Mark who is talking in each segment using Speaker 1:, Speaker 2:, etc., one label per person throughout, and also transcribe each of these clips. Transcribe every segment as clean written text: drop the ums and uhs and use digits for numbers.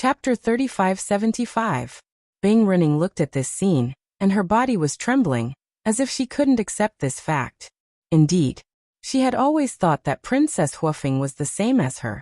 Speaker 1: Chapter 3575. Bing Renning looked at this scene, and her body was trembling, as if she couldn't accept this fact. Indeed, she had always thought that Princess Huofeng was the same as her,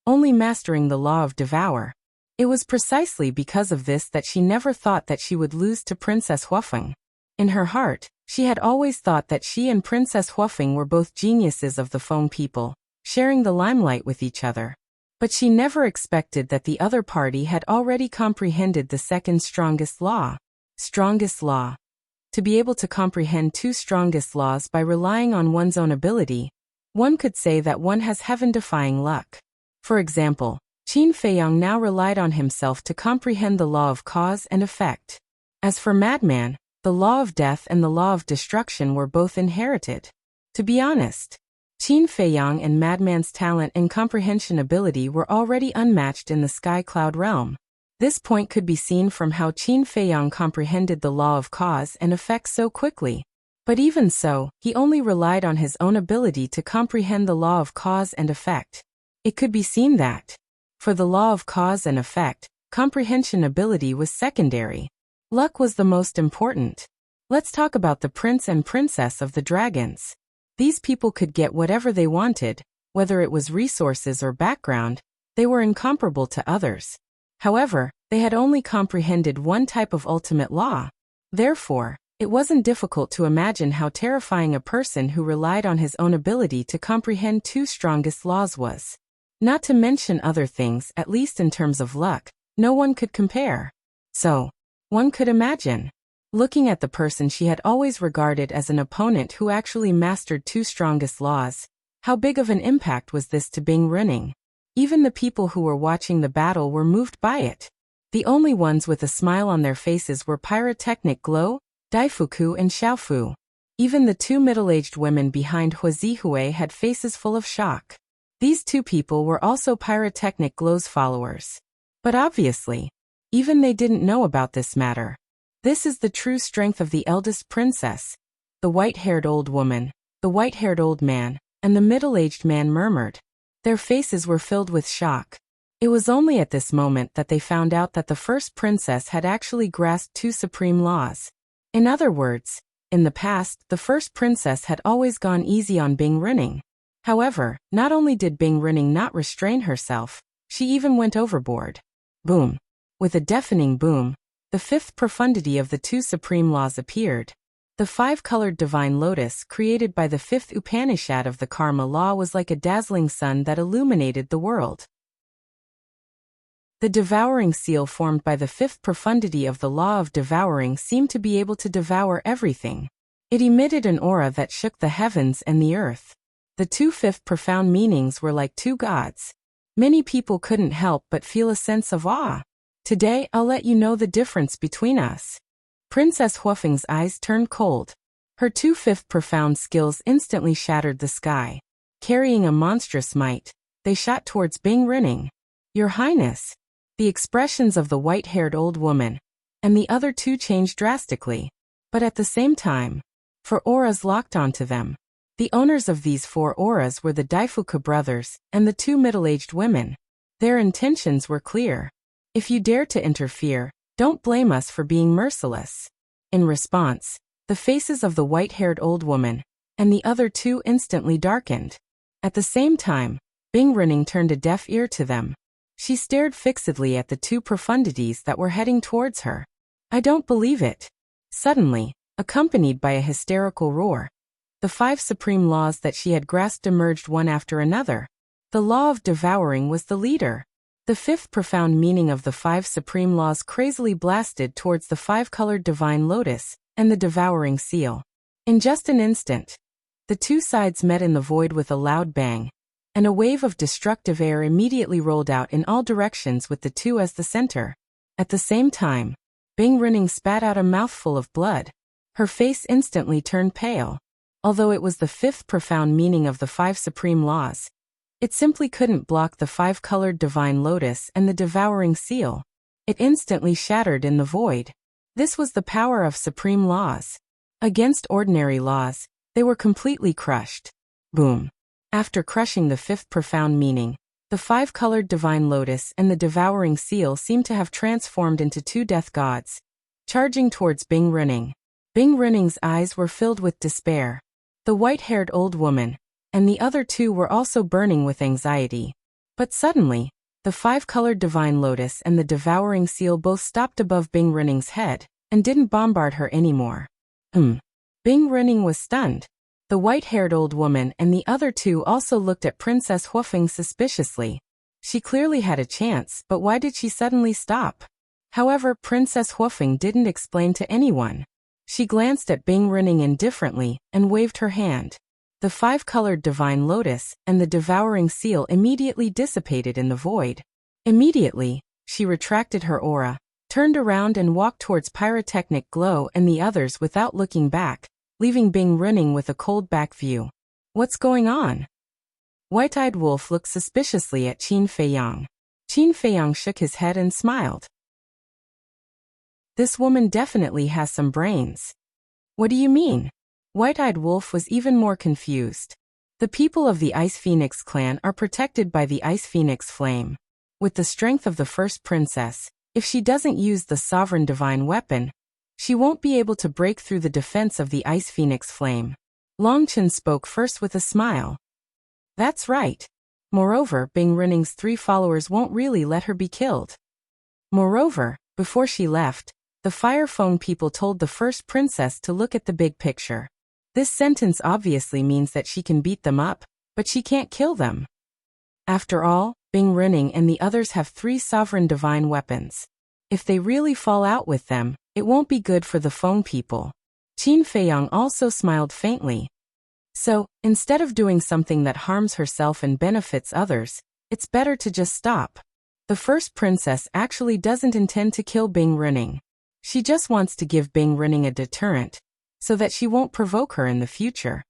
Speaker 1: only mastering the law of devour. It was precisely because of this that she never thought that she would lose to Princess Huofeng. In her heart, she had always thought that she and Princess Huofeng were both geniuses of the Feng people, sharing the limelight with each other. But she never expected that the other party had already comprehended the second strongest law. Strongest law. To be able to comprehend two strongest laws by relying on one's own ability, one could say that one has heaven-defying luck. For example, Qin Feiyang now relied on himself to comprehend the law of cause and effect. As for Madman, the law of death and the law of destruction were both inherited. To be honest, Qin Feiyang and Madman's talent and comprehension ability were already unmatched in the Sky Cloud realm. This point could be seen from how Qin Feiyang comprehended the law of cause and effect so quickly. But even so, he only relied on his own ability to comprehend the law of cause and effect. It could be seen that, for the law of cause and effect, comprehension ability was secondary. Luck was the most important. Let's talk about the prince and princess of the dragons. These people could get whatever they wanted, whether it was resources or background. They were incomparable to others. However, they had only comprehended one type of ultimate law. Therefore, it wasn't difficult to imagine how terrifying a person who relied on his own ability to comprehend two strongest laws was. Not to mention other things, at least in terms of luck, no one could compare. So, one could imagine, looking at the person she had always regarded as an opponent who actually mastered two strongest laws, how big of an impact was this to Bing Renning? Even the people who were watching the battle were moved by it. The only ones with a smile on their faces were Pyrotechnic Glow, Daifuku and Xiaofu. Even the two middle-aged women behind Huazihue had faces full of shock. These two people were also Pyrotechnic Glow's followers. But obviously, even they didn't know about this matter. This is the true strength of the eldest princess. The white-haired old woman, the white-haired old man, and the middle-aged man murmured. Their faces were filled with shock. It was only at this moment that they found out that the first princess had actually grasped two supreme laws. In other words, in the past, the first princess had always gone easy on Bing Renning. However, not only did Bing Renning not restrain herself, she even went overboard. Boom. With a deafening boom, the fifth profundity of the two supreme laws appeared. The five-colored divine lotus created by the fifth Upanishad of the Karma law was like a dazzling sun that illuminated the world. The devouring seal formed by the fifth profundity of the law of devouring seemed to be able to devour everything. It emitted an aura that shook the heavens and the earth. The two fifth profound meanings were like two gods. Many people couldn't help but feel a sense of awe. Today, I'll let you know the difference between us. Princess Huofeng's eyes turned cold. Her two fifth profound skills instantly shattered the sky. Carrying a monstrous might, they shot towards Bing Renning. Your Highness. The expressions of the white-haired old woman and the other two changed drastically. But at the same time, four auras locked onto them. The owners of these four auras were the Daifuku brothers and the two middle-aged women. Their intentions were clear. If you dare to interfere, don't blame us for being merciless. In response, the faces of the white-haired old woman and the other two instantly darkened. At the same time, Bing Renning turned a deaf ear to them. She stared fixedly at the two profundities that were heading towards her. I don't believe it. Suddenly, accompanied by a hysterical roar, the five supreme laws that she had grasped emerged one after another. The law of devouring was the leader. The fifth profound meaning of the five supreme laws crazily blasted towards the five-colored divine lotus and the devouring seal. In just an instant, the two sides met in the void with a loud bang, and a wave of destructive air immediately rolled out in all directions with the two as the center. At the same time, Bing Renning spat out a mouthful of blood. Her face instantly turned pale. Although it was the fifth profound meaning of the five supreme laws, it simply couldn't block the five-colored divine lotus and the devouring seal. It instantly shattered in the void. This was the power of supreme laws. Against ordinary laws, they were completely crushed. Boom. After crushing the fifth profound meaning, The five-colored divine lotus and the devouring seal seemed to have transformed into two death gods, charging towards Bing Runing. Bing Runing's eyes were filled with despair. The white-haired old woman and the other two were also burning with anxiety. But suddenly, the five-colored divine lotus and the devouring seal both stopped above Bing Runing's head and didn't bombard her anymore. Bing Runing was stunned. The white-haired old woman and the other two also looked at Princess Huofeng suspiciously. She clearly had a chance, but why did she suddenly stop? However, Princess Huofeng didn't explain to anyone. She glanced at Bing Runing indifferently and waved her hand. The five-colored divine lotus and the devouring seal immediately dissipated in the void. Immediately, she retracted her aura, turned around and walked towards Pyrotechnic Glow and the others without looking back, leaving Bing Runing with a cold back view. What's going on? White-eyed Wolf looked suspiciously at Qin Feiyang. Qin Feiyang shook his head and smiled. This woman definitely has some brains. What do you mean? White-eyed Wolf was even more confused. The people of the Ice Phoenix clan are protected by the Ice Phoenix flame. With the strength of the first princess, if she doesn't use the sovereign divine weapon, she won't be able to break through the defense of the Ice Phoenix flame. Long Chen spoke first with a smile. That's right. Moreover, Bing Runing's 3 followers won't really let her be killed. Moreover, before she left, the Fire Phone people told the first princess to look at the big picture. This sentence obviously means that she can beat them up, but she can't kill them. After all, Bing Runing and the others have 3 sovereign divine weapons. If they really fall out with them, it won't be good for the phone people. Qin Feiyang also smiled faintly. So, instead of doing something that harms herself and benefits others, it's better to just stop. The first princess actually doesn't intend to kill Bing Runing. She just wants to give Bing Runing a deterrent, so that she won't provoke her in the future.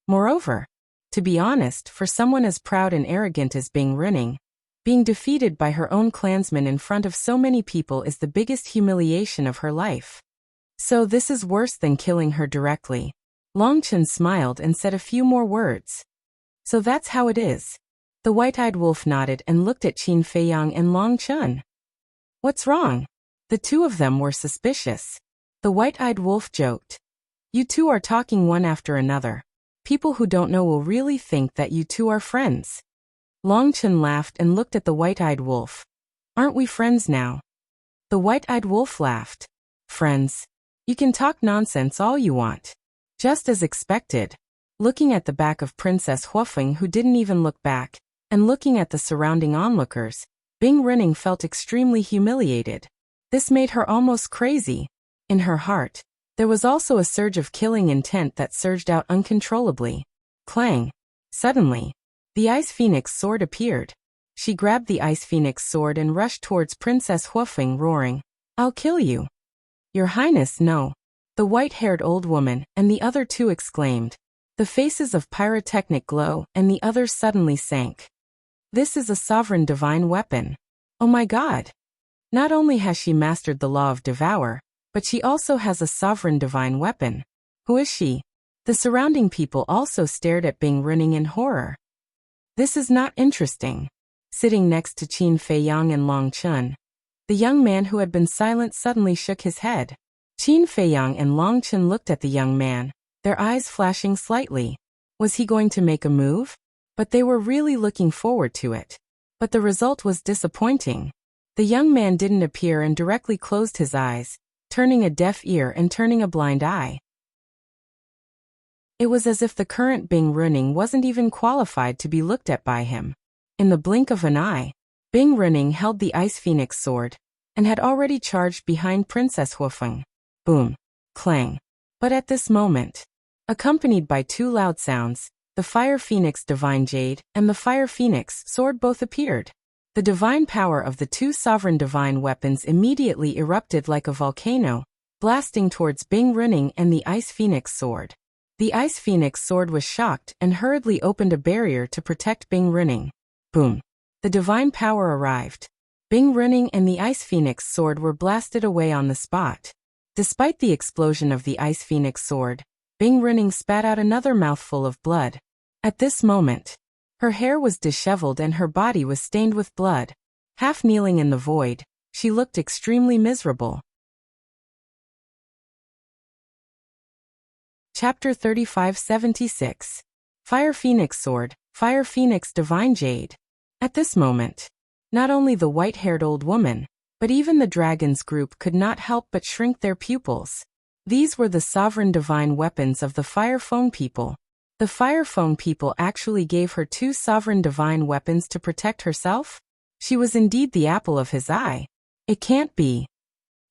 Speaker 1: Moreover, to be honest, for someone as proud and arrogant as Bing Runing, being defeated by her own clansmen in front of so many people is the biggest humiliation of her life. So this is worse than killing her directly. Long Chen smiled and said a few more words. So that's how it is. The white-eyed wolf nodded and looked at Qin Feiyang and Long Chen. What's wrong? The two of them were suspicious. The white-eyed wolf joked. You two are talking one after another. People who don't know will really think that you two are friends. Long Chen laughed and looked at the white-eyed wolf. Aren't we friends now? The white-eyed wolf laughed. Friends? You can talk nonsense all you want. Just as expected. Looking at the back of Princess Huofeng, who didn't even look back, and looking at the surrounding onlookers, Bing Runing felt extremely humiliated. This made her almost crazy. In her heart, there was also a surge of killing intent that surged out uncontrollably. Clang! Suddenly, the Ice Phoenix sword appeared. She grabbed the Ice Phoenix sword and rushed towards Princess Huofeng, roaring, I'll kill you. Your Highness, no. The white-haired old woman and the other two exclaimed. The faces of Pyrotechnic Glow and the others suddenly sank. This is a sovereign divine weapon. Oh my god! Not only has she mastered the law of Devour, but she also has a sovereign divine weapon. Who is she? The surrounding people also stared at Bing Runing in horror. This is not interesting. Sitting next to Qin Feiyang and Long Chen, the young man who had been silent suddenly shook his head. Qin Feiyang and Long Chen looked at the young man, their eyes flashing slightly. Was he going to make a move? But they were really looking forward to it. But the result was disappointing. The young man didn't appear and directly closed his eyes, turning a deaf ear and turning a blind eye. It was as if the current Bing Runing wasn't even qualified to be looked at by him. In the blink of an eye, Bing Runing held the Ice Phoenix sword, and had already charged behind Princess Huofeng. Boom! Clang! But at this moment, accompanied by 2 loud sounds, the Fire Phoenix Divine Jade and the Fire Phoenix sword both appeared. The divine power of the 2 sovereign divine weapons immediately erupted like a volcano, blasting towards Bing Runing and the Ice Phoenix sword. The Ice Phoenix sword was shocked and hurriedly opened a barrier to protect Bing Runing. Boom! The divine power arrived. Bing Runing and the Ice Phoenix sword were blasted away on the spot. Despite the explosion of the Ice Phoenix sword, Bing Runing spat out another mouthful of blood. At this moment, Her hair was disheveled and her body was stained with blood. Half kneeling in the void, she looked extremely miserable. Chapter 3576. Fire Phoenix Sword, Fire Phoenix Divine Jade. At this moment, not only the white-haired old woman, but even the dragon's group could not help but shrink their pupils. These were the sovereign divine weapons of the Fire Phone people. The Fire Phone people actually gave her 2 sovereign divine weapons to protect herself? She was indeed the apple of his eye. It can't be.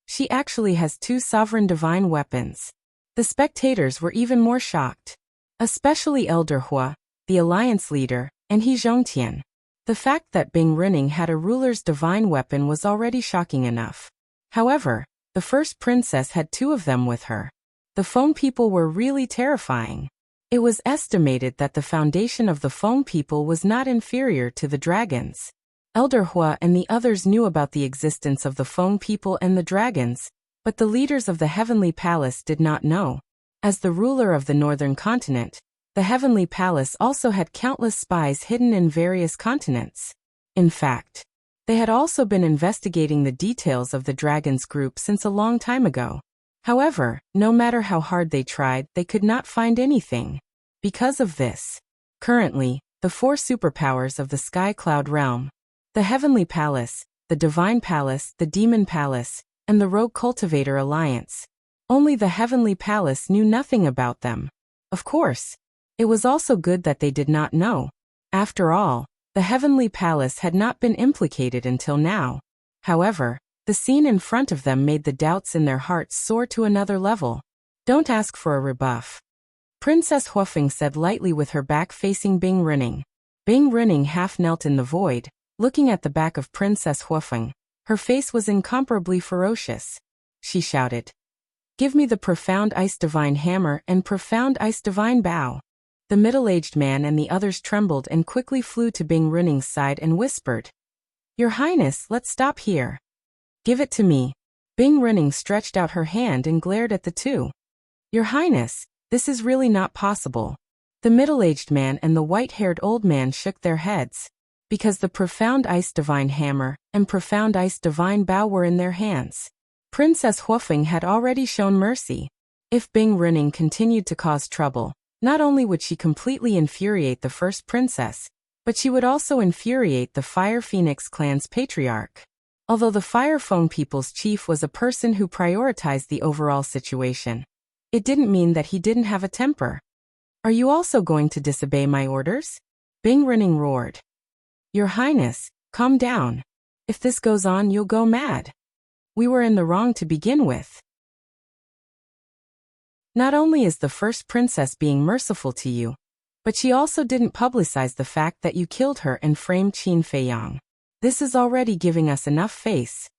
Speaker 1: She actually has 2 sovereign divine weapons. The spectators were even more shocked. Especially Elder Hua, the alliance leader, and He Zhongtian. The fact that Bing Rinning had a ruler's divine weapon was already shocking enough. However, the first princess had 2 of them with her. The Phone people were really terrifying. It was estimated that the foundation of the Phone people was not inferior to the dragons. Elder Hua and the others knew about the existence of the Phone people and the dragons, but the leaders of the Heavenly Palace did not know. As the ruler of the Northern Continent, the Heavenly Palace also had countless spies hidden in various continents. In fact, they had also been investigating the details of the Dragons group since a long time ago. However, no matter how hard they tried, they could not find anything. Because of this, currently, the 4 superpowers of the Sky Cloud realm, the Heavenly Palace, the Divine Palace, the Demon Palace, and the Rogue Cultivator Alliance. Only the Heavenly Palace knew nothing about them. Of course, it was also good that they did not know. After all, the Heavenly Palace had not been implicated until now. However, the scene in front of them made the doubts in their hearts soar to another level. Don't ask for a rebuff. Princess Huofeng said lightly with her back facing Bing Rinning. Bing Rinning half knelt in the void, looking at the back of Princess Huofeng. Her face was incomparably ferocious. She shouted, "Give me the Profound Ice Divine Hammer and Profound Ice Divine Bow." The middle-aged man and the others trembled and quickly flew to Bing Rinning's side and whispered, "Your Highness, let's stop here. Give it to me." Bing Rinning stretched out her hand and glared at the 2. "Your Highness, this is really not possible." The middle-aged man and the white-haired old man shook their heads, because the Profound Ice Divine Hammer and Profound Ice Divine Bow were in their hands. Princess Huofeng had already shown mercy. If Bing Rinning continued to cause trouble, not only would she completely infuriate the first princess, but she would also infuriate the Fire Phoenix clan's patriarch. Although the Fire Phone people's chief was a person who prioritized the overall situation, it didn't mean that he didn't have a temper. "Are you also going to disobey my orders?" Bing Rinning roared. "Your Highness, calm down. If this goes on, you'll go mad. We were in the wrong to begin with. Not only is the first princess being merciful to you, but she also didn't publicize the fact that you killed her and framed Qin Feiyang. This is already giving us enough face.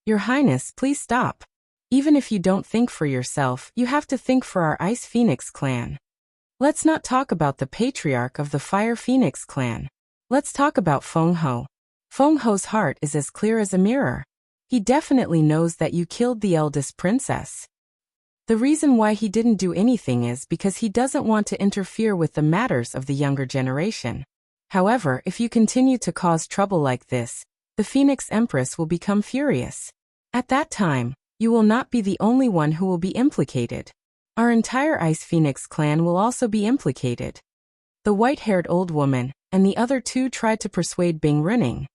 Speaker 1: Your Highness, please stop. Even if you don't think for yourself, you have to think for our Ice Phoenix clan. Let's not talk about the patriarch of the Fire Phoenix clan. Let's talk about Feng Ho. Feng Ho's heart is as clear as a mirror. He definitely knows that you killed the eldest princess. The reason why he didn't do anything is because he doesn't want to interfere with the matters of the younger generation. However, if you continue to cause trouble like this, the Phoenix Empress will become furious. At that time, you will not be the only one who will be implicated. Our entire Ice Phoenix clan will also be implicated. The white-haired old woman and the other 2 tried to persuade Bing Rinning.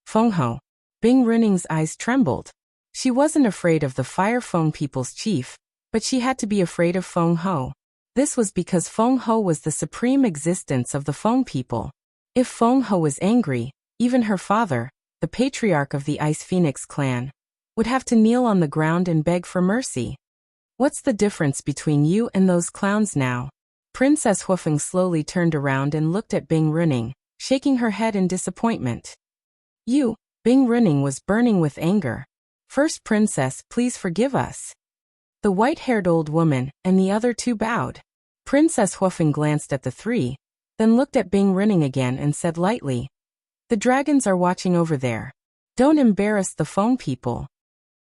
Speaker 1: Feng Ho. Bing Rinning's eyes trembled. She wasn't afraid of the Fire Phone people's chief, but she had to be afraid of Feng Ho. This was because Feng Ho was the supreme existence of the Phone people. If Feng Ho was angry, even her father, the patriarch of the Ice Phoenix clan, would have to kneel on the ground and beg for mercy. "What's the difference between you and those clowns now?" Princess Huofeng slowly turned around and looked at Bing Rinning, shaking her head in disappointment. "You," Bing Rinning was burning with anger. "First princess, please forgive us." The white-haired old woman and the other 2 bowed. Princess Huofeng glanced at the 3, then looked at Bing Rinning again and said lightly, "The dragons are watching over there. Don't embarrass the Phone people."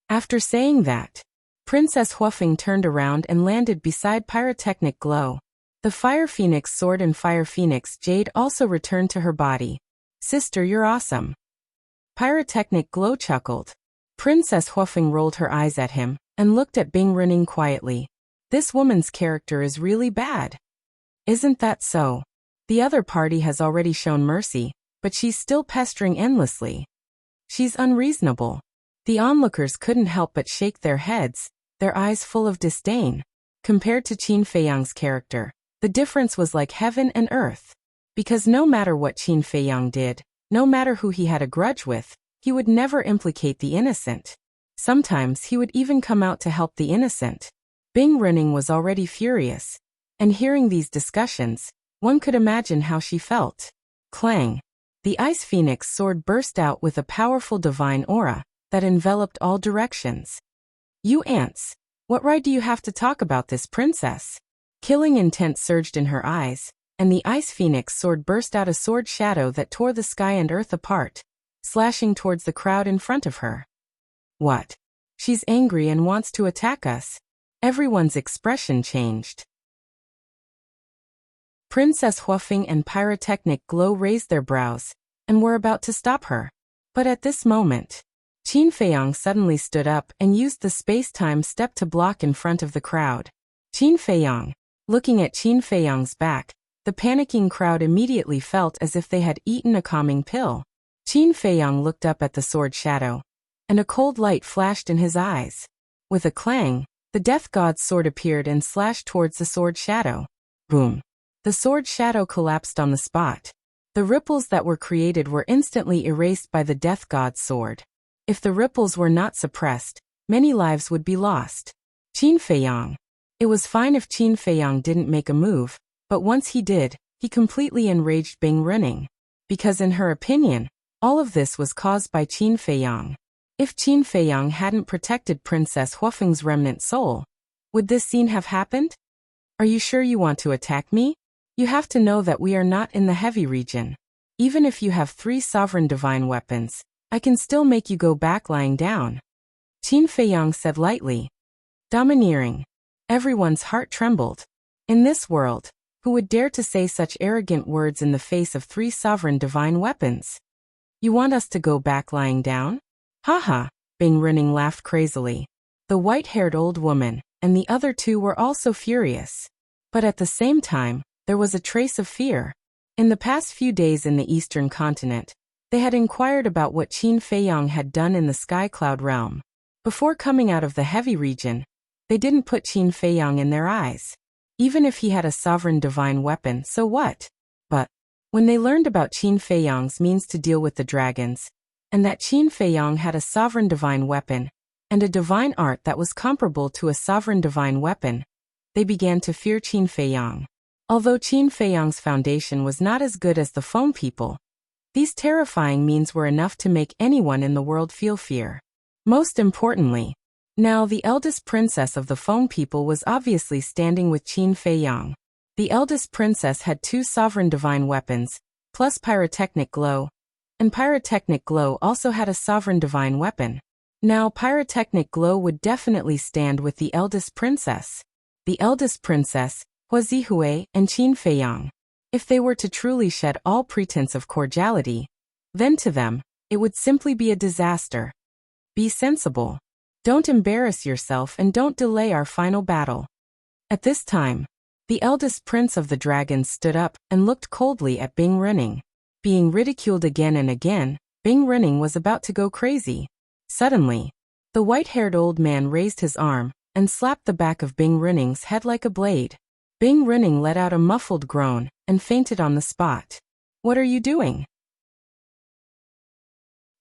Speaker 1: After saying that, Princess Huofeng turned around and landed beside Pyrotechnic Glow. The Fire Phoenix sword and Fire Phoenix jade also returned to her body. Sister, you're awesome. Pyrotechnic Glow chuckled. Princess Huofeng rolled her eyes at him and looked at Bing Renning quietly. This woman's character is really bad. Isn't that so? The other party has already shown mercy, but she's still pestering endlessly. She's unreasonable. The onlookers couldn't help but shake their heads, their eyes full of disdain. Compared to Qin Feiyang's character, the difference was like heaven and earth. Because no matter what Qin Feiyang did, no matter who he had a grudge with, he would never implicate the innocent. Sometimes he would even come out to help the innocent. Bing Renning was already furious. And hearing these discussions, one could imagine how she felt. Clang! The Ice Phoenix sword burst out with a powerful divine aura that enveloped all directions. You ants! What right do you have to talk about this, princess? Killing intent surged in her eyes, and the Ice Phoenix sword burst out a sword shadow that tore the sky and earth apart, slashing towards the crowd in front of her. What? She's angry and wants to attack us. Everyone's expression changed. Princess Huofeng and Pyrotechnic Glow raised their brows and were about to stop her. But at this moment, Qin Feiyang suddenly stood up and used the space-time step to block in front of the crowd. Qin Feiyang. Looking at Qin Feiyang's back, the panicking crowd immediately felt as if they had eaten a calming pill. Qin Feiyang looked up at the sword shadow, and a cold light flashed in his eyes. With a clang, the Death God's sword appeared and slashed towards the sword shadow. Boom! The sword shadow collapsed on the spot. The ripples that were created were instantly erased by the Death God's sword. If the ripples were not suppressed, many lives would be lost. Qin Feiyang. It was fine if Qin Feiyang didn't make a move, but once he did, he completely enraged Bing Renning. Because in her opinion, all of this was caused by Qin Feiyang. If Qin Feiyang hadn't protected Princess Huofeng's remnant soul, would this scene have happened? Are you sure you want to attack me? You have to know that we are not in the heavy region. Even if you have 3 sovereign divine weapons, I can still make you go back lying down. Qin Feiyang said lightly. Domineering. Everyone's heart trembled. In this world, who would dare to say such arrogant words in the face of 3 sovereign divine weapons? You want us to go back lying down? Haha, Bing Renning laughed crazily. The white-haired old woman and the other 2 were also furious. But at the same time, there was a trace of fear. In the past few days in the eastern continent, they had inquired about what Qin Feiyang had done in the Sky Cloud realm. Before coming out of the heavy region, they didn't put Qin Feiyang in their eyes. Even if he had a sovereign divine weapon, so what? But when they learned about Qin Feiyang's means to deal with the dragons, and that Qin Feiyang had a sovereign divine weapon, and a divine art that was comparable to a sovereign divine weapon, they began to fear Qin Feiyang. Although Qin Feiyang's foundation was not as good as the foam people, these terrifying means were enough to make anyone in the world feel fear. Most importantly, now the eldest princess of the foam people was obviously standing with Qin Feiyang. The eldest princess had 2 sovereign divine weapons, plus Pyrotechnic Glow, and Pyrotechnic Glow also had a sovereign divine weapon. Now Pyrotechnic Glow would definitely stand with the eldest princess. The eldest princess, Hua Zihui, and Qin Feiyang. If they were to truly shed all pretense of cordiality, then to them, it would simply be a disaster. Be sensible. Don't embarrass yourself and don't delay our final battle. At this time, the eldest prince of the dragons stood up and looked coldly at Bing Renning. Being ridiculed again and again, Bing Renning was about to go crazy. Suddenly, the white-haired old man raised his arm and slapped the back of Bing Renning's head like a blade. Bing Renning let out a muffled groan and fainted on the spot. What are you doing?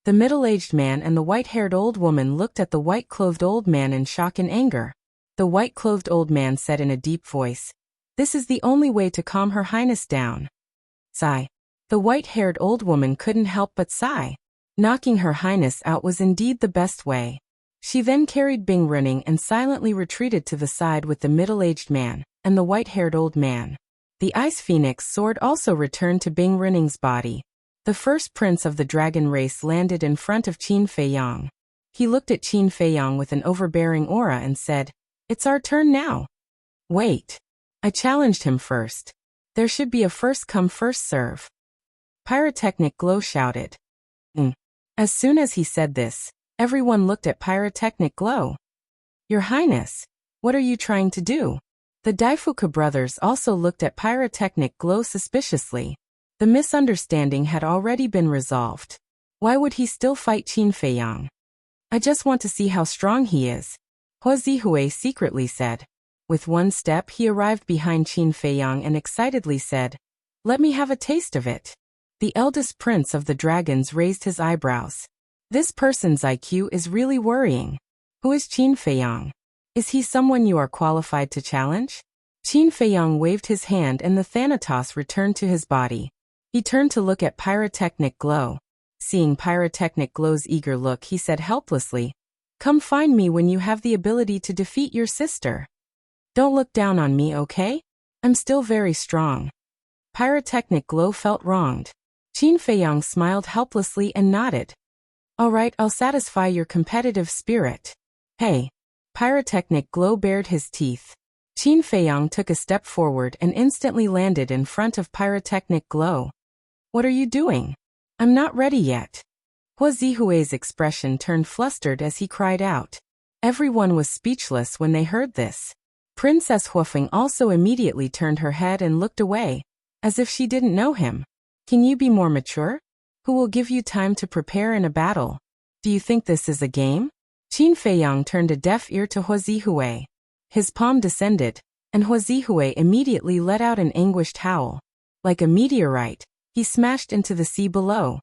Speaker 1: The middle-aged man and the white-haired old woman looked at the white-clothed old man in shock and anger. The white-clothed old man said in a deep voice, "This is the only way to calm Her Highness down." Sigh. The white-haired old woman couldn't help but sigh. Knocking Her Highness out was indeed the best way. She then carried Bing Renning and silently retreated to the side with the middle-aged man and the white-haired old man. The Ice Phoenix sword also returned to Bing Renning's body. The first prince of the dragon race landed in front of Qin Feiyang. He looked at Qin Feiyang with an overbearing aura and said, "It's our turn now." Wait. I challenged him first. There should be a first come first serve. Pyrotechnic Glow shouted. As soon as he said this, everyone looked at Pyrotechnic Glow. Your Highness, what are you trying to do? The Daifuka brothers also looked at Pyrotechnic Glow suspiciously. The misunderstanding had already been resolved. Why would he still fight Qin Feiyang? I just want to see how strong he is, Hua Zihui secretly said. With one step he arrived behind Qin Feiyang and excitedly said, "Let me have a taste of it." The eldest prince of the dragons raised his eyebrows. This person's IQ is really worrying. Who is Qin Feiyang? Is he someone you are qualified to challenge? Qin Feiyang waved his hand and the Thanatos returned to his body. He turned to look at Pyrotechnic Glow. Seeing Pyrotechnic Glow's eager look, he said helplessly, "Come find me when you have the ability to defeat your sister. Don't look down on me, okay? I'm still very strong." Pyrotechnic Glow felt wronged. Qin Feiyang smiled helplessly and nodded. "All right, I'll satisfy your competitive spirit." "Hey." Pyrotechnic Glow bared his teeth. Qin Feiyang took a step forward and instantly landed in front of Pyrotechnic Glow. "What are you doing? I'm not ready yet." Hua Zihui's expression turned flustered as he cried out. Everyone was speechless when they heard this. Princess Huafeng also immediately turned her head and looked away, as if she didn't know him. "Can you be more mature? Who will give you time to prepare in a battle? Do you think this is a game?" Qin Feiyang turned a deaf ear to Hua Zihui. His palm descended, and Hua Zihui immediately let out an anguished howl. Like a meteorite, he smashed into the sea below.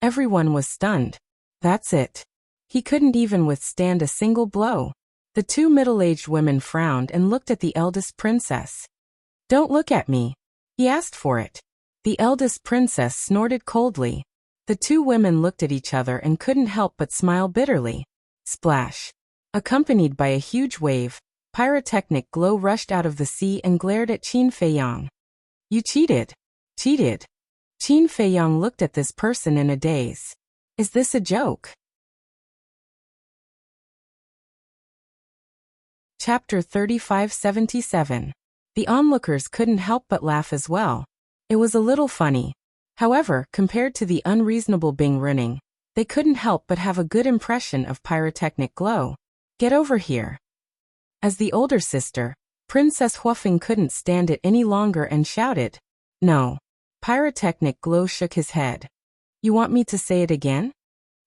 Speaker 1: Everyone was stunned. That's it. He couldn't even withstand a single blow. The two middle-aged women frowned and looked at the eldest princess. "Don't look at me." He asked for it. The eldest princess snorted coldly. The two women looked at each other and couldn't help but smile bitterly. Splash. Accompanied by a huge wave, Pyrotechnic Glow rushed out of the sea and glared at Qin Feiyang. "You cheated. Cheated." Qin Feiyang looked at this person in a daze. Is this a joke? Chapter 3577. The onlookers couldn't help but laugh as well. It was a little funny. However, compared to the unreasonable Bing running, they couldn't help but have a good impression of Pyrotechnic Glow. "Get over here." As the older sister, Princess Huafeng couldn't stand it any longer and shouted, "No." Pyrotechnic Glow shook his head. "You want me to say it again?"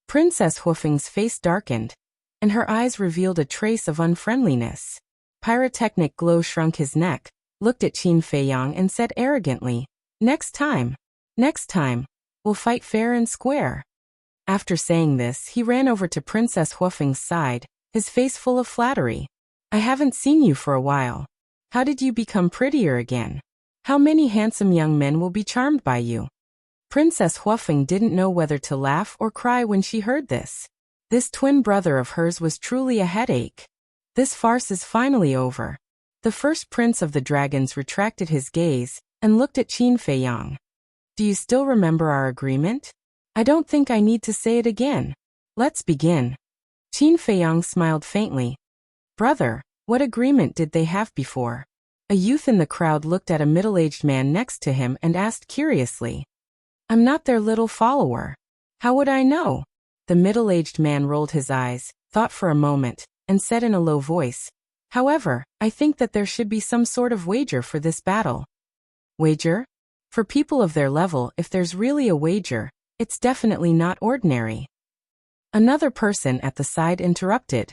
Speaker 1: Princess Huafeng's face darkened, and her eyes revealed a trace of unfriendliness. Pyrotechnic Glow shrunk his neck, looked at Qin Feiyang and said arrogantly, Next time, we'll fight fair and square." After saying this, he ran over to Princess Huafeng's side, his face full of flattery. "I haven't seen you for a while. How did you become prettier again? How many handsome young men will be charmed by you?" Princess Huafeng didn't know whether to laugh or cry when she heard this. This twin brother of hers was truly a headache. This farce is finally over. The first prince of the dragons retracted his gaze and looked at Qin Feiyang. "Do you still remember our agreement? I don't think I need to say it again. Let's begin." Qin Feiyang smiled faintly. "Brother, what agreement did they have before?" A youth in the crowd looked at a middle-aged man next to him and asked curiously. "I'm not their little follower. How would I know?" The middle-aged man rolled his eyes, thought for a moment, and said in a low voice, "However, I think that there should be some sort of wager for this battle." "Wager? For people of their level, if there's really a wager, it's definitely not ordinary." Another person at the side interrupted.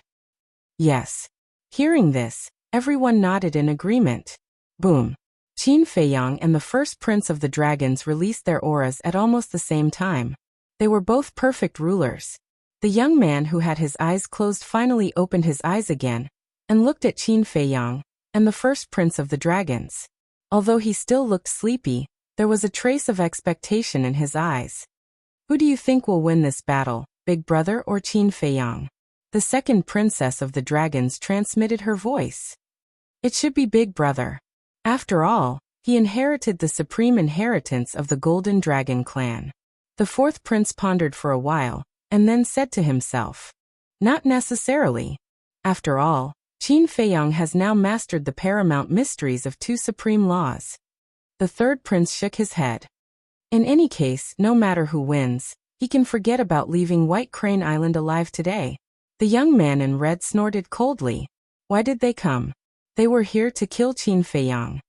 Speaker 1: "Yes." Hearing this, everyone nodded in agreement. Boom. Qin Feiyang and the first prince of the dragons released their auras at almost the same time. They were both perfect rulers. The young man who had his eyes closed finally opened his eyes again and looked at Qin Feiyang and the first prince of the dragons. Although he still looked sleepy, there was a trace of expectation in his eyes. "Who do you think will win this battle, Big Brother or Qin Feiyang?" The second princess of the dragons transmitted her voice. "It should be Big Brother. After all, he inherited the supreme inheritance of the Golden Dragon clan." The fourth prince pondered for a while, and then said to himself, "Not necessarily. After all, Qin Feiyang has now mastered the paramount mysteries of two supreme laws. The third prince shook his head. In any case, no matter who wins, he can forget about leaving White Crane Island alive today. The young man in red snorted coldly. Why did they come? They were here to kill Qin Feiyang.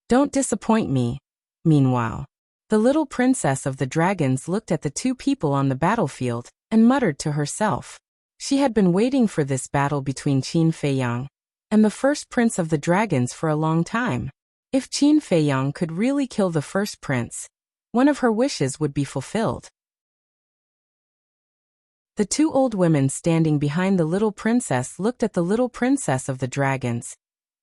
Speaker 1: Don't disappoint me. Meanwhile, the little princess of the dragons looked at the two people on the battlefield and muttered to herself. She had been waiting for this battle between Qin Feiyang and the first prince of the dragons for a long time. If Qin Feiyang could really kill the first prince, one of her wishes would be fulfilled. The two old women standing behind the little princess looked at the little princess of the dragons,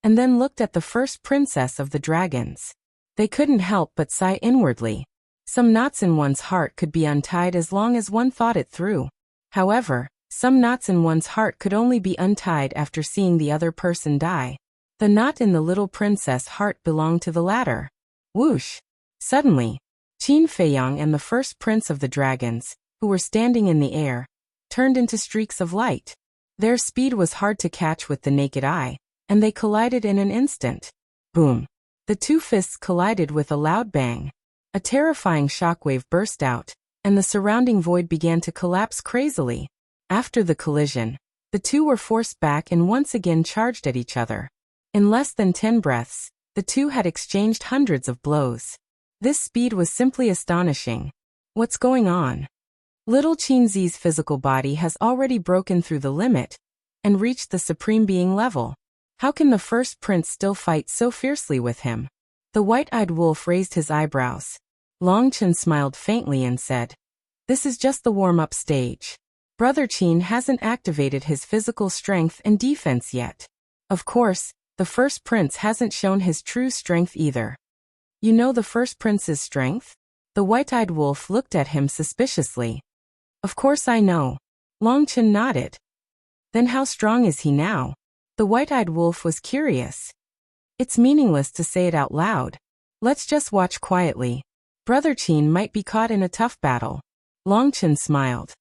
Speaker 1: and then looked at the first princess of the dragons. They couldn't help but sigh inwardly. Some knots in one's heart could be untied as long as one thought it through. However, some knots in one's heart could only be untied after seeing the other person die. The knot in the little princess' heart belonged to the latter. Whoosh! Suddenly, Qin Feiyang and the first prince of the dragons, who were standing in the air, turned into streaks of light. Their speed was hard to catch with the naked eye, and they collided in an instant. Boom! The two fists collided with a loud bang. A terrifying shockwave burst out, and the surrounding void began to collapse crazily. After the collision, the two were forced back and once again charged at each other. In less than 10 breaths, the two had exchanged hundreds of blows. This speed was simply astonishing. What's going on? Little Qin Zi's physical body has already broken through the limit and reached the supreme being level. How can the first prince still fight so fiercely with him? The white-eyed wolf raised his eyebrows. Long Chen smiled faintly and said, "This is just the warm-up stage. Brother Qin hasn't activated his physical strength and defense yet. Of course, the first prince hasn't shown his true strength either." "You know the first prince's strength?" The white-eyed wolf looked at him suspiciously. "Of course I know." Long Chen nodded. "Then how strong is he now?" The white-eyed wolf was curious. "It's meaningless to say it out loud. Let's just watch quietly. Brother Qin might be caught in a tough battle." Long Chen smiled.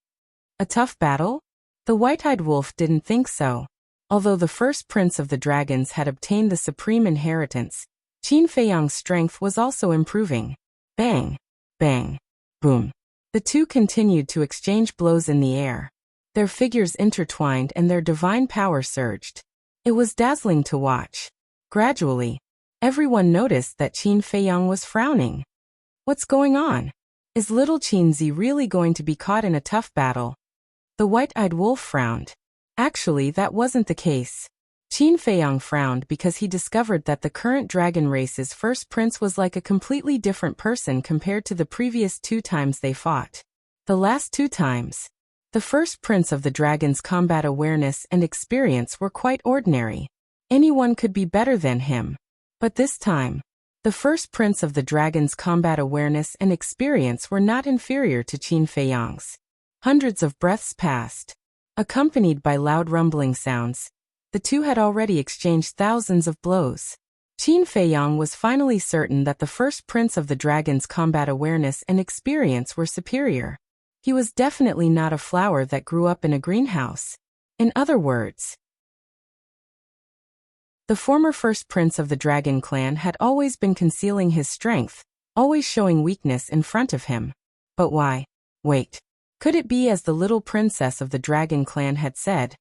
Speaker 1: A tough battle? The white-eyed wolf didn't think so. Although the first prince of the dragons had obtained the supreme inheritance, Qin Feiyang's strength was also improving. Bang! Bang! Boom! The two continued to exchange blows in the air. Their figures intertwined and their divine power surged. It was dazzling to watch. Gradually, everyone noticed that Qin Feiyang was frowning. What's going on? Is little Qin Zi really going to be caught in a tough battle? The white-eyed wolf frowned. Actually, that wasn't the case. Qin Feiyang frowned because he discovered that the current dragon race's first prince was like a completely different person compared to the previous 2 times they fought. The last 2 times, the first prince of the dragon's combat awareness and experience were quite ordinary. Anyone could be better than him. But this time, the first prince of the dragon's combat awareness and experience were not inferior to Qin Feiyang's. Hundreds of breaths passed. Accompanied by loud rumbling sounds, the two had already exchanged thousands of blows. Qin Feiyang was finally certain that the first prince of the dragon's combat awareness and experience were superior. He was definitely not a flower that grew up in a greenhouse. In other words, the former first prince of the dragon clan had always been concealing his strength, always showing weakness in front of him. But why? Wait. Could it be, as the little princess of the dragon clan had said,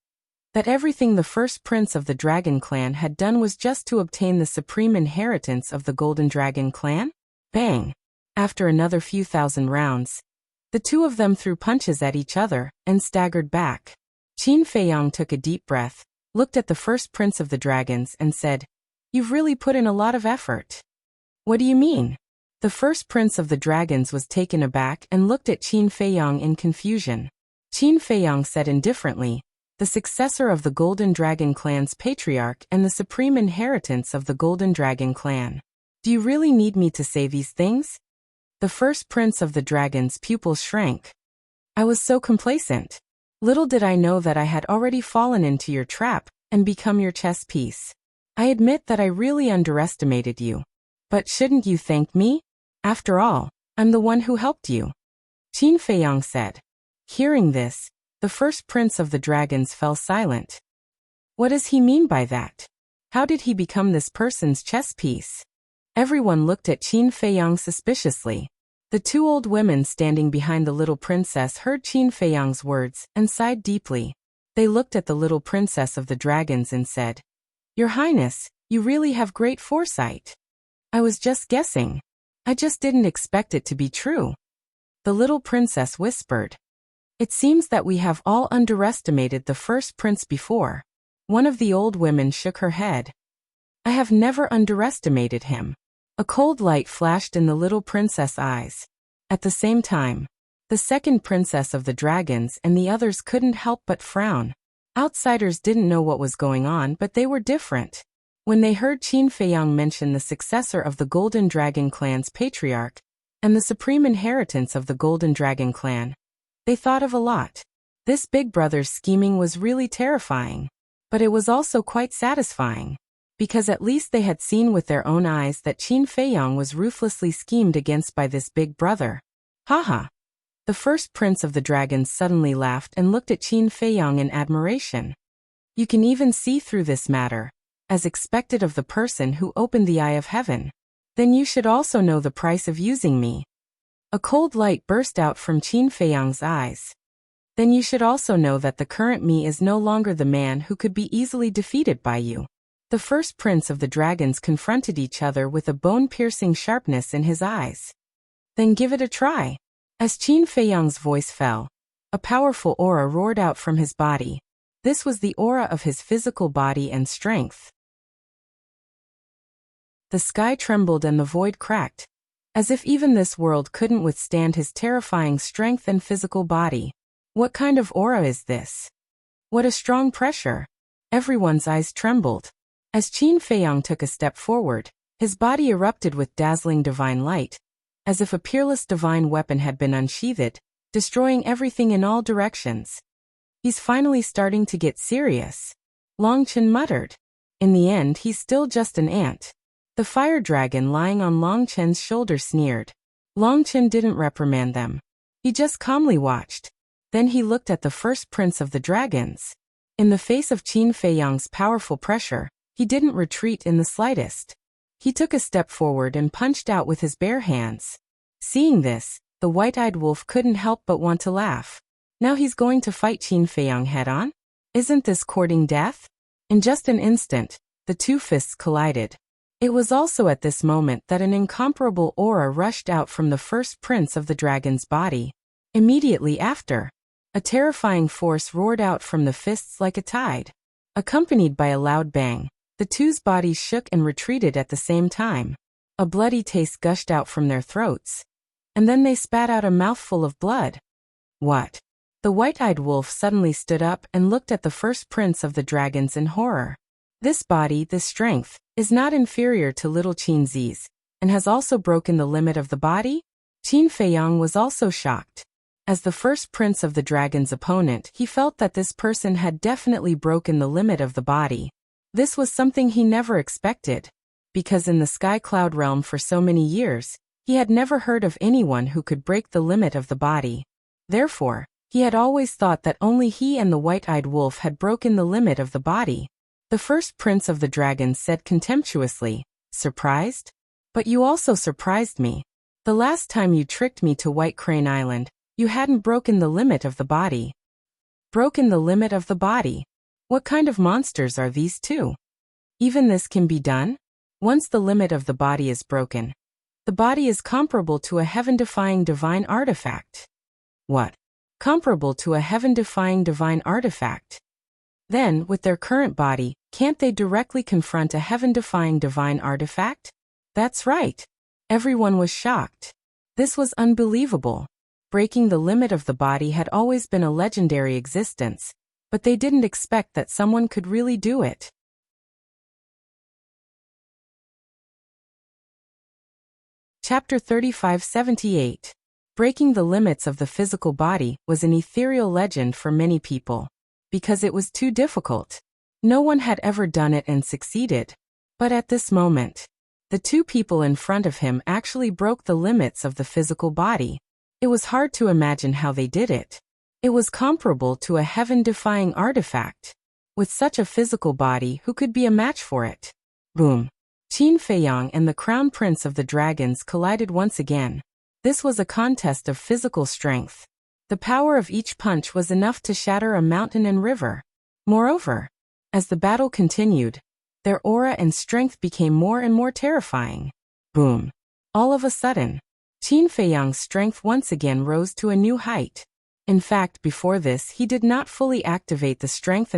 Speaker 1: that everything the first prince of the dragon clan had done was just to obtain the supreme inheritance of the golden dragon clan? Bang! After another few thousand rounds, the two of them threw punches at each other and staggered back. Qin Feiyang took a deep breath, looked at the first prince of the dragons and said, "You've really put in a lot of effort." "What do you mean?" The first prince of the dragons was taken aback and looked at Qin Feiyang in confusion. Qin Feiyang said indifferently, "The successor of the Golden Dragon Clan's patriarch and the supreme inheritance of the Golden Dragon Clan. Do you really need me to say these things?" The first prince of the dragon's pupils shrank. "I was so complacent. Little did I know that I had already fallen into your trap and become your chess piece. I admit that I really underestimated you. But shouldn't you thank me? After all, I'm the one who helped you," Qin Feiyang said. Hearing this, the first prince of the dragons fell silent. What does he mean by that? How did he become this person's chess piece? Everyone looked at Qin Feiyang suspiciously. The two old women standing behind the little princess heard Qin Feiyang's words and sighed deeply. They looked at the little princess of the dragons and said, "Your Highness, you really have great foresight. I was just guessing. I just didn't expect it to be true." The little princess whispered, "It seems that we have all underestimated the first prince before." One of the old women shook her head. "I have never underestimated him." A cold light flashed in the little princess' eyes. At the same time, the second princess of the dragons and the others couldn't help but frown. Outsiders didn't know what was going on, but they were different. When they heard Qin Feiyang mention the successor of the Golden Dragon clan's patriarch and the supreme inheritance of the Golden Dragon clan, they thought of a lot. This big brother's scheming was really terrifying, but it was also quite satisfying, because at least they had seen with their own eyes that Qin Feiyang was ruthlessly schemed against by this big brother. Haha! The first prince of the dragons suddenly laughed and looked at Qin Feiyang in admiration. "You can even see through this matter, as expected of the person who opened the eye of heaven. Then you should also know the price of using me." A cold light burst out from Qin Feiyang's eyes. "Then you should also know that the current me is no longer the man who could be easily defeated by you." The first prince of the dragons confronted each other with a bone-piercing sharpness in his eyes. "Then give it a try." As Qin Feiyang's voice fell, a powerful aura roared out from his body. This was the aura of his physical body and strength. The sky trembled and the void cracked, as if even this world couldn't withstand his terrifying strength and physical body. What kind of aura is this? What a strong pressure! Everyone's eyes trembled. As Qin Feiyang took a step forward, his body erupted with dazzling divine light, as if a peerless divine weapon had been unsheathed, destroying everything in all directions. "He's finally starting to get serious," Long Chen muttered. "In the end, he's still just an ant." The fire dragon lying on Long Chen's shoulder sneered. Long Chen didn't reprimand them. He just calmly watched. Then he looked at the first prince of the dragons. In the face of Qin Feiyang's powerful pressure, he didn't retreat in the slightest. He took a step forward and punched out with his bare hands. Seeing this, the white-eyed wolf couldn't help but want to laugh. Now he's going to fight Qin Feiyang head-on? Isn't this courting death? In just an instant, the two fists collided. It was also at this moment that an incomparable aura rushed out from the first prince of the dragon's body. Immediately after, a terrifying force roared out from the fists like a tide. Accompanied by a loud bang, the two's bodies shook and retreated at the same time. A bloody taste gushed out from their throats. And then they spat out a mouthful of blood. What? The white-eyed wolf suddenly stood up and looked at the first prince of the dragons in horror. This body, this strength, is not inferior to little Qin Zi's, and has also broken the limit of the body? Qin Feiyang was also shocked. As the first prince of the dragon's opponent, he felt that this person had definitely broken the limit of the body. This was something he never expected, because in the Sky Cloud realm for so many years, he had never heard of anyone who could break the limit of the body. Therefore, he had always thought that only he and the white-eyed wolf had broken the limit of the body. The first prince of the dragons said contemptuously, "Surprised? But you also surprised me. The last time you tricked me to White Crane Island, you hadn't broken the limit of the body." Broken the limit of the body? What kind of monsters are these two? Even this can be done? Once the limit of the body is broken, the body is comparable to a heaven-defying divine artifact. What? Comparable to a heaven-defying divine artifact? Then, with their current body, can't they directly confront a heaven-defying divine artifact? That's right. Everyone was shocked. This was unbelievable. Breaking the limit of the body had always been a legendary existence, but they didn't expect that someone could really do it. Chapter 3578. Breaking the limits of the physical body was an ethereal legend for many people, because it was too difficult. No one had ever done it and succeeded. But at this moment, the two people in front of him actually broke the limits of the physical body. It was hard to imagine how they did it. It was comparable to a heaven-defying artifact. With such a physical body, who could be a match for it? Boom. Qin Feiyang and the Crown Prince of the Dragons collided once again. This was a contest of physical strength. The power of each punch was enough to shatter a mountain and river. Moreover, as the battle continued, their aura and strength became more and more terrifying. Boom. All of a sudden, Qin Feiyang's strength once again rose to a new height. In fact, before this, he did not fully activate the strength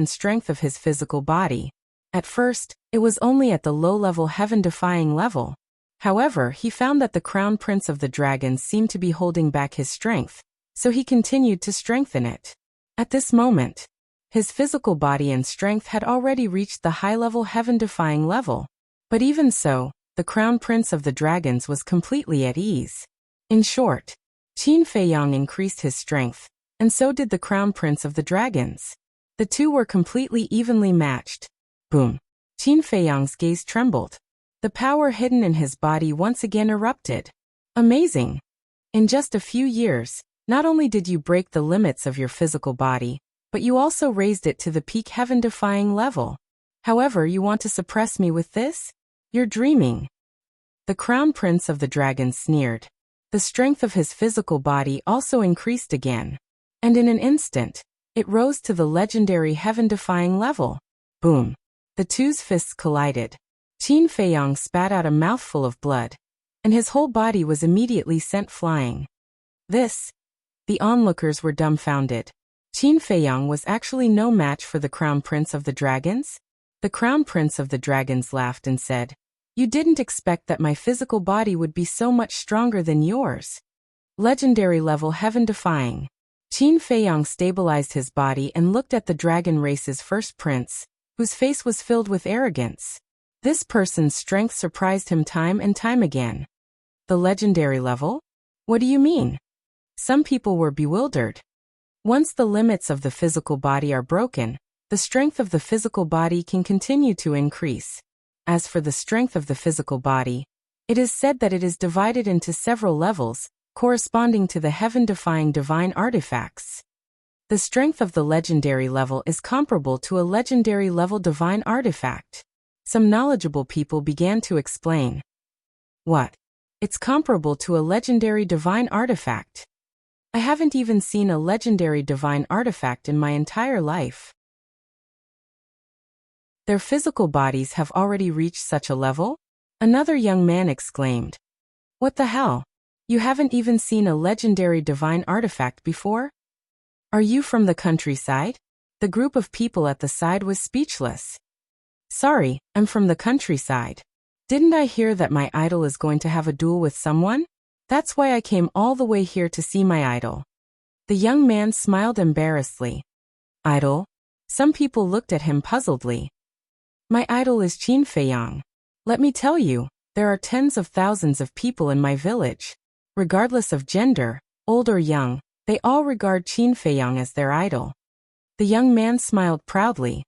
Speaker 1: of his physical body. At first, it was only at the low-level heaven-defying level. However, he found that the Crown Prince of the Dragons seemed to be holding back his strength, so he continued to strengthen it. At this moment, his physical body and strength had already reached the high-level heaven-defying level. But even so, the Crown Prince of the Dragons was completely at ease. In short, Qin Feiyang increased his strength, and so did the Crown Prince of the Dragons. The two were completely evenly matched. Boom. Qin Feiyang's gaze trembled. The power hidden in his body once again erupted. Amazing! In just a few years, not only did you break the limits of your physical body, but you also raised it to the peak heaven-defying level. However, you want to suppress me with this? You're dreaming. The Crown Prince of the Dragons sneered. The strength of his physical body also increased again. And in an instant, it rose to the legendary heaven-defying level. Boom. The two's fists collided. Qin Feiyang spat out a mouthful of blood, and his whole body was immediately sent flying. The onlookers were dumbfounded. Qin Feiyang was actually no match for the Crown Prince of the Dragons? The Crown Prince of the Dragons laughed and said, "You didn't expect that my physical body would be so much stronger than yours." Legendary level heaven-defying. Qin Feiyang stabilized his body and looked at the dragon race's first prince, whose face was filled with arrogance. This person's strength surprised him time and time again. The legendary level? What do you mean? Some people were bewildered. Once the limits of the physical body are broken, the strength of the physical body can continue to increase. As for the strength of the physical body, it is said that it is divided into several levels, corresponding to the heaven-defying divine artifacts. The strength of the legendary level is comparable to a legendary level divine artifact. Some knowledgeable people began to explain. What? It's comparable to a legendary divine artifact. I haven't even seen a legendary divine artifact in my entire life. Their physical bodies have already reached such a level? Another young man exclaimed. What the hell? You haven't even seen a legendary divine artifact before? Are you from the countryside? The group of people at the side was speechless. Sorry, I'm from the countryside. Didn't I hear that my idol is going to have a duel with someone? That's why I came all the way here to see my idol. The young man smiled embarrassedly. Idol? Some people looked at him puzzledly. My idol is Qin Feiyang. Let me tell you, there are tens of thousands of people in my village. Regardless of gender, old or young, they all regard Qin Feiyang as their idol. The young man smiled proudly.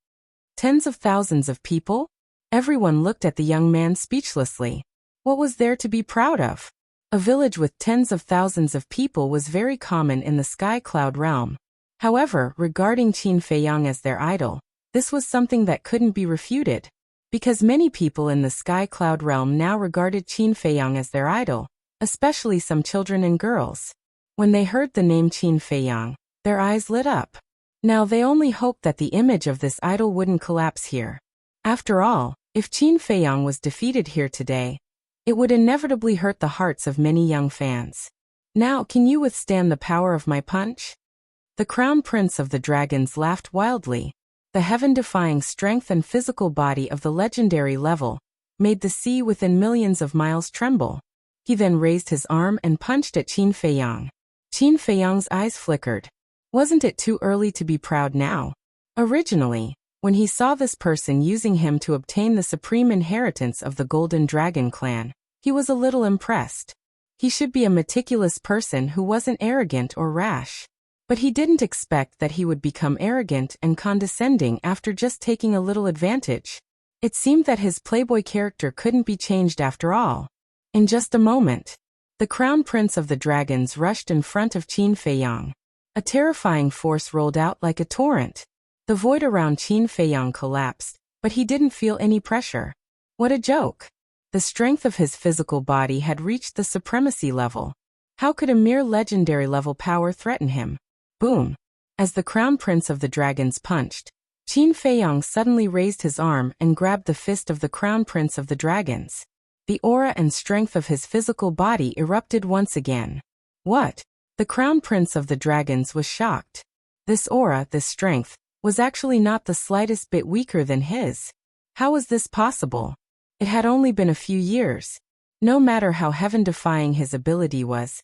Speaker 1: Tens of thousands of people? Everyone looked at the young man speechlessly. What was there to be proud of? A village with tens of thousands of people was very common in the Sky Cloud realm. However, regarding Qin Feiyang as their idol, this was something that couldn't be refuted, because many people in the Sky Cloud realm now regarded Qin Feiyang as their idol, especially some children and girls. When they heard the name Qin Feiyang, their eyes lit up. Now they only hoped that the image of this idol wouldn't collapse here. After all, if Qin Feiyang was defeated here today, it would inevitably hurt the hearts of many young fans. Now, can you withstand the power of my punch? The Crown Prince of the Dragons laughed wildly. The heaven-defying strength and physical body of the legendary level made the sea within millions of miles tremble. He then raised his arm and punched at Qin Feiyang. Qin Feiyang's eyes flickered. Wasn't it too early to be proud now? Originally, when he saw this person using him to obtain the supreme inheritance of the Golden Dragon clan, he was a little impressed. He should be a meticulous person who wasn't arrogant or rash. But he didn't expect that he would become arrogant and condescending after just taking a little advantage. It seemed that his playboy character couldn't be changed after all. In just a moment, the Crown Prince of the Dragons rushed in front of Qin Feiyang. A terrifying force rolled out like a torrent. The void around Qin Feiyang collapsed, but he didn't feel any pressure. What a joke! The strength of his physical body had reached the supremacy level. How could a mere legendary level power threaten him? Boom! As the crown prince of the dragons punched, Qin Feiyang suddenly raised his arm and grabbed the fist of the crown prince of the dragons. The aura and strength of his physical body erupted once again. What? The crown prince of the dragons was shocked. This aura, this strength, was actually not the slightest bit weaker than his. How was this possible? It had only been a few years. No matter how heaven-defying his ability was,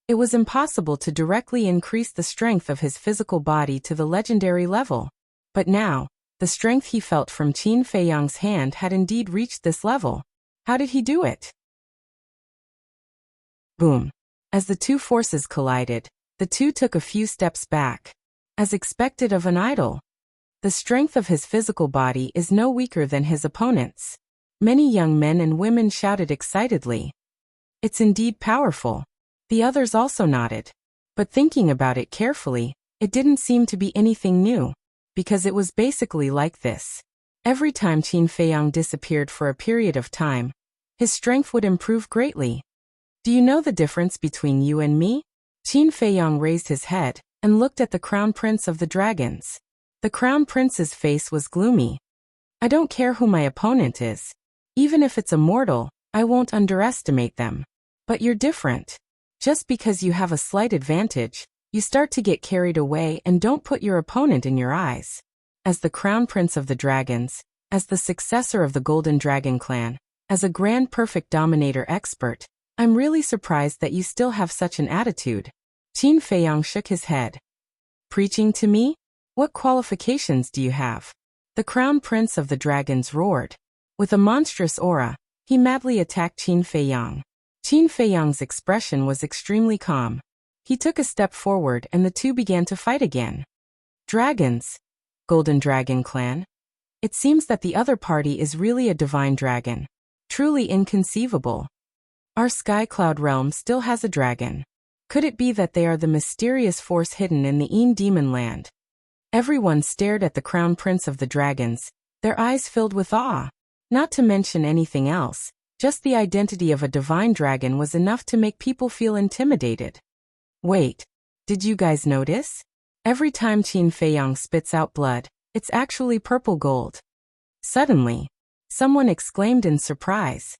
Speaker 1: it was impossible to directly increase the strength of his physical body to the legendary level. But now, the strength he felt from Qin Feiyang's hand had indeed reached this level. How did he do it? Boom. As the two forces collided, the two took a few steps back. As expected of an idol, the strength of his physical body is no weaker than his opponent's. Many young men and women shouted excitedly. It's indeed powerful. The others also nodded. But thinking about it carefully, it didn't seem to be anything new, because it was basically like this. Every time Qin Feiyang disappeared for a period of time, his strength would improve greatly. Do you know the difference between you and me? Qin Feiyang raised his head and looked at the crown prince of the dragons. The crown prince's face was gloomy. I don't care who my opponent is. Even if it's a mortal, I won't underestimate them. But you're different. Just because you have a slight advantage, you start to get carried away and don't put your opponent in your eyes. As the crown prince of the dragons, as the successor of the Golden Dragon clan, as a grand perfect dominator expert, I'm really surprised that you still have such an attitude. Qin Feiyang shook his head. Preaching to me? What qualifications do you have? The crown prince of the dragons roared. With a monstrous aura, he madly attacked Qin Feiyang. Qin Feiyang's expression was extremely calm. He took a step forward and the two began to fight again. Dragons. Golden Dragon clan. It seems that the other party is really a divine dragon. Truly inconceivable. Our Sky Cloud realm still has a dragon. Could it be that they are the mysterious force hidden in the Een Demon land? Everyone stared at the crown prince of the dragons, their eyes filled with awe. Not to mention anything else, just the identity of a divine dragon was enough to make people feel intimidated. Wait, did you guys notice? Every time Qin Feiyang spits out blood, it's actually purple gold. Suddenly, someone exclaimed in surprise.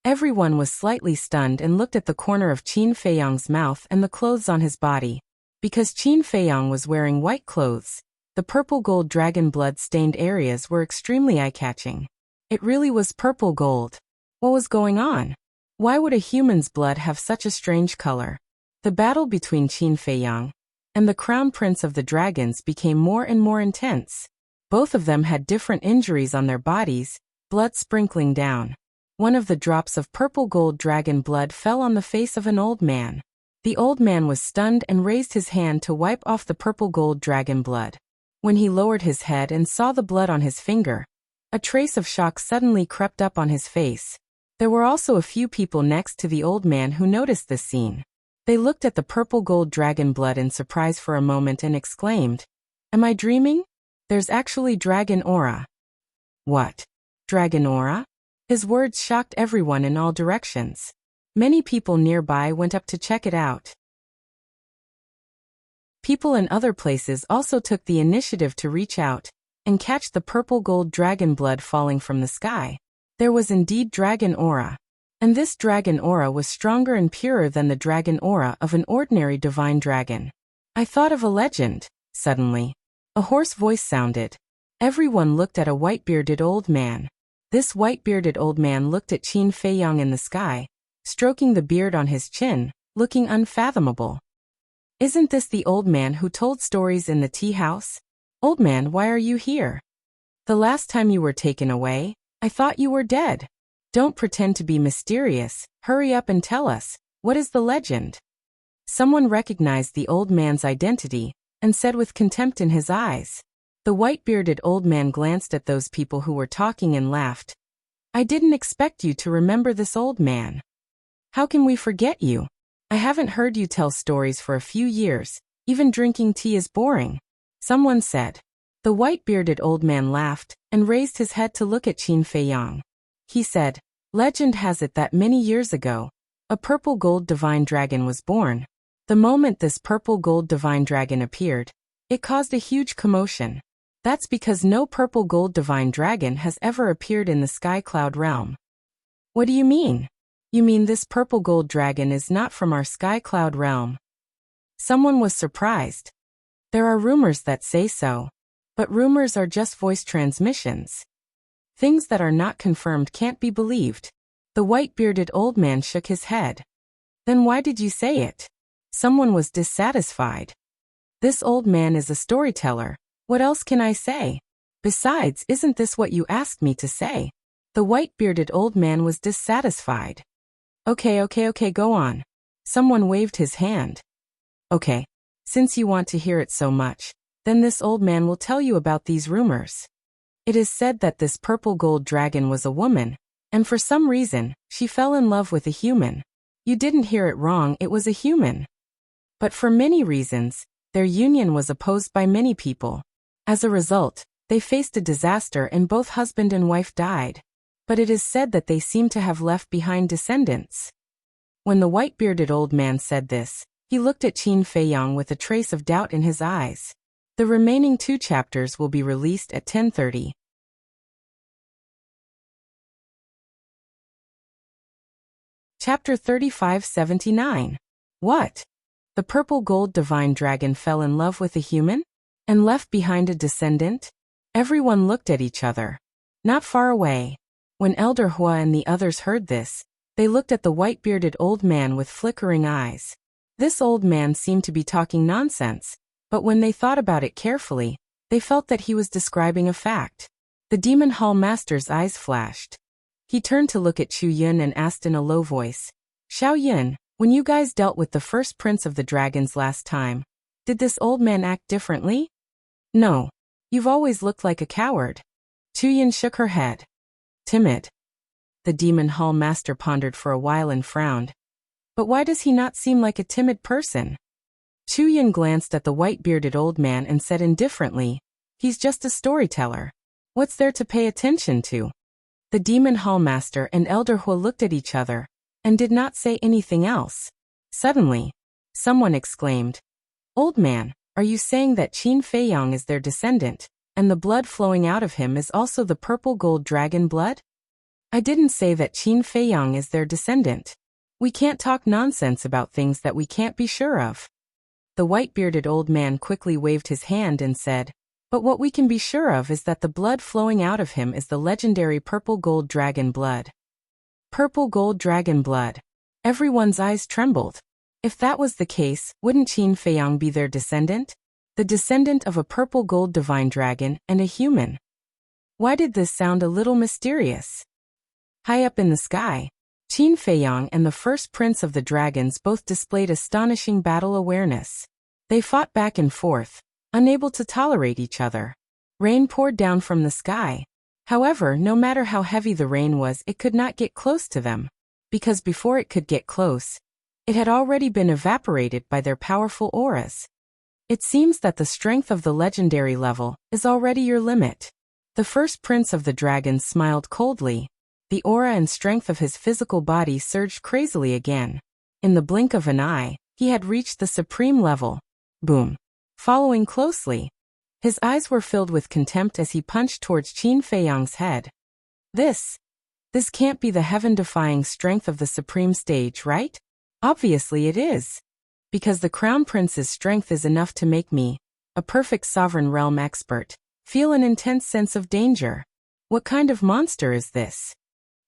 Speaker 1: Everyone was slightly stunned and looked at the corner of Qin Feiyang's mouth and the clothes on his body. Because Qin Feiyang was wearing white clothes, the purple gold dragon blood-stained areas were extremely eye-catching. It really was purple gold. What was going on? Why would a human's blood have such a strange color? The battle between Qin Feiyang and the crown prince of the dragons became more and more intense. Both of them had different injuries on their bodies, blood sprinkling down. One of the drops of purple gold dragon blood fell on the face of an old man. The old man was stunned and raised his hand to wipe off the purple gold dragon blood. When he lowered his head and saw the blood on his finger, a trace of shock suddenly crept up on his face. There were also a few people next to the old man who noticed this scene. They looked at the purple gold dragon blood in surprise for a moment and exclaimed, "Am I dreaming? There's actually dragon aura." What? Dragon aura? His words shocked everyone in all directions. Many people nearby went up to check it out. People in other places also took the initiative to reach out and catch the purple gold dragon blood falling from the sky. There was indeed dragon aura. And this dragon aura was stronger and purer than the dragon aura of an ordinary divine dragon. I thought of a legend, suddenly. A hoarse voice sounded. Everyone looked at a white-bearded old man. This white-bearded old man looked at Qin Feiyang in the sky, stroking the beard on his chin, looking unfathomable. Isn't this the old man who told stories in the tea house? Old man, why are you here? The last time you were taken away, I thought you were dead. Don't pretend to be mysterious, hurry up and tell us, what is the legend? Someone recognized the old man's identity, and said with contempt in his eyes. The white-bearded old man glanced at those people who were talking and laughed. I didn't expect you to remember this old man. How can we forget you? I haven't heard you tell stories for a few years, even drinking tea is boring. someone said. The white-bearded old man laughed and raised his head to look at Qin Feiyang. He said, "Legend has it that many years ago, a purple gold divine dragon was born. The moment this purple gold divine dragon appeared, it caused a huge commotion. That's because no purple gold divine dragon has ever appeared in the sky cloud realm." "What do you mean? You mean this purple gold dragon is not from our sky cloud realm?" Someone was surprised. "There are rumors that say so. But rumors are just voice transmissions. Things that are not confirmed can't be believed." The white-bearded old man shook his head. "Then why did you say it?" Someone was dissatisfied. "This old man is a storyteller. What else can I say? Besides, isn't this what you asked me to say?" The white-bearded old man was dissatisfied. Okay, go on." Someone waved his hand. "Okay. Since you want to hear it so much, then this old man will tell you about these rumors. It is said that this purple gold dragon was a woman, and for some reason, she fell in love with a human. You didn't hear it wrong, it was a human. But for many reasons, their union was opposed by many people. As a result, they faced a disaster and both husband and wife died. But it is said that they seem to have left behind descendants." When the white-bearded old man said this, he looked at Qin Feiyang with a trace of doubt in his eyes. The remaining 2 chapters will be released at 10:30. Chapter 3579. What? The purple gold divine dragon fell in love with a human? And left behind a descendant? Everyone looked at each other. Not far away, when Elder Hua and the others heard this, they looked at the white-bearded old man with flickering eyes. This old man seemed to be talking nonsense, but when they thought about it carefully, they felt that he was describing a fact. The Demon Hall Master's eyes flashed. He turned to look at Chu Yun and asked in a low voice, "Xiao Yun, when you guys dealt with the first prince of the dragons last time, did this old man act differently?" "No. You've always looked like a coward." Chu Yun shook her head. "Timid." The Demon Hall Master pondered for a while and frowned. "But why does he not seem like a timid person?" Chu Yun glanced at the white-bearded old man and said indifferently, "He's just a storyteller. What's there to pay attention to?" The Demon Hall Master and Elder Hua looked at each other and did not say anything else. Suddenly, someone exclaimed, "Old man, are you saying that Qin Feiyang is their descendant, and the blood flowing out of him is also the purple gold dragon blood?" "I didn't say that Qin Feiyang is their descendant. We can't talk nonsense about things that we can't be sure of." The white-bearded old man quickly waved his hand and said, "But what we can be sure of is that the blood flowing out of him is the legendary purple gold dragon blood." Purple gold dragon blood. Everyone's eyes trembled. If that was the case, wouldn't Qin Feiyang be their descendant? The descendant of a purple gold divine dragon and a human. Why did this sound a little mysterious? High up in the sky, Qin Feiyang and the first prince of the dragons both displayed astonishing battle awareness. They fought back and forth, unable to tolerate each other. Rain poured down from the sky. However, no matter how heavy the rain was, it could not get close to them, because before it could get close, it had already been evaporated by their powerful auras. It seems that the strength of the legendary level is already your limit. The first prince of the dragons smiled coldly. The aura and strength of his physical body surged crazily again. In the blink of an eye, he had reached the supreme level. Boom. Following closely, his eyes were filled with contempt as he punched towards Qin Feiyang's head. This can't be the heaven-defying strength of the supreme stage, right? Obviously it is. Because the crown prince's strength is enough to make me, a perfect sovereign realm expert, feel an intense sense of danger. What kind of monster is this?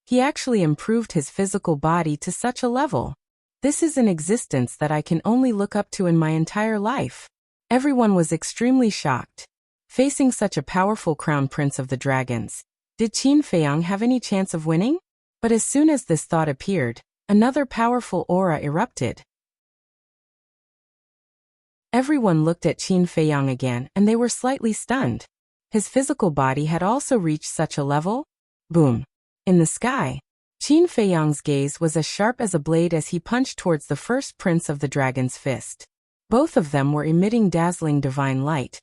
Speaker 1: He actually improved his physical body to such a level. This is an existence that I can only look up to in my entire life. Everyone was extremely shocked. Facing such a powerful crown prince of the dragons, did Qin Feiyang have any chance of winning? But as soon as this thought appeared, another powerful aura erupted. Everyone looked at Qin Feiyang again and they were slightly stunned. His physical body had also reached such a level? Boom. In the sky, Qin Feiyang's gaze was as sharp as a blade as he punched towards the first prince of the dragon's fist. Both of them were emitting dazzling divine light.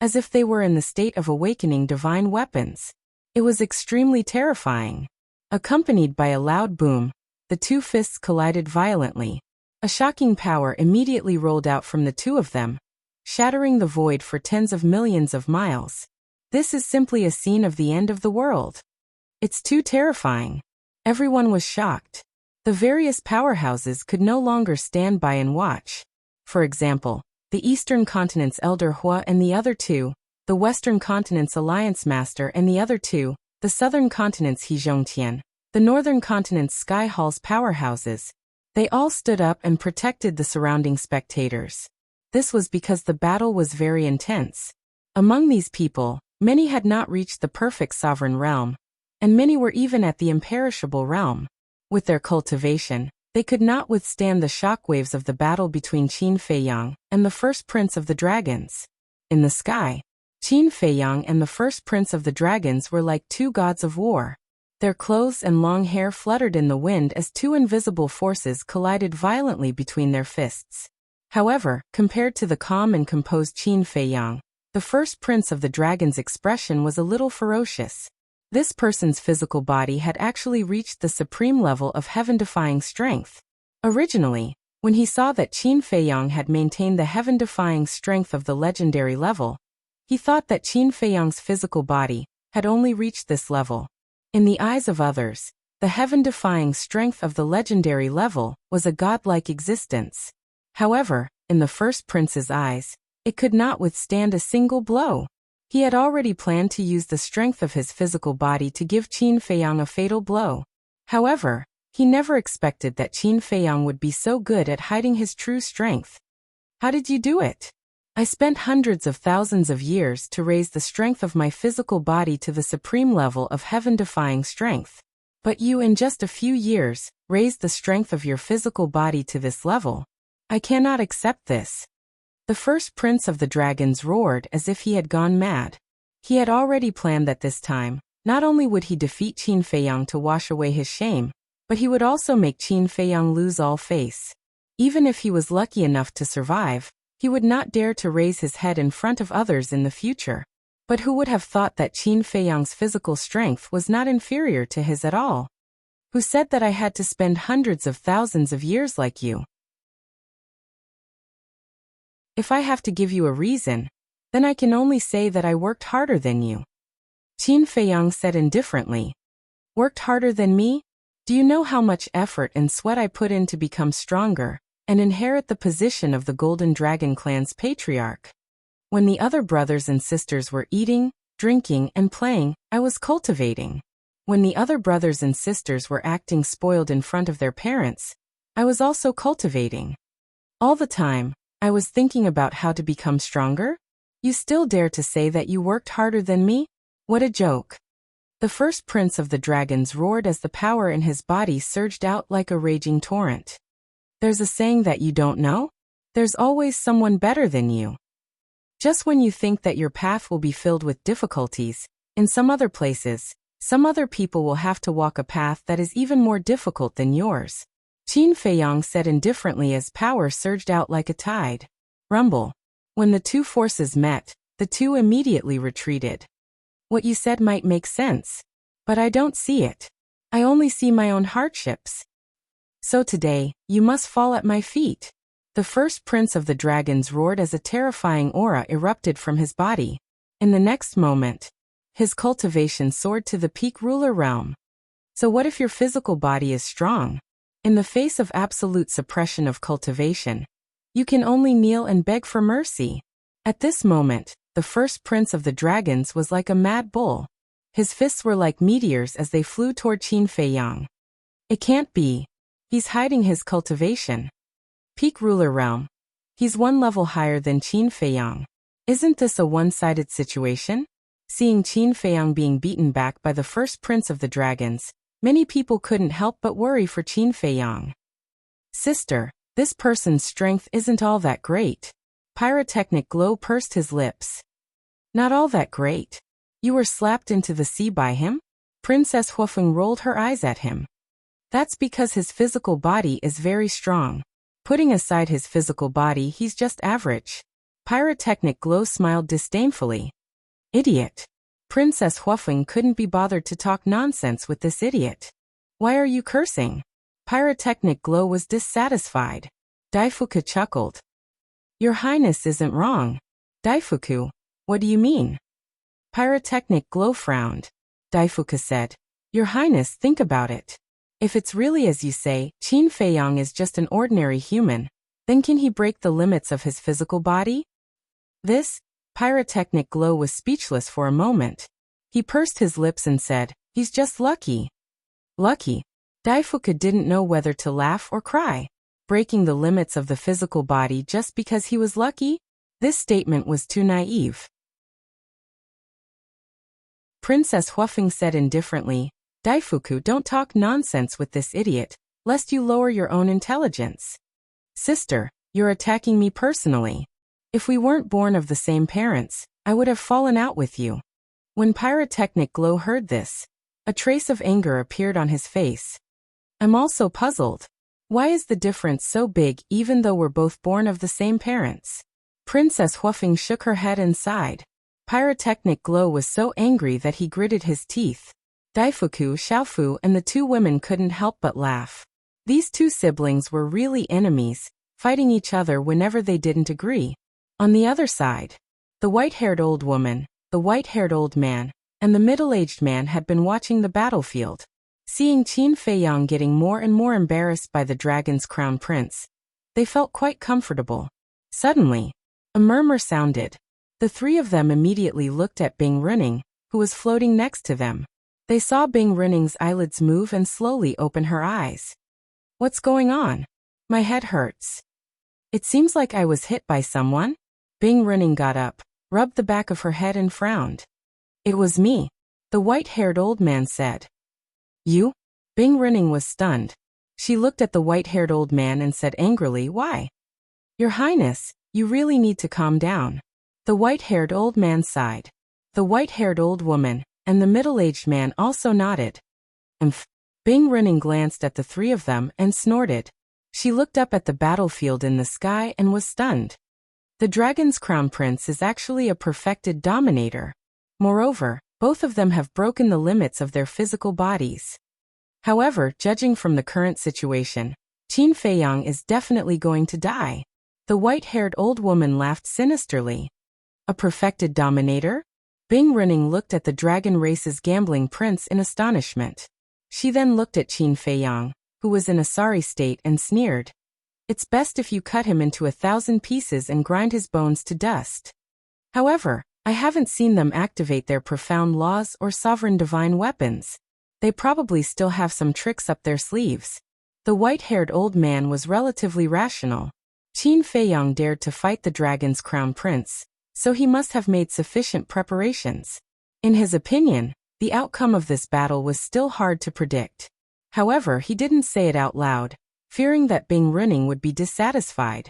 Speaker 1: as if they were in the state of awakening divine weapons. It was extremely terrifying. Accompanied by a loud boom, the two fists collided violently. A shocking power immediately rolled out from the two of them, shattering the void for tens of millions of miles. This is simply a scene of the end of the world. It's too terrifying. Everyone was shocked. The various powerhouses could no longer stand by and watch. For example, the Eastern Continent's Elder Hua and the other two, the Western Continent's Alliance Master and the other two, the Southern Continent's Hizhongtian, the Northern Continent's Sky Hall's powerhouses. They all stood up and protected the surrounding spectators. This was because the battle was very intense. Among these people, many had not reached the perfect sovereign realm, and many were even at the imperishable realm. With their cultivation, they could not withstand the shockwaves of the battle between Qin Feiyang and the first prince of the dragons. In the sky, Qin Feiyang and the first prince of the dragons were like two gods of war. Their clothes and long hair fluttered in the wind as two invisible forces collided violently between their fists. However, compared to the calm and composed Qin Feiyang, the first prince of the dragon's expression was a little ferocious. This person's physical body had actually reached the supreme level of heaven-defying strength. Originally, when he saw that Qin Feiyang had maintained the heaven-defying strength of the legendary level, he thought that Qin Feiyang's physical body had only reached this level. In the eyes of others, the heaven-defying strength of the legendary level was a godlike existence. However, in the first prince's eyes, it could not withstand a single blow. He had already planned to use the strength of his physical body to give Qin Feiyang a fatal blow. However, he never expected that Qin Feiyang would be so good at hiding his true strength. How did you do it? I spent hundreds of thousands of years to raise the strength of my physical body to the supreme level of heaven-defying strength. But you, in just a few years, raised the strength of your physical body to this level. I cannot accept this. The first prince of the dragons roared as if he had gone mad. He had already planned that this time, not only would he defeat Qin Feiyang to wash away his shame, but he would also make Qin Feiyang lose all face. Even if he was lucky enough to survive, he would not dare to raise his head in front of others in the future. But who would have thought that Qin Feiyang's physical strength was not inferior to his at all? Who said that I had to spend hundreds of thousands of years like you? If I have to give you a reason, then I can only say that I worked harder than you. Qin Feiyang said indifferently. Worked harder than me? Do you know how much effort and sweat I put in to become stronger and inherit the position of the Golden Dragon clan's patriarch? When the other brothers and sisters were eating, drinking, and playing, I was cultivating. When the other brothers and sisters were acting spoiled in front of their parents, I was also cultivating. All the time, I was thinking about how to become stronger? You still dare to say that you worked harder than me? What a joke. The first prince of the dragons roared as the power in his body surged out like a raging torrent. There's a saying that you don't know? There's always someone better than you. Just when you think that your path will be filled with difficulties, in some other places, some other people will have to walk a path that is even more difficult than yours. Qin Feiyang said indifferently as power surged out like a tide. Rumble. When the two forces met, the two immediately retreated. What you said might make sense, but I don't see it. I only see my own hardships. So today, you must fall at my feet. The first prince of the dragons roared as a terrifying aura erupted from his body. In the next moment, his cultivation soared to the peak ruler realm. So what if your physical body is strong? In the face of absolute suppression of cultivation, you can only kneel and beg for mercy. At this moment, the first prince of the dragons was like a mad bull. His fists were like meteors as they flew toward Qin Feiyang. It can't be. He's hiding his cultivation. Peak ruler realm. He's one level higher than Qin Feiyang. Isn't this a one-sided situation? Seeing Qin Feiyang being beaten back by the first prince of the dragons, many people couldn't help but worry for Qin Feiyang. Sister, this person's strength isn't all that great. Pyrotechnic glow pursed his lips. Not all that great. You were slapped into the sea by him? Princess Huofeng rolled her eyes at him. That's because his physical body is very strong. Putting aside his physical body, he's just average. Pyrotechnic Glow smiled disdainfully. Idiot. Princess Huafeng couldn't be bothered to talk nonsense with this idiot. Why are you cursing? Pyrotechnic Glow was dissatisfied. Daifuku chuckled. Your Highness isn't wrong. Daifuku, what do you mean? Pyrotechnic Glow frowned. Daifuku said, Your Highness, think about it. If it's really as you say, Qin Feiyang is just an ordinary human, then can he break the limits of his physical body? Pyrotechnic Glow was speechless for a moment. He pursed his lips and said, He's just lucky. Lucky? Daifuku didn't know whether to laugh or cry. Breaking the limits of the physical body just because he was lucky? This statement was too naive. Princess Huafeng said indifferently, Daifuku, don't talk nonsense with this idiot, lest you lower your own intelligence. Sister, you're attacking me personally. If we weren't born of the same parents, I would have fallen out with you. When Pyrotechnic Glow heard this, a trace of anger appeared on his face. I'm also puzzled. Why is the difference so big even though we're both born of the same parents? Princess Huafeng shook her head and sighed. Pyrotechnic Glow was so angry that he gritted his teeth. Daifuku, Xiaofu, and the two women couldn't help but laugh. These two siblings were really enemies, fighting each other whenever they didn't agree. On the other side, the white-haired old woman, the white-haired old man, and the middle-aged man had been watching the battlefield. Seeing Qin Feiyang getting more and more embarrassed by the dragon's crown prince, they felt quite comfortable. Suddenly, a murmur sounded. The three of them immediately looked at Bing Runing, who was floating next to them. They saw Bing Runing's eyelids move and slowly open her eyes. What's going on? My head hurts. It seems like I was hit by someone. Bing Runing got up, rubbed the back of her head and frowned. It was me, the white-haired old man said. You? Bing Runing was stunned. She looked at the white-haired old man and said angrily, Why? Your Highness, you really need to calm down. The white-haired old man sighed. The white-haired old woman and the middle-aged man also nodded. Bing Runing glanced at the three of them and snorted. She looked up at the battlefield in the sky and was stunned. The dragon's crown prince is actually a perfected dominator. Moreover, both of them have broken the limits of their physical bodies. However, judging from the current situation, Qin Feiyang is definitely going to die. The white-haired old woman laughed sinisterly. A perfected dominator? Bing Runing looked at the dragon race's gambling prince in astonishment. She then looked at Qin Feiyang, who was in a sorry state, and sneered. It's best if you cut him into 1,000 pieces and grind his bones to dust. However, I haven't seen them activate their profound laws or sovereign divine weapons. They probably still have some tricks up their sleeves. The white-haired old man was relatively rational. Qin Feiyang dared to fight the dragon's crown prince, so he must have made sufficient preparations. In his opinion, the outcome of this battle was still hard to predict. However, he didn't say it out loud, fearing that Bing Runing would be dissatisfied.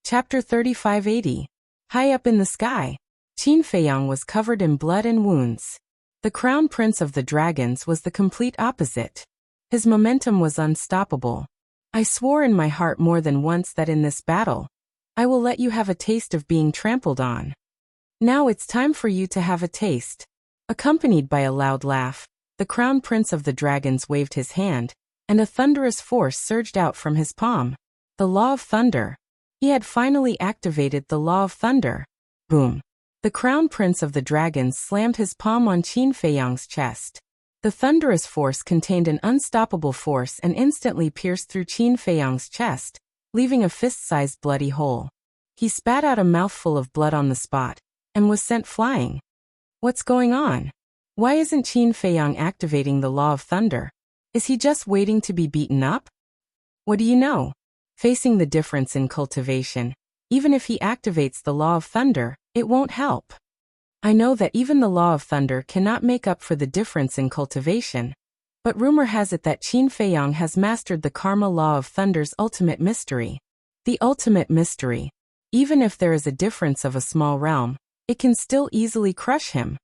Speaker 1: Chapter 3580. High up in the sky, Qin Feiyang was covered in blood and wounds. The crown prince of the dragons was the complete opposite. His momentum was unstoppable. I swore in my heart more than once that in this battle, I will let you have a taste of being trampled on. Now it's time for you to have a taste. Accompanied by a loud laugh, the crown prince of the dragons waved his hand, and a thunderous force surged out from his palm. The law of thunder. He had finally activated the law of thunder. Boom. The crown prince of the dragons slammed his palm on Qin Feiyang's chest. The thunderous force contained an unstoppable force and instantly pierced through Qin Feiyang's chest, leaving a fist-sized bloody hole. He spat out a mouthful of blood on the spot, and was sent flying. What's going on? Why isn't Qin Feiyang activating the law of thunder? Is he just waiting to be beaten up? What do you know? Facing the difference in cultivation, even if he activates the law of thunder, it won't help. I know that even the law of thunder cannot make up for the difference in cultivation, but rumor has it that Qin Feiyang has mastered the karma law of thunder's ultimate mystery. The ultimate mystery. Even if there is a difference of a small realm, it can still easily crush him.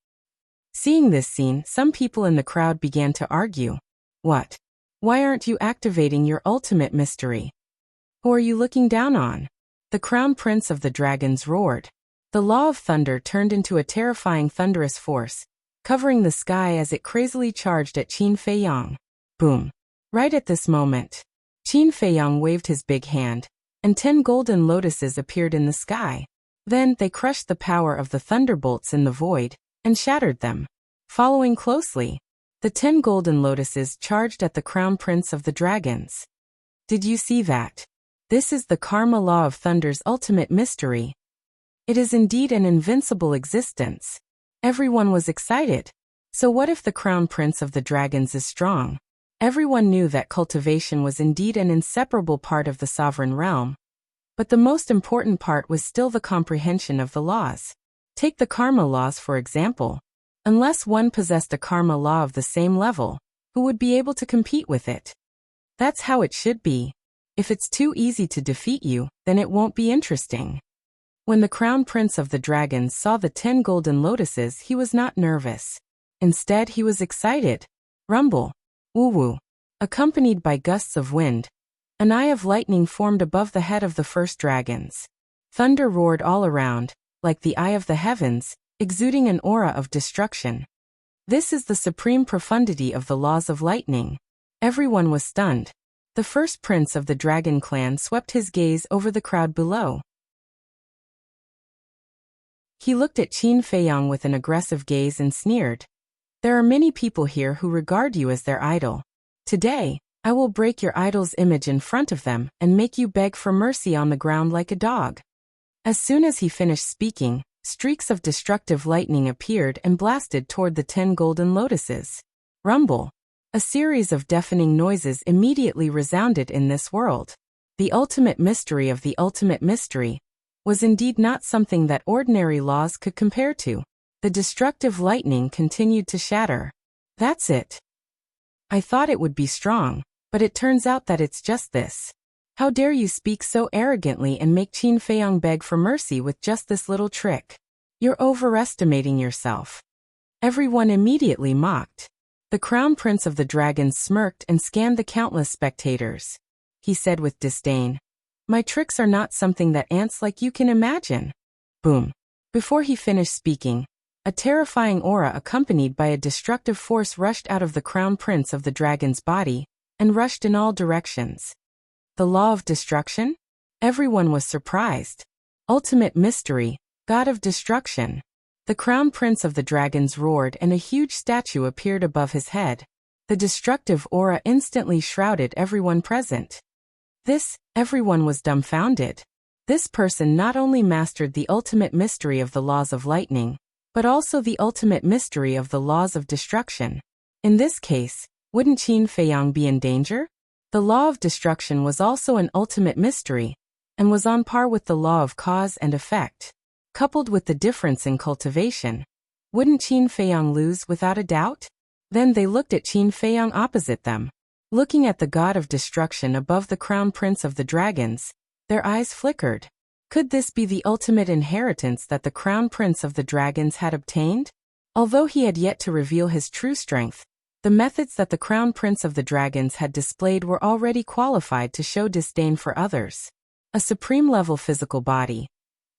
Speaker 1: Seeing this scene, some people in the crowd began to argue. What? Why aren't you activating your ultimate mystery? Who are you looking down on? The Crown Prince of the Dragons roared. The law of thunder turned into a terrifying thunderous force, covering the sky as it crazily charged at Qin Feiyang. Boom. Right at this moment, Qin Feiyang waved his big hand, and 10 golden lotuses appeared in the sky. Then they crushed the power of the thunderbolts in the void, and shattered them. Following closely, the 10 golden lotuses charged at the Crown Prince of the Dragons. Did you see that? This is the karma law of thunder's ultimate mystery. It is indeed an invincible existence. Everyone was excited. So what if the Crown Prince of the Dragons is strong? Everyone knew that cultivation was indeed an inseparable part of the sovereign realm. But the most important part was still the comprehension of the laws. Take the karma laws for example. Unless one possessed a karma law of the same level, who would be able to compete with it? That's how it should be. If it's too easy to defeat you, then it won't be interesting. When the Crown Prince of the Dragons saw the 10 golden lotuses, he was not nervous. Instead, he was excited. Rumble. Woo-woo. Accompanied by gusts of wind, an eye of lightning formed above the head of the first dragons. Thunder roared all around, like the eye of the heavens, exuding an aura of destruction. This is the supreme profundity of the laws of lightning. Everyone was stunned. The first prince of the dragon clan swept his gaze over the crowd below. He looked at Qin Feiyang with an aggressive gaze and sneered. There are many people here who regard you as their idol. Today, I will break your idol's image in front of them and make you beg for mercy on the ground like a dog. As soon as he finished speaking, streaks of destructive lightning appeared and blasted toward the 10 golden lotuses. Rumble. A series of deafening noises immediately resounded in this world. The ultimate mystery of the ultimate mystery was indeed not something that ordinary laws could compare to. The destructive lightning continued to shatter. That's it. I thought it would be strong, but it turns out that it's just this. How dare you speak so arrogantly and make Qin Feiyang beg for mercy with just this little trick? You're overestimating yourself. Everyone immediately mocked. The Crown Prince of the Dragons smirked and scanned the countless spectators. He said with disdain, "My tricks are not something that ants like you can imagine." Boom. Before he finished speaking, a terrifying aura accompanied by a destructive force rushed out of the Crown Prince of the Dragon's body, and rushed in all directions. The law of destruction? Everyone was surprised. Ultimate mystery, god of destruction. The Crown Prince of the Dragons roared and a huge statue appeared above his head. The destructive aura instantly shrouded everyone present. Everyone was dumbfounded. This person not only mastered the ultimate mystery of the laws of lightning, but also the ultimate mystery of the laws of destruction. In this case, wouldn't Qin Feiyang be in danger? The law of destruction was also an ultimate mystery, and was on par with the law of cause and effect. Coupled with the difference in cultivation, wouldn't Qin Feiyang lose without a doubt? Then they looked at Qin Feiyang opposite them. Looking at the god of destruction above the Crown Prince of the Dragons, their eyes flickered. Could this be the ultimate inheritance that the Crown Prince of the Dragons had obtained? Although he had yet to reveal his true strength, the methods that the Crown Prince of the Dragons had displayed were already qualified to show disdain for others. A supreme-level physical body.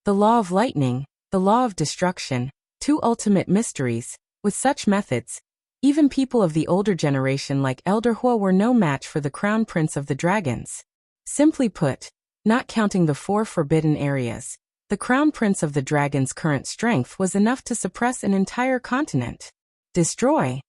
Speaker 1: The law of lightning, the law of destruction, two ultimate mysteries. With such methods, even people of the older generation like Elder Hua were no match for the Crown Prince of the Dragons. Simply put, not counting the 4 forbidden areas, the Crown Prince of the Dragon's current strength was enough to suppress an entire continent. Destroy.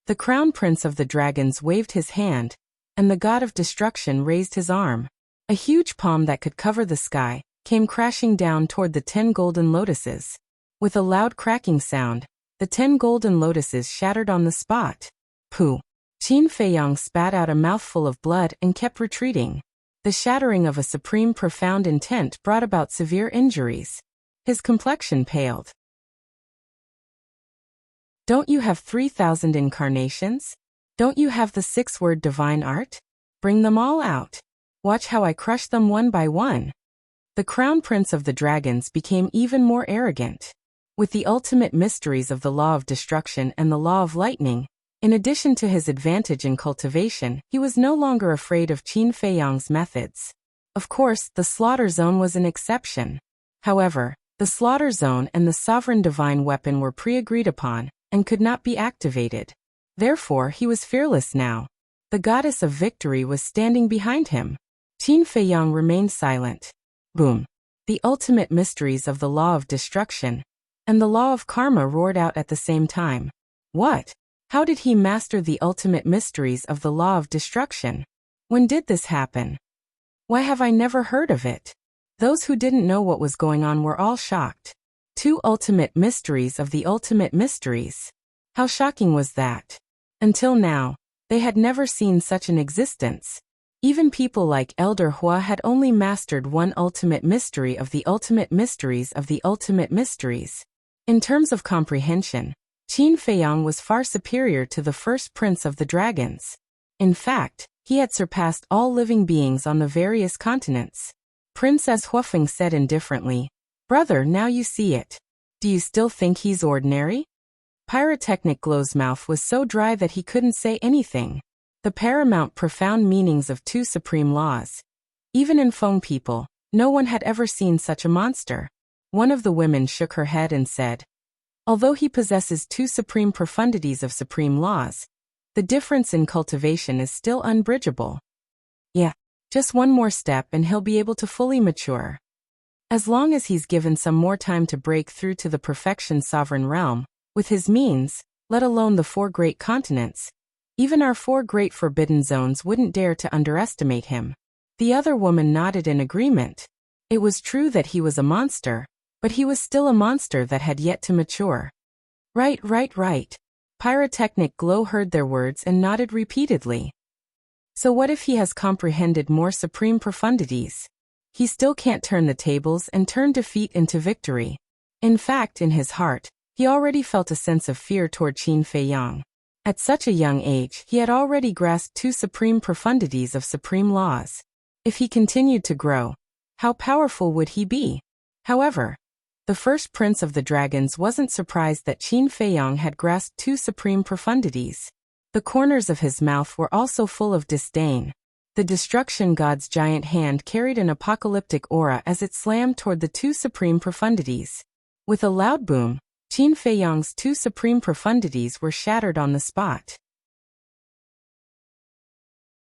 Speaker 1: The Crown Prince of the Dragons waved his hand, and the god of destruction raised his arm. A huge palm that could cover the sky came crashing down toward the 10 golden lotuses. With a loud cracking sound, the 10 golden lotuses shattered on the spot. Pooh! Qin Feiyang spat out a mouthful of blood and kept retreating. The shattering of a supreme profound intent brought about severe injuries. His complexion paled. Don't you have 3,000 incarnations? Don't you have the 6-word divine art? Bring them all out. Watch how I crush them one by one. The Crown Prince of the Dragons became even more arrogant. With the ultimate mysteries of the law of destruction and the law of lightning, In addition to his advantage in cultivation, he was no longer afraid of Qin Feiyang's methods. Of course, the slaughter zone was an exception. However, the slaughter zone and the sovereign divine weapon were pre-agreed upon, and could not be activated. Therefore, he was fearless now. The goddess of victory was standing behind him. Qin Feiyang remained silent. Boom. The ultimate mysteries of the law of destruction and the law of karma roared out at the same time. What? How did he master the ultimate mysteries of the law of destruction? When did this happen? Why have I never heard of it? Those who didn't know what was going on were all shocked. 2 ultimate mysteries of the ultimate mysteries. How shocking was that? Until now, they had never seen such an existence. Even people like Elder Hua had only mastered 1 ultimate mystery of the ultimate mysteries of the ultimate mysteries. In terms of comprehension, Qin Feiyang was far superior to the first prince of the dragons. In fact, he had surpassed all living beings on the various continents. Princess Huafeng said indifferently, "Brother, now you see it. Do you still think he's ordinary?" Pyrotechnic Glow's mouth was so dry that he couldn't say anything. The paramount profound meanings of 2 supreme laws. Even in Feng people, no one had ever seen such a monster. One of the women shook her head and said, "Although he possesses 2 supreme profundities of supreme laws, the difference in cultivation is still unbridgeable. Yeah, just 1 more step and he'll be able to fully mature. As long as he's given some more time to break through to the perfection sovereign realm, with his means, let alone the 4 great continents, even our 4 great forbidden zones wouldn't dare to underestimate him." The other woman nodded in agreement. It was true that he was a monster, but he was still a monster that had yet to mature. Right. Pyrotechnic Glow heard their words and nodded repeatedly. So what if he has comprehended more supreme profundities? He still can't turn the tables and turn defeat into victory. In fact, in his heart, he already felt a sense of fear toward Qin Feiyang. At such a young age, he had already grasped 2 supreme profundities of supreme laws. If he continued to grow, how powerful would he be? However, the first prince of the dragons wasn't surprised that Qin Feiyang had grasped 2 supreme profundities. The corners of his mouth were also full of disdain. The destruction god's giant hand carried an apocalyptic aura as it slammed toward the 2 supreme profundities. With a loud boom, Qin Feiyang's 2 supreme profundities were shattered on the spot.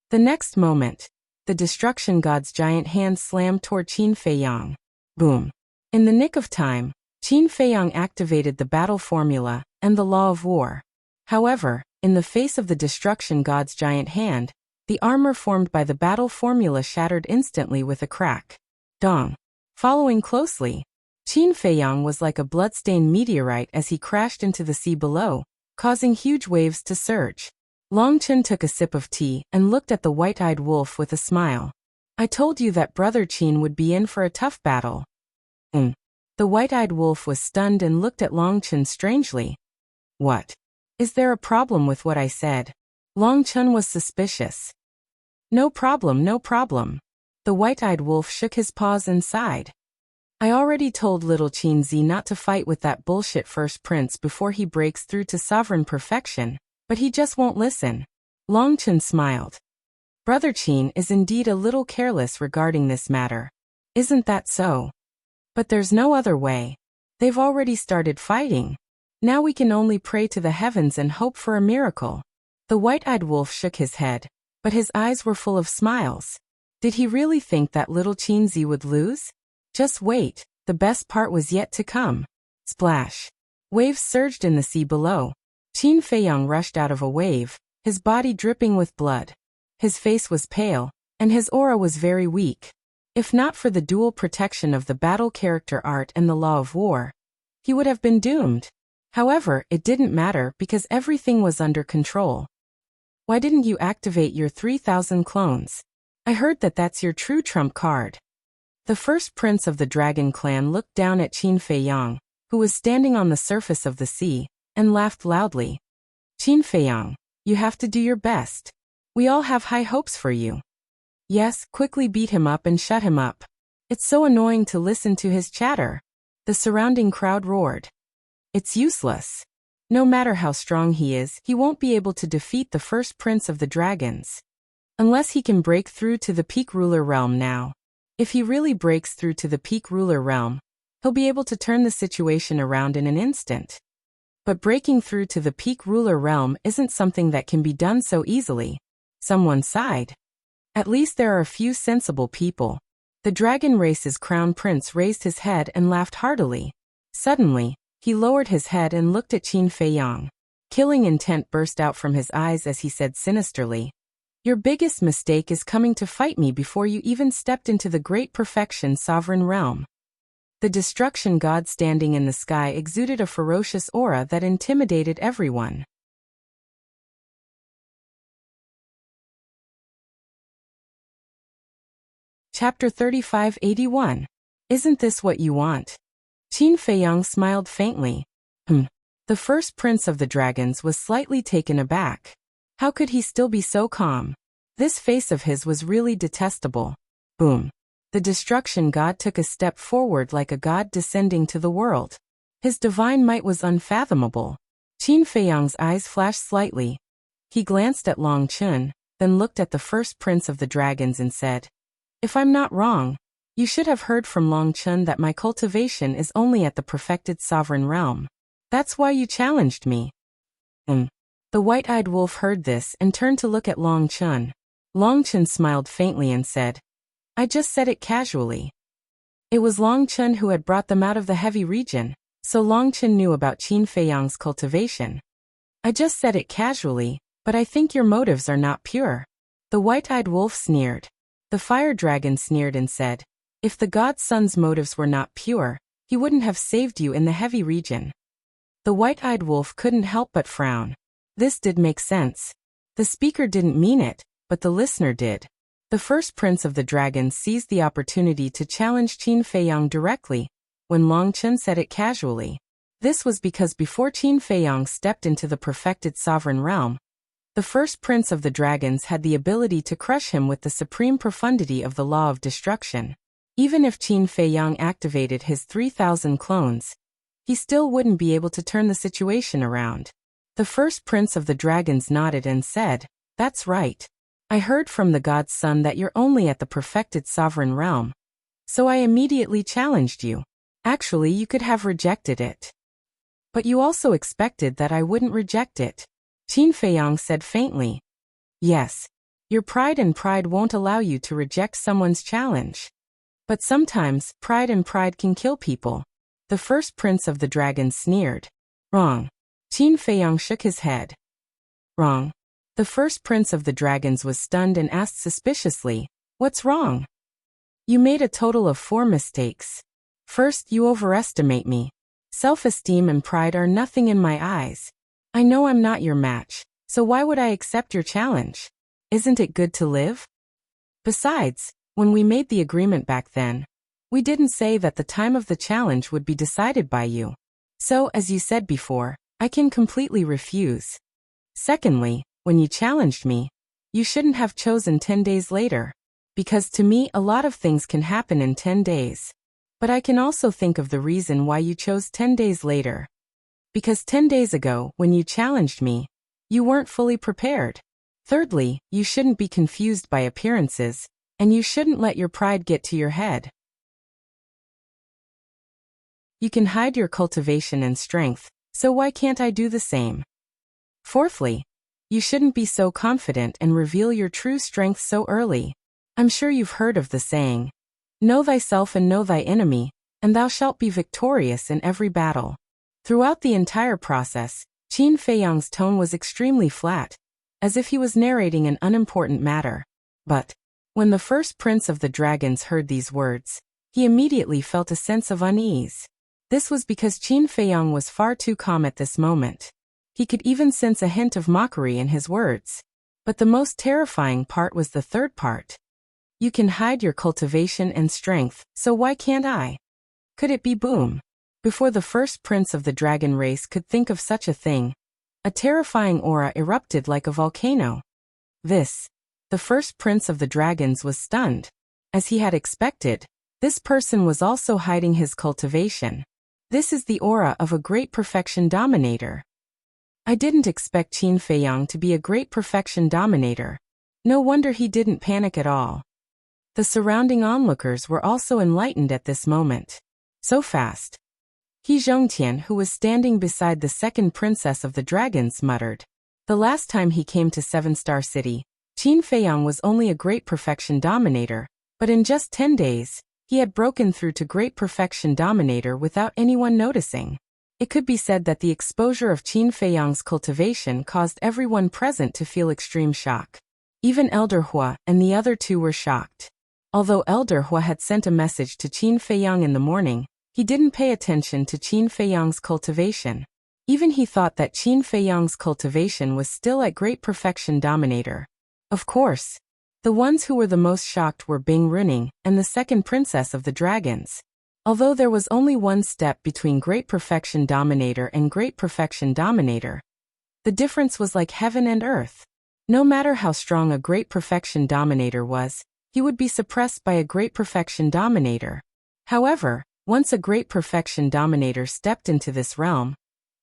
Speaker 1: The next moment, the destruction god's giant hand slammed toward Qin Feiyang. Boom. In the nick of time, Qin Feiyang activated the battle formula and the law of war. However, in the face of the destruction god's giant hand, the armor formed by the battle formula shattered instantly with a crack. Dong. Following closely, Qin Feiyang was like a bloodstained meteorite as he crashed into the sea below, causing huge waves to surge. Longchen took a sip of tea and looked at the white-eyed wolf with a smile. "I told you that Brother Qin would be in for a tough battle." The white-eyed wolf was stunned and looked at Longchen strangely. "What? Is there a problem with what I said?" Longchen was suspicious. No problem. The white-eyed wolf shook his paws and sighed. "I already told little Qin Zi not to fight with that bullshit first prince before he breaks through to sovereign perfection, but he just won't listen." Longchen smiled. "Brother Qin is indeed a little careless regarding this matter. Isn't that so? But there's no other way. They've already started fighting. Now we can only pray to the heavens and hope for a miracle." The white-eyed wolf shook his head, but his eyes were full of smiles. Did he really think that little Qin Zi would lose? Just wait, the best part was yet to come. Splash. Waves surged in the sea below. Qin Feiyang rushed out of a wave, his body dripping with blood. His face was pale, and his aura was very weak. If not for the dual protection of the battle character art and the law of war, he would have been doomed. However, it didn't matter because everything was under control. "Why didn't you activate your 3,000 clones? I heard that that's your true trump card." The first prince of the dragon clan looked down at Qin Feiyang, who was standing on the surface of the sea, and laughed loudly. "Qin Feiyang, you have to do your best. We all have high hopes for you." "Yes, quickly beat him up and shut him up. It's so annoying to listen to his chatter." The surrounding crowd roared. "It's useless. No matter how strong he is, he won't be able to defeat the first prince of the dragons. Unless he can break through to the peak ruler realm now. If he really breaks through to the peak ruler realm, he'll be able to turn the situation around in an instant. But breaking through to the peak ruler realm isn't something that can be done so easily. Someone sighed. At least there are a few sensible people. The dragon race's crown prince raised his head and laughed heartily. Suddenly, he lowered his head and looked at Qin Feiyang. Killing intent burst out from his eyes as he said sinisterly, "Your biggest mistake is coming to fight me before you even stepped into the great perfection sovereign realm." The destruction god standing in the sky exuded a ferocious aura that intimidated everyone. Chapter 3581. Isn't this what you want? Qin Feiyang smiled faintly. The first prince of the dragons was slightly taken aback. How could he still be so calm? This face of his was really detestable. Boom. The destruction god took a step forward like a god descending to the world. His divine might was unfathomable. Qin Feiyang's eyes flashed slightly. He glanced at Long Chun, then looked at the first prince of the dragons and said, "If I'm not wrong, you should have heard from Long Chun that my cultivation is only at the perfected sovereign realm. That's why you challenged me." The white-eyed wolf heard this and turned to look at Long Chun. Long Chun smiled faintly and said, "I just said it casually." It was Long Chun who had brought them out of the heavy region, so Long Chun knew about Qin Feiyang's cultivation. "I just said it casually, but I think your motives are not pure." The white-eyed wolf sneered. The fire dragon sneered and said, "If the god's son's motives were not pure, he wouldn't have saved you in the heavy region." The white-eyed wolf couldn't help but frown. This did make sense. The speaker didn't mean it, but the listener did. The first prince of the dragons seized the opportunity to challenge Qin Feiyang directly, when Long Chun said it casually. This was because before Qin Feiyang stepped into the perfected sovereign realm, the first prince of the dragons had the ability to crush him with the supreme profundity of the law of destruction. Even if Qin Feiyang activated his 3,000 clones, he still wouldn't be able to turn the situation around. The first prince of the dragons nodded and said, "That's right. I heard from the god's son that you're only at the perfected sovereign realm. So I immediately challenged you. Actually, you could have rejected it. But you also expected that I wouldn't reject it." Qin Feiyang said faintly. "Yes. Your pride won't allow you to reject someone's challenge. But sometimes, pride can kill people." The first prince of the dragons sneered. "Wrong." Qin Feiyang shook his head. "Wrong." The first prince of the dragons was stunned and asked suspiciously, "What's wrong?" "You made a total of 4 mistakes. First, you overestimate me. Self-esteem and pride are nothing in my eyes. I know I'm not your match, so why would I accept your challenge? Isn't it good to live? Besides, when we made the agreement back then, we didn't say that the time of the challenge would be decided by you. So, as you said before, I can completely refuse. Secondly, when you challenged me, you shouldn't have chosen 10 days later. Because to me a lot of things can happen in 10 days. But I can also think of the reason why you chose 10 days later. Because 10 days ago, when you challenged me, you weren't fully prepared. Thirdly, you shouldn't be confused by appearances, and you shouldn't let your pride get to your head. You can hide your cultivation and strength, so why can't I do the same? Fourthly, you shouldn't be so confident and reveal your true strength so early. I'm sure you've heard of the saying, "Know thyself and know thy enemy, and thou shalt be victorious in every battle." Throughout the entire process, Qin Feiyang's tone was extremely flat, as if he was narrating an unimportant matter. But when the first prince of the dragons heard these words, he immediately felt a sense of unease. This was because Qin Feiyang was far too calm at this moment. He could even sense a hint of mockery in his words. But the most terrifying part was the third part. You can hide your cultivation and strength, so why can't I? Could it be boom? Before the first prince of the dragon race could think of such a thing, a terrifying aura erupted like a volcano. The first prince of the dragons was stunned. As he had expected, this person was also hiding his cultivation. This is the aura of a great perfection dominator. I didn't expect Qin Feiyang to be a great perfection dominator. No wonder he didn't panic at all. The surrounding onlookers were also enlightened at this moment. So fast. He Zhongtian, who was standing beside the second princess of the dragons, muttered. The last time he came to Seven-Star City, Qin Feiyang was only a great perfection dominator, but in just 10 days, he had broken through to great perfection dominator without anyone noticing. It could be said that the exposure of Qin Feiyang's cultivation caused everyone present to feel extreme shock. Even Elder Hua and the other two were shocked. Although Elder Hua had sent a message to Qin Feiyang in the morning, he didn't pay attention to Qin Feiyang's cultivation. Even he thought that Qin Feiyang's cultivation was still at great perfection dominator. Of course, the ones who were the most shocked were Bing Runing and the second princess of the dragons. Although there was only one step between great perfection dominator and great perfection dominator, the difference was like heaven and earth. No matter how strong a great perfection dominator was, he would be suppressed by a great perfection dominator. However, once a great perfection dominator stepped into this realm,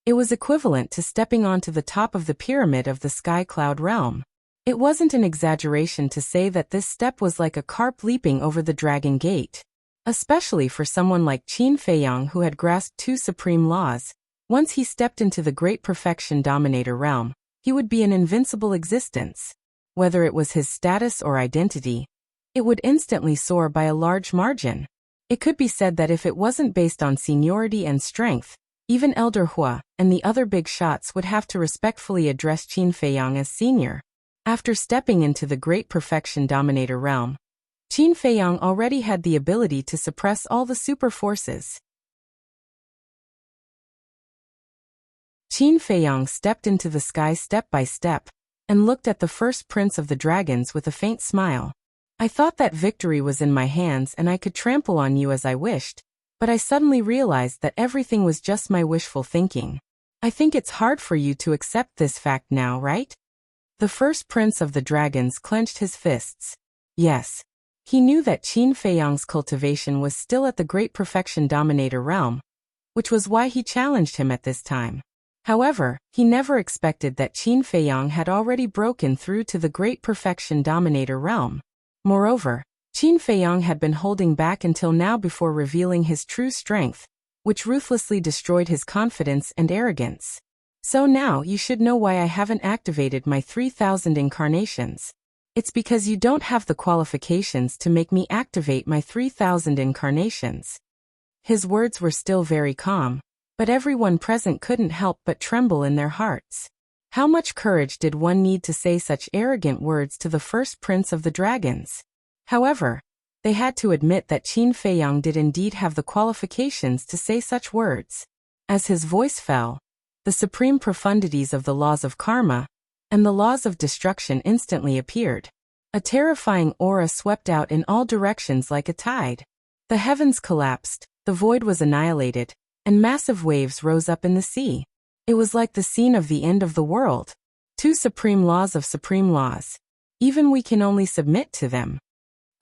Speaker 1: it was equivalent to stepping onto the top of the pyramid of the sky cloud realm. It wasn't an exaggeration to say that this step was like a carp leaping over the dragon gate. Especially for someone like Qin Feiyang, who had grasped two supreme laws. Once he stepped into the great perfection dominator realm, he would be an invincible existence. Whether it was his status or identity, it would instantly soar by a large margin. It could be said that if it wasn't based on seniority and strength, even Elder Hua and the other big shots would have to respectfully address Qin Feiyang as senior. After stepping into the great perfection dominator realm, Qin Feiyang already had the ability to suppress all the super forces. Qin Feiyang stepped into the sky step by step, and looked at the first prince of the dragons with a faint smile. I thought that victory was in my hands and I could trample on you as I wished, but I suddenly realized that everything was just my wishful thinking. I think it's hard for you to accept this fact now, right? The first prince of the dragons clenched his fists. Yes. He knew that Qin Feiyang's cultivation was still at the great perfection dominator realm, which was why he challenged him at this time. However, he never expected that Qin Feiyang had already broken through to the great perfection dominator realm. Moreover, Qin Feiyang had been holding back until now before revealing his true strength, which ruthlessly destroyed his confidence and arrogance. So now you should know why I haven't activated my 3,000 incarnations. It's because you don't have the qualifications to make me activate my 3,000 incarnations. His words were still very calm, but everyone present couldn't help but tremble in their hearts. How much courage did one need to say such arrogant words to the first prince of the dragons? However, they had to admit that Qin Feiyang did indeed have the qualifications to say such words. As his voice fell, the supreme profundities of the laws of karma and the laws of destruction instantly appeared. A terrifying aura swept out in all directions like a tide. The heavens collapsed, the void was annihilated, and massive waves rose up in the sea. It was like the scene of the end of the world. Two supreme laws of supreme laws. Even we can only submit to them.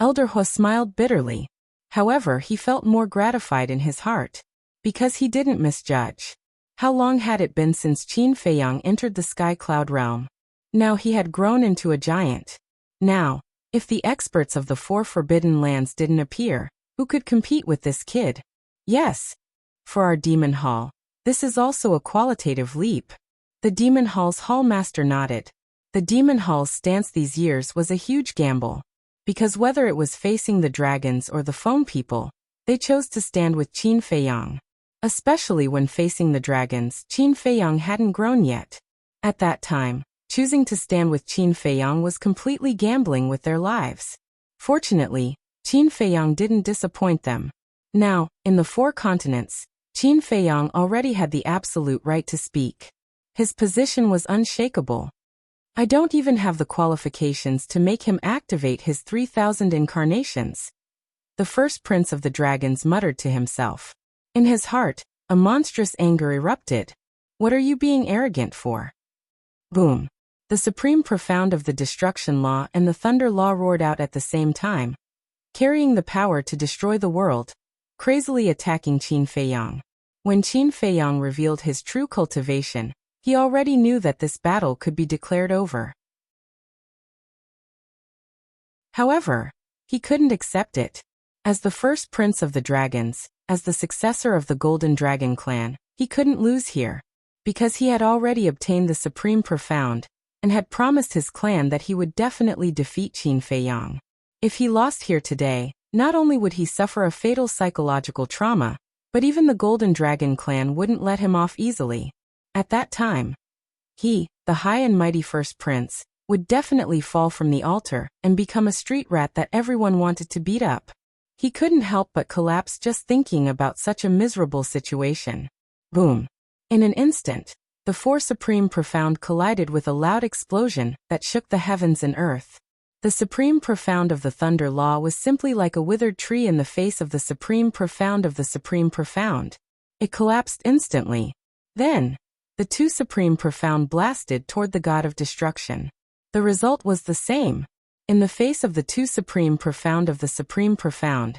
Speaker 1: Elder Hua smiled bitterly. However, he felt more gratified in his heart, because he didn't misjudge. How long had it been since Qin Feiyang entered the sky cloud realm? Now he had grown into a giant. Now, if the experts of the 4 forbidden lands didn't appear, who could compete with this kid? Yes. For our demon hall, this is also a qualitative leap. The demon hall's hallmaster nodded. The demon hall's stance these years was a huge gamble. Because whether it was facing the dragons or the foam people, they chose to stand with Qin Feiyang. Especially when facing the dragons, Qin Feiyang hadn't grown yet. At that time, choosing to stand with Qin Feiyang was completely gambling with their lives. Fortunately, Qin Feiyang didn't disappoint them. Now, in the 4 continents, Qin Feiyang already had the absolute right to speak. His position was unshakable. I don't even have the qualifications to make him activate his 3,000 incarnations. The first prince of the dragons muttered to himself. In his heart, a monstrous anger erupted. What are you being arrogant for? Boom. The supreme profound of the destruction law and the thunder law roared out at the same time, carrying the power to destroy the world, crazily attacking Qin Feiyang. When Qin Feiyang revealed his true cultivation, He already knew that this battle could be declared over. However, he couldn't accept it. As the first prince of the dragons, as the successor of the Golden Dragon clan, he couldn't lose here, because he had already obtained the Supreme Profound, and had promised his clan that he would definitely defeat Qin Feiyang. If he lost here today, not only would he suffer a fatal psychological trauma, but even the Golden Dragon clan wouldn't let him off easily. At that time, he, the high and mighty first prince, would definitely fall from the altar and become a street rat that everyone wanted to beat up. He couldn't help but collapse just thinking about such a miserable situation. Boom. In an instant, the four Supreme Profound collided with a loud explosion that shook the heavens and earth. The Supreme Profound of the Thunder Law was simply like a withered tree in the face of the Supreme Profound of the Supreme Profound. It collapsed instantly. Then, the two Supreme Profound blasted toward the God of Destruction. The result was the same. In the face of the two Supreme Profound of the Supreme Profound,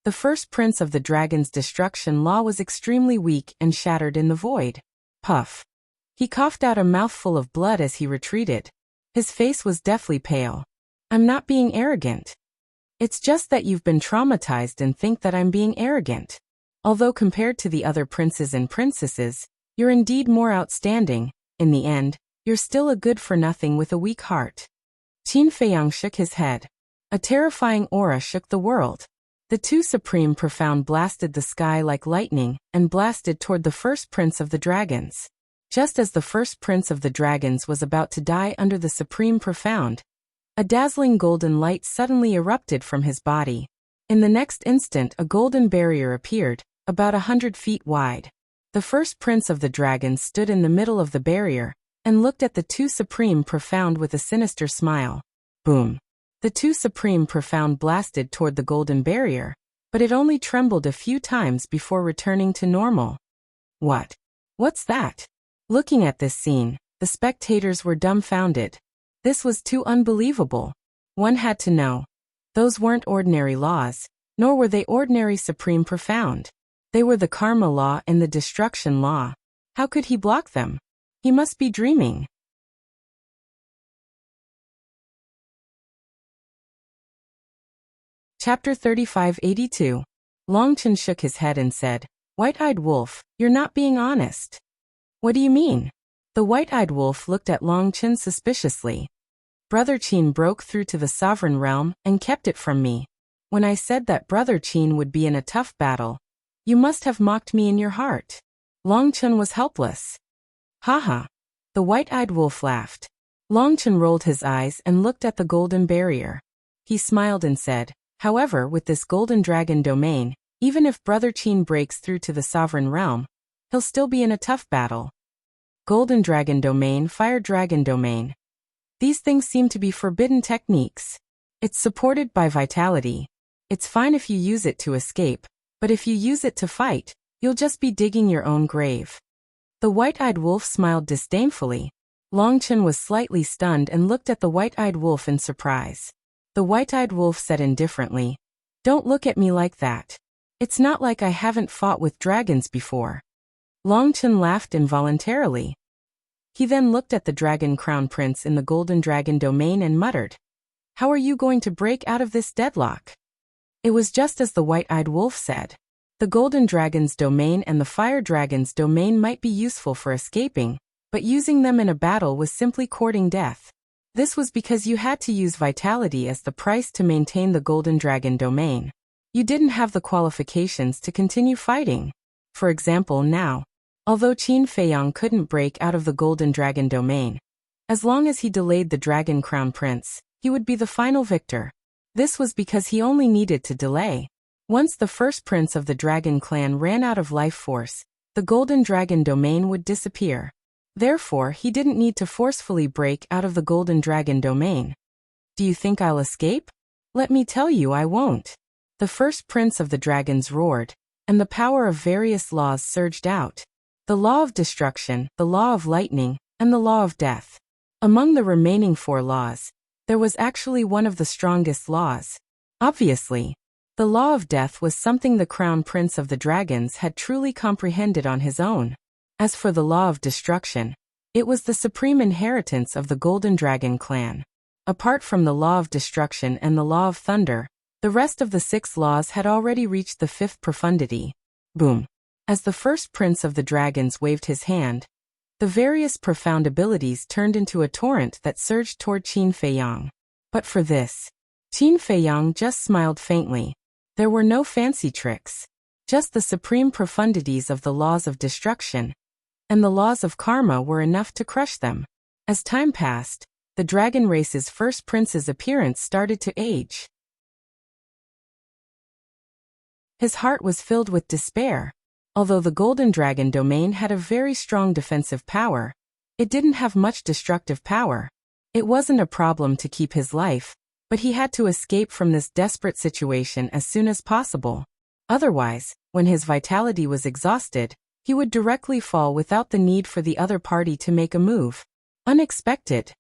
Speaker 1: the first prince of the dragon's destruction law was extremely weak and shattered in the void. Puff. He coughed out a mouthful of blood as he retreated. His face was deathly pale. I'm not being arrogant. It's just that you've been traumatized and think that I'm being arrogant. Although compared to the other princes and princesses, you're indeed more outstanding. In the end, you're still a good-for-nothing with a weak heart. Qin Feiyang shook his head. A terrifying aura shook the world. The two Supreme Profound blasted the sky like lightning and blasted toward the first prince of the dragons. Just as the first prince of the dragons was about to die under the Supreme Profound, a dazzling golden light suddenly erupted from his body. In the next instant, a golden barrier appeared, about 100 feet wide. The first prince of the dragons stood in the middle of the barrier and looked at the two Supreme Profound with a sinister smile. Boom. The two Supreme Profound blasted toward the golden barrier, but it only trembled a few times before returning to normal. What? What's that? Looking at this scene, the spectators were dumbfounded. This was too unbelievable. One had to know. Those weren't ordinary laws, nor were they ordinary Supreme Profound. They were the Karma Law and the Destruction Law. How could he block them? He must be dreaming. Chapter 3582. Longchen shook his head and said, "White-eyed wolf, you're not being honest." "What do you mean?" The white-eyed wolf looked at Longchen suspiciously. "Brother Qin broke through to the sovereign realm and kept it from me. When I said that Brother Qin would be in a tough battle, you must have mocked me in your heart." Longchen was helpless. "Haha." The white-eyed wolf laughed. Longchen rolled his eyes and looked at the golden barrier. He smiled and said, "However, with this golden dragon domain, even if Brother Qin breaks through to the sovereign realm, he'll still be in a tough battle." Golden dragon domain, fire dragon domain. These things seem to be forbidden techniques. It's supported by vitality. It's fine if you use it to escape, but if you use it to fight, you'll just be digging your own grave. The white-eyed wolf smiled disdainfully. Longchen was slightly stunned and looked at the white-eyed wolf in surprise. The white-eyed wolf said indifferently, "Don't look at me like that. It's not like I haven't fought with dragons before." Longchen laughed involuntarily. He then looked at the Dragon Crown Prince in the Golden Dragon domain and muttered, "How are you going to break out of this deadlock?" It was just as the white-eyed wolf said. The Golden Dragon's domain and the Fire Dragon's domain might be useful for escaping, but using them in a battle was simply courting death. This was because you had to use vitality as the price to maintain the Golden Dragon domain. You didn't have the qualifications to continue fighting. For example, now, although Qin Feiyang couldn't break out of the Golden Dragon domain, as long as he delayed the Dragon Crown Prince, he would be the final victor. This was because he only needed to delay. Once the first prince of the Dragon clan ran out of life force, the Golden Dragon domain would disappear. Therefore, he didn't need to forcefully break out of the Golden Dragon domain. "Do you think I'll escape? Let me tell you I won't." The first prince of the dragons roared, and the power of various laws surged out. The law of destruction, the law of lightning, and the law of death. Among the remaining four laws, there was actually one of the strongest laws. Obviously, the law of death was something the Crown Prince of the Dragons had truly comprehended on his own. As for the law of destruction, It was the supreme inheritance of the Golden Dragon clan. Apart from the law of destruction and the law of thunder, the rest of the 6 laws had already reached the 5th profundity. Boom. As the first prince of the dragons waved his hand, the various profound abilities turned into a torrent that surged toward Qin Feiyang. But for this, Qin Feiyang just smiled faintly. There were no fancy tricks, just the supreme profundities of the laws of destruction, and the laws of karma were enough to crush them. As time passed, the dragon race's first prince's appearance started to age. His heart was filled with despair. Although the Golden Dragon domain had a very strong defensive power, it didn't have much destructive power. It wasn't a problem to keep his life, but he had to escape from this desperate situation as soon as possible. Otherwise, when his vitality was exhausted, he would directly fall without the need for the other party to make a move. Unexpected.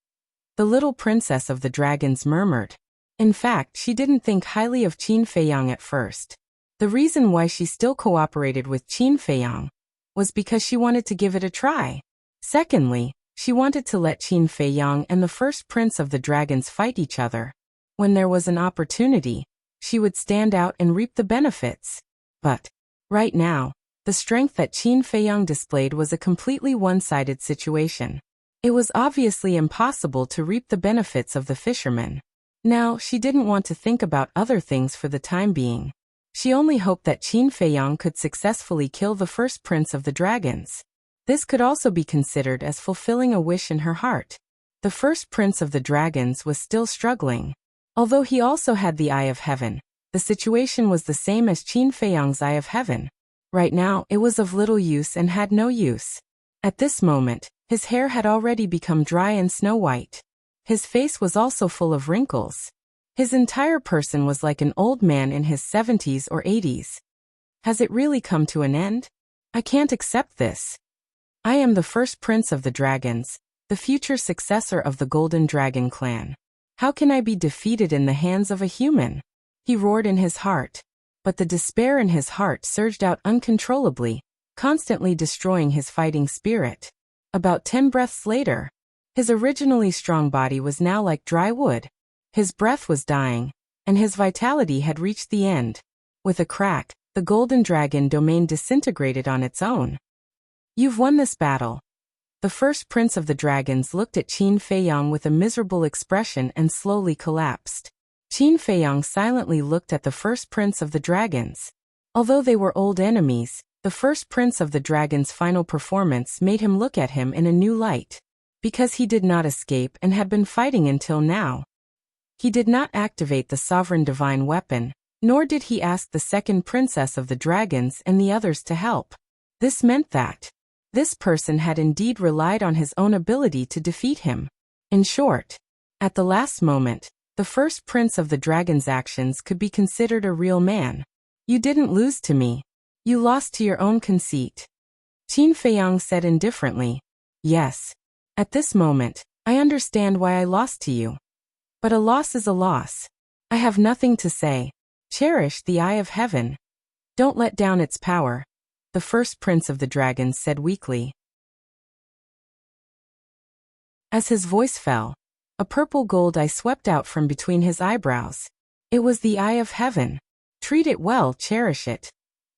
Speaker 1: The little princess of the dragons murmured. In fact, she didn't think highly of Qin Feiyang at first. The reason why she still cooperated with Qin Feiyang was because she wanted to give it a try. Secondly, she wanted to let Qin Feiyang and the first prince of the dragons fight each other. When there was an opportunity, she would stand out and reap the benefits. But right now, the strength that Qin Feiyang displayed was a completely one-sided situation. It was obviously impossible to reap the benefits of the fisherman. Now, she didn't want to think about other things for the time being. She only hoped that Qin Feiyang could successfully kill the first prince of the dragons. This could also be considered as fulfilling a wish in her heart. The first prince of the dragons was still struggling. Although he also had the Eye of Heaven, the situation was the same as Qin Feiyang's Eye of Heaven. Right now, it was of little use and had no use. At this moment, his hair had already become dry and snow-white. His face was also full of wrinkles. His entire person was like an old man in his 70s or 80s. Has it really come to an end? I can't accept this. I am the first prince of the dragons, the future successor of the Golden Dragon clan. How can I be defeated in the hands of a human? He roared in his heart. But the despair in his heart surged out uncontrollably, constantly destroying his fighting spirit. About 10 breaths later, his originally strong body was now like dry wood. His breath was dying, and his vitality had reached the end. With a crack, the Golden Dragon domain disintegrated on its own. You've won this battle. The first prince of the dragons looked at Qin Feiyang with a miserable expression and slowly collapsed. Qin Feiyang silently looked at the first prince of the dragons. Although they were old enemies, the first prince of the dragons' final performance made him look at him in a new light. Because he did not escape and had been fighting until now. He did not activate the sovereign divine weapon, nor did he ask the second princess of the dragons and the others to help. This meant that this person had indeed relied on his own ability to defeat him. In short, at the last moment, the first prince of the dragons' actions could be considered a real man. You didn't lose to me. You lost to your own conceit. Qin Feiyang said indifferently. Yes. At this moment, I understand why I lost to you. But a loss is a loss. I have nothing to say. Cherish the Eye of Heaven. Don't let down its power, the first prince of the dragons said weakly. As his voice fell, a purple gold eye swept out from between his eyebrows. It was the Eye of Heaven. Treat it well, cherish it.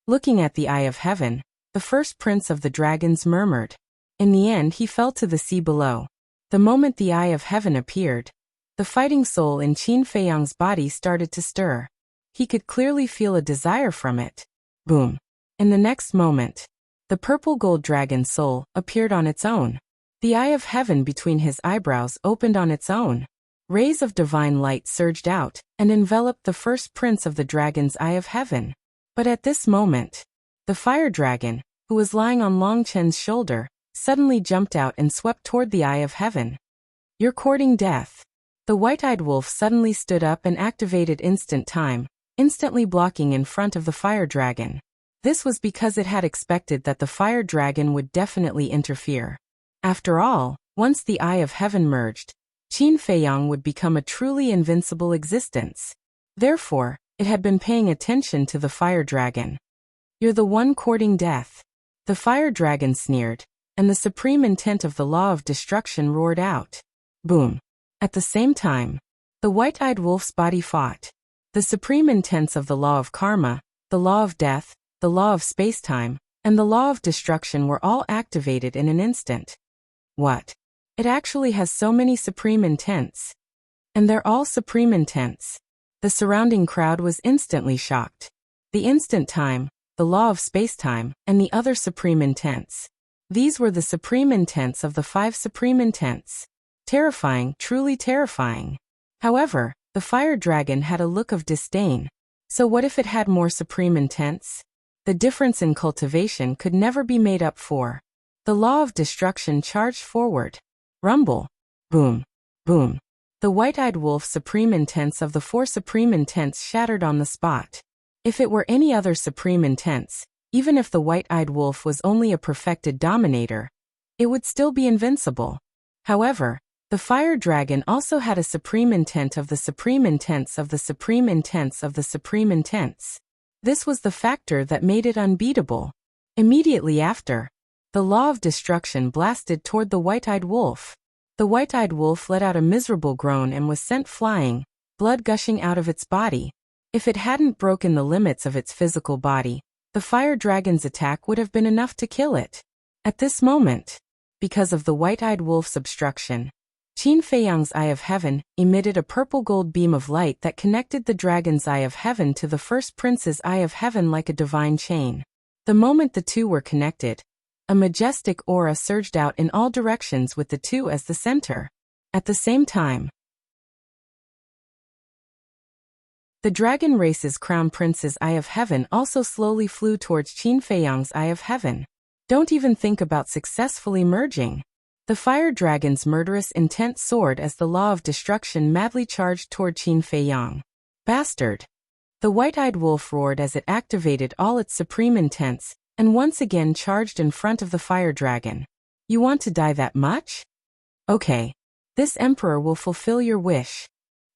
Speaker 1: Looking at the Eye of Heaven, the first prince of the dragons murmured. In the end, he fell to the sea below. The moment the Eye of Heaven appeared, the fighting soul in Qin Feiyang's body started to stir. He could clearly feel a desire from it. Boom. In the next moment, the purple gold dragon soul appeared on its own. The Eye of Heaven between his eyebrows opened on its own. Rays of divine light surged out and enveloped the first prince of the dragon's Eye of Heaven. But at this moment, the fire dragon, who was lying on Long Chen's shoulder, suddenly jumped out and swept toward the Eye of Heaven. You're courting death. The white-eyed wolf suddenly stood up and activated instant time, instantly blocking in front of the fire dragon. This was because it had expected that the fire dragon would definitely interfere. After all, once the Eye of Heaven merged, Qin Feiyang would become a truly invincible existence. Therefore, it had been paying attention to the fire dragon. You're the one courting death. The fire dragon sneered. and the supreme intent of the law of destruction roared out. Boom. At the same time, the white-eyed wolf's body fought. The supreme intents of the law of karma, the law of death, the law of space-time, and the law of destruction were all activated in an instant. What? It actually has so many supreme intents. And they're all supreme intents. The surrounding crowd was instantly shocked. The instant time, the law of space-time, and the other supreme intents. These were the supreme intents of the 5 supreme intents. Terrifying, truly terrifying. However, the fire dragon had a look of disdain. So what if it had more supreme intents? The difference in cultivation could never be made up for. The law of destruction charged forward. Rumble. Boom. Boom. The white-eyed wolf's supreme intents of the 4 supreme intents shattered on the spot. If it were any other supreme intents, even if the white-eyed wolf was only a perfected dominator, it would still be invincible. However, the fire dragon also had a supreme intent of the supreme intents of the supreme intents of the supreme intents. This was the factor that made it unbeatable. Immediately after, the law of destruction blasted toward the white-eyed wolf. The white-eyed wolf let out a miserable groan and was sent flying, blood gushing out of its body. If it hadn't broken the limits of its physical body, the fire dragon's attack would have been enough to kill it. At this moment, because of the white-eyed wolf's obstruction, Qin Feiyang's Eye of Heaven emitted a purple-gold beam of light that connected the dragon's Eye of Heaven to the first prince's Eye of Heaven like a divine chain. The moment the two were connected, a majestic aura surged out in all directions with the two as the center. At the same time, the dragon race's crown prince's Eye of Heaven also slowly flew towards Qin Feiyang's Eye of Heaven. Don't even think about successfully merging. The fire dragon's murderous intent soared as the law of destruction madly charged toward Qin Feiyang. Bastard! The white-eyed wolf roared as it activated all its supreme intents, and once again charged in front of the fire dragon. You want to die that much? Okay. This emperor will fulfill your wish.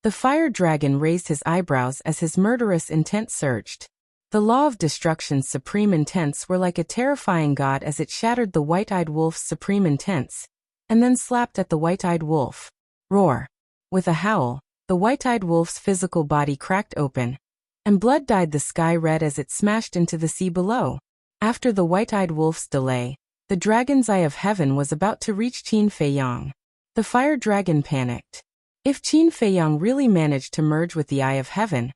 Speaker 1: The fire dragon raised his eyebrows as his murderous intent surged. The law of destruction's supreme intents were like a terrifying god as it shattered the white-eyed wolf's supreme intents, and then slapped at the white-eyed wolf. Roar. With a howl, the white-eyed wolf's physical body cracked open, and blood dyed the sky red as it smashed into the sea below. After the white-eyed wolf's delay, the dragon's Eye of Heaven was about to reach Qin Feiyang. The fire dragon panicked. If Qin Feiyang really managed to merge with the Eye of Heaven,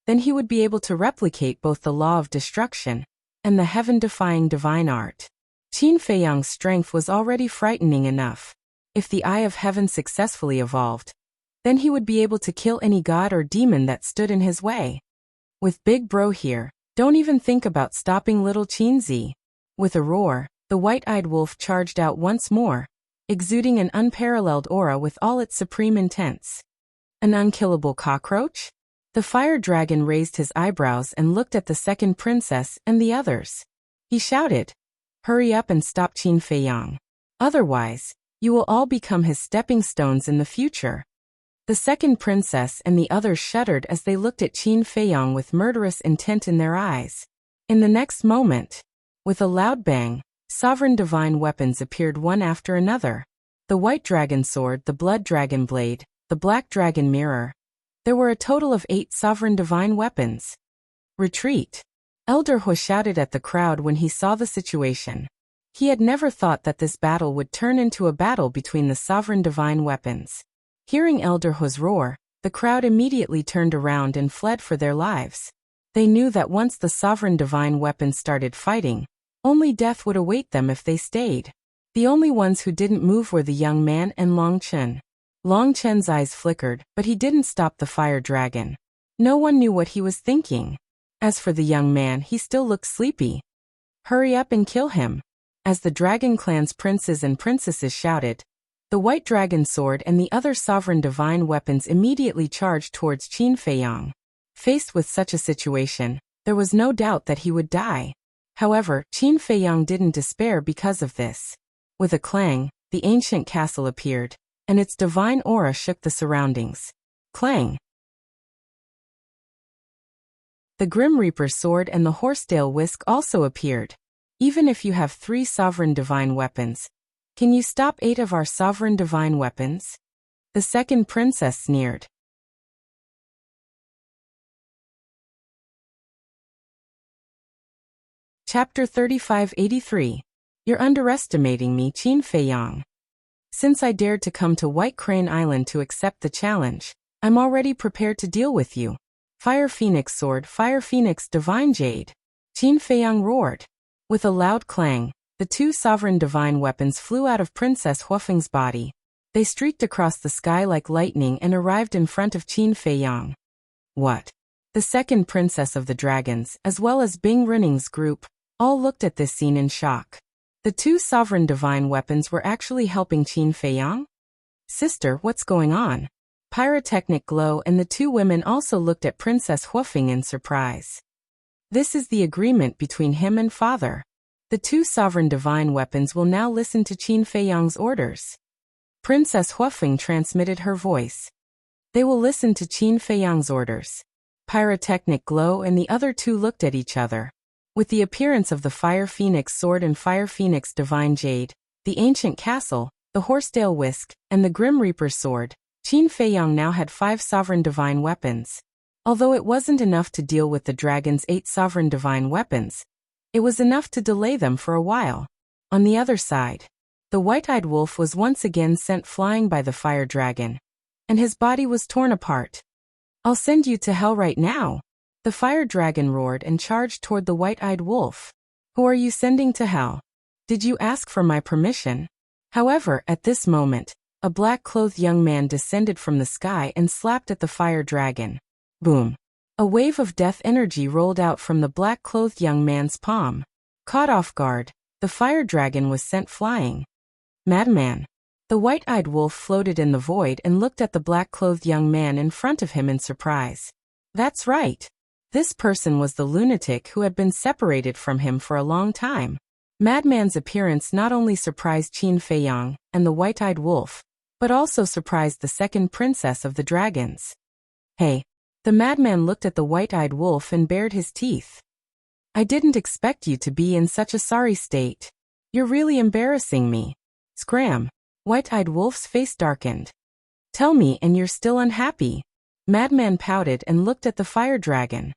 Speaker 1: then he would be able to replicate both the law of destruction and the heaven-defying divine art. Qin Feiyang's strength was already frightening enough. If the Eye of Heaven successfully evolved, then he would be able to kill any god or demon that stood in his way. With Big Bro here, don't even think about stopping little Qinzi. With a roar, the white-eyed wolf charged out once more, exuding an unparalleled aura with all its supreme intents. An unkillable cockroach? The fire dragon raised his eyebrows and looked at the second princess and the others. He shouted, "Hurry up and stop Qin Feiyang. Otherwise, you will all become his stepping stones in the future." The second princess and the others shuddered as they looked at Qin Feiyang with murderous intent in their eyes. In the next moment, with a loud bang, sovereign divine weapons appeared one after another. The white dragon sword, the blood dragon blade, the black dragon mirror. There were a total of 8 sovereign divine weapons. Retreat! Elder Hu shouted at the crowd when he saw the situation. He had never thought that this battle would turn into a battle between the sovereign divine weapons. Hearing Elder Hu's roar, the crowd immediately turned around and fled for their lives. They knew that once the sovereign divine weapons started fighting, only death would await them if they stayed. The only ones who didn't move were the young man and Long Chen. Long Chen's eyes flickered, but he didn't stop the fire dragon. No one knew what he was thinking. As for the young man, he still looked sleepy. Hurry up and kill him. As the Dragon Clan's princes and princesses shouted, the white dragon sword and the other sovereign divine weapons immediately charged towards Qin Feiyang. Faced with such a situation, there was no doubt that he would die. However, Qin Feiyang didn't despair because of this. With a clang, the ancient castle appeared, and its divine aura shook the surroundings. Clang! The Grim Reaper's sword and the horsetail whisk also appeared. Even if you have 3 sovereign divine weapons, Can you stop 8 of our sovereign divine weapons? The second princess sneered. Chapter 3583. You're underestimating me, Qin Feiyang. Since I dared to come to White Crane Island to accept the challenge, I'm already prepared to deal with you. Fire Phoenix Sword, Fire Phoenix Divine Jade. Qin Feiyang roared. With a loud clang, the 2 sovereign divine weapons flew out of Princess Huofeng's body. They streaked across the sky like lightning and arrived in front of Qin Feiyang. What? The second princess of the dragons, as well as Bing Rinning's group, all looked at this scene in shock. The 2 sovereign divine weapons were actually helping Qin Feiyang? Sister, what's going on? Pyrotechnic Glow and the 2 women also looked at Princess Huofeng in surprise. This is the agreement between him and father. The 2 sovereign divine weapons will now listen to Qin Feiyang's orders. Princess Huofeng transmitted her voice. They will listen to Qin Feiyang's orders. Pyrotechnic Glow and the other 2 looked at each other. With the appearance of the Fire Phoenix Sword and Fire Phoenix Divine Jade, the Ancient Castle, the Horsetail Whisk, and the Grim Reaper's Sword, Qin Feiyang now had 5 sovereign divine weapons. Although it wasn't enough to deal with the dragon's 8 sovereign divine weapons, it was enough to delay them for a while. On the other side, the white-eyed wolf was once again sent flying by the fire dragon, and his body was torn apart. I'll send you to hell right now. The fire dragon roared and charged toward the white-eyed wolf. Who are you sending to hell? Did you ask for my permission? However, at this moment, a black-clothed young man descended from the sky and slapped at the fire dragon. Boom. A wave of death energy rolled out from the black-clothed young man's palm. Caught off guard, the fire dragon was sent flying. Madman. The white-eyed wolf floated in the void and looked at the black-clothed young man in front of him in surprise. That's right. This person was the lunatic who had been separated from him for a long time. Madman's appearance not only surprised Qin Feiyang and the white-eyed wolf, but also surprised the second princess of the dragons. Hey. The madman looked at the white-eyed wolf and bared his teeth. I didn't expect you to be in such a sorry state. You're really embarrassing me. Scram. White-eyed wolf's face darkened. Tell me, and you're still unhappy. Madman pouted and looked at the fire dragon.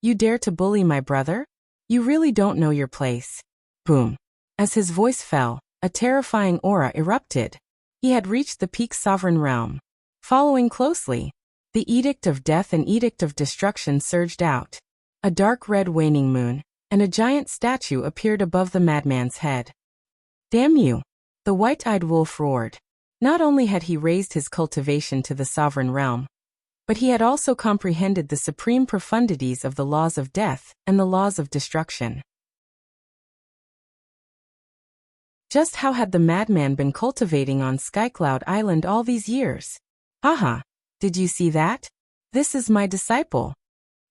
Speaker 1: You dare to bully my brother? You really don't know your place. Boom. As his voice fell, a terrifying aura erupted. He had reached the peak sovereign realm. Following closely, the Edict of Death and Edict of Destruction surged out. A dark red waning moon, and a giant statue appeared above the madman's head. Damn you! The white-eyed wolf roared. Not only had he raised his cultivation to the sovereign realm, but he had also comprehended the supreme profundities of the laws of death and the laws of destruction. Just how had the madman been cultivating on Skycloud Island all these years? Haha, did you see that? This is my disciple.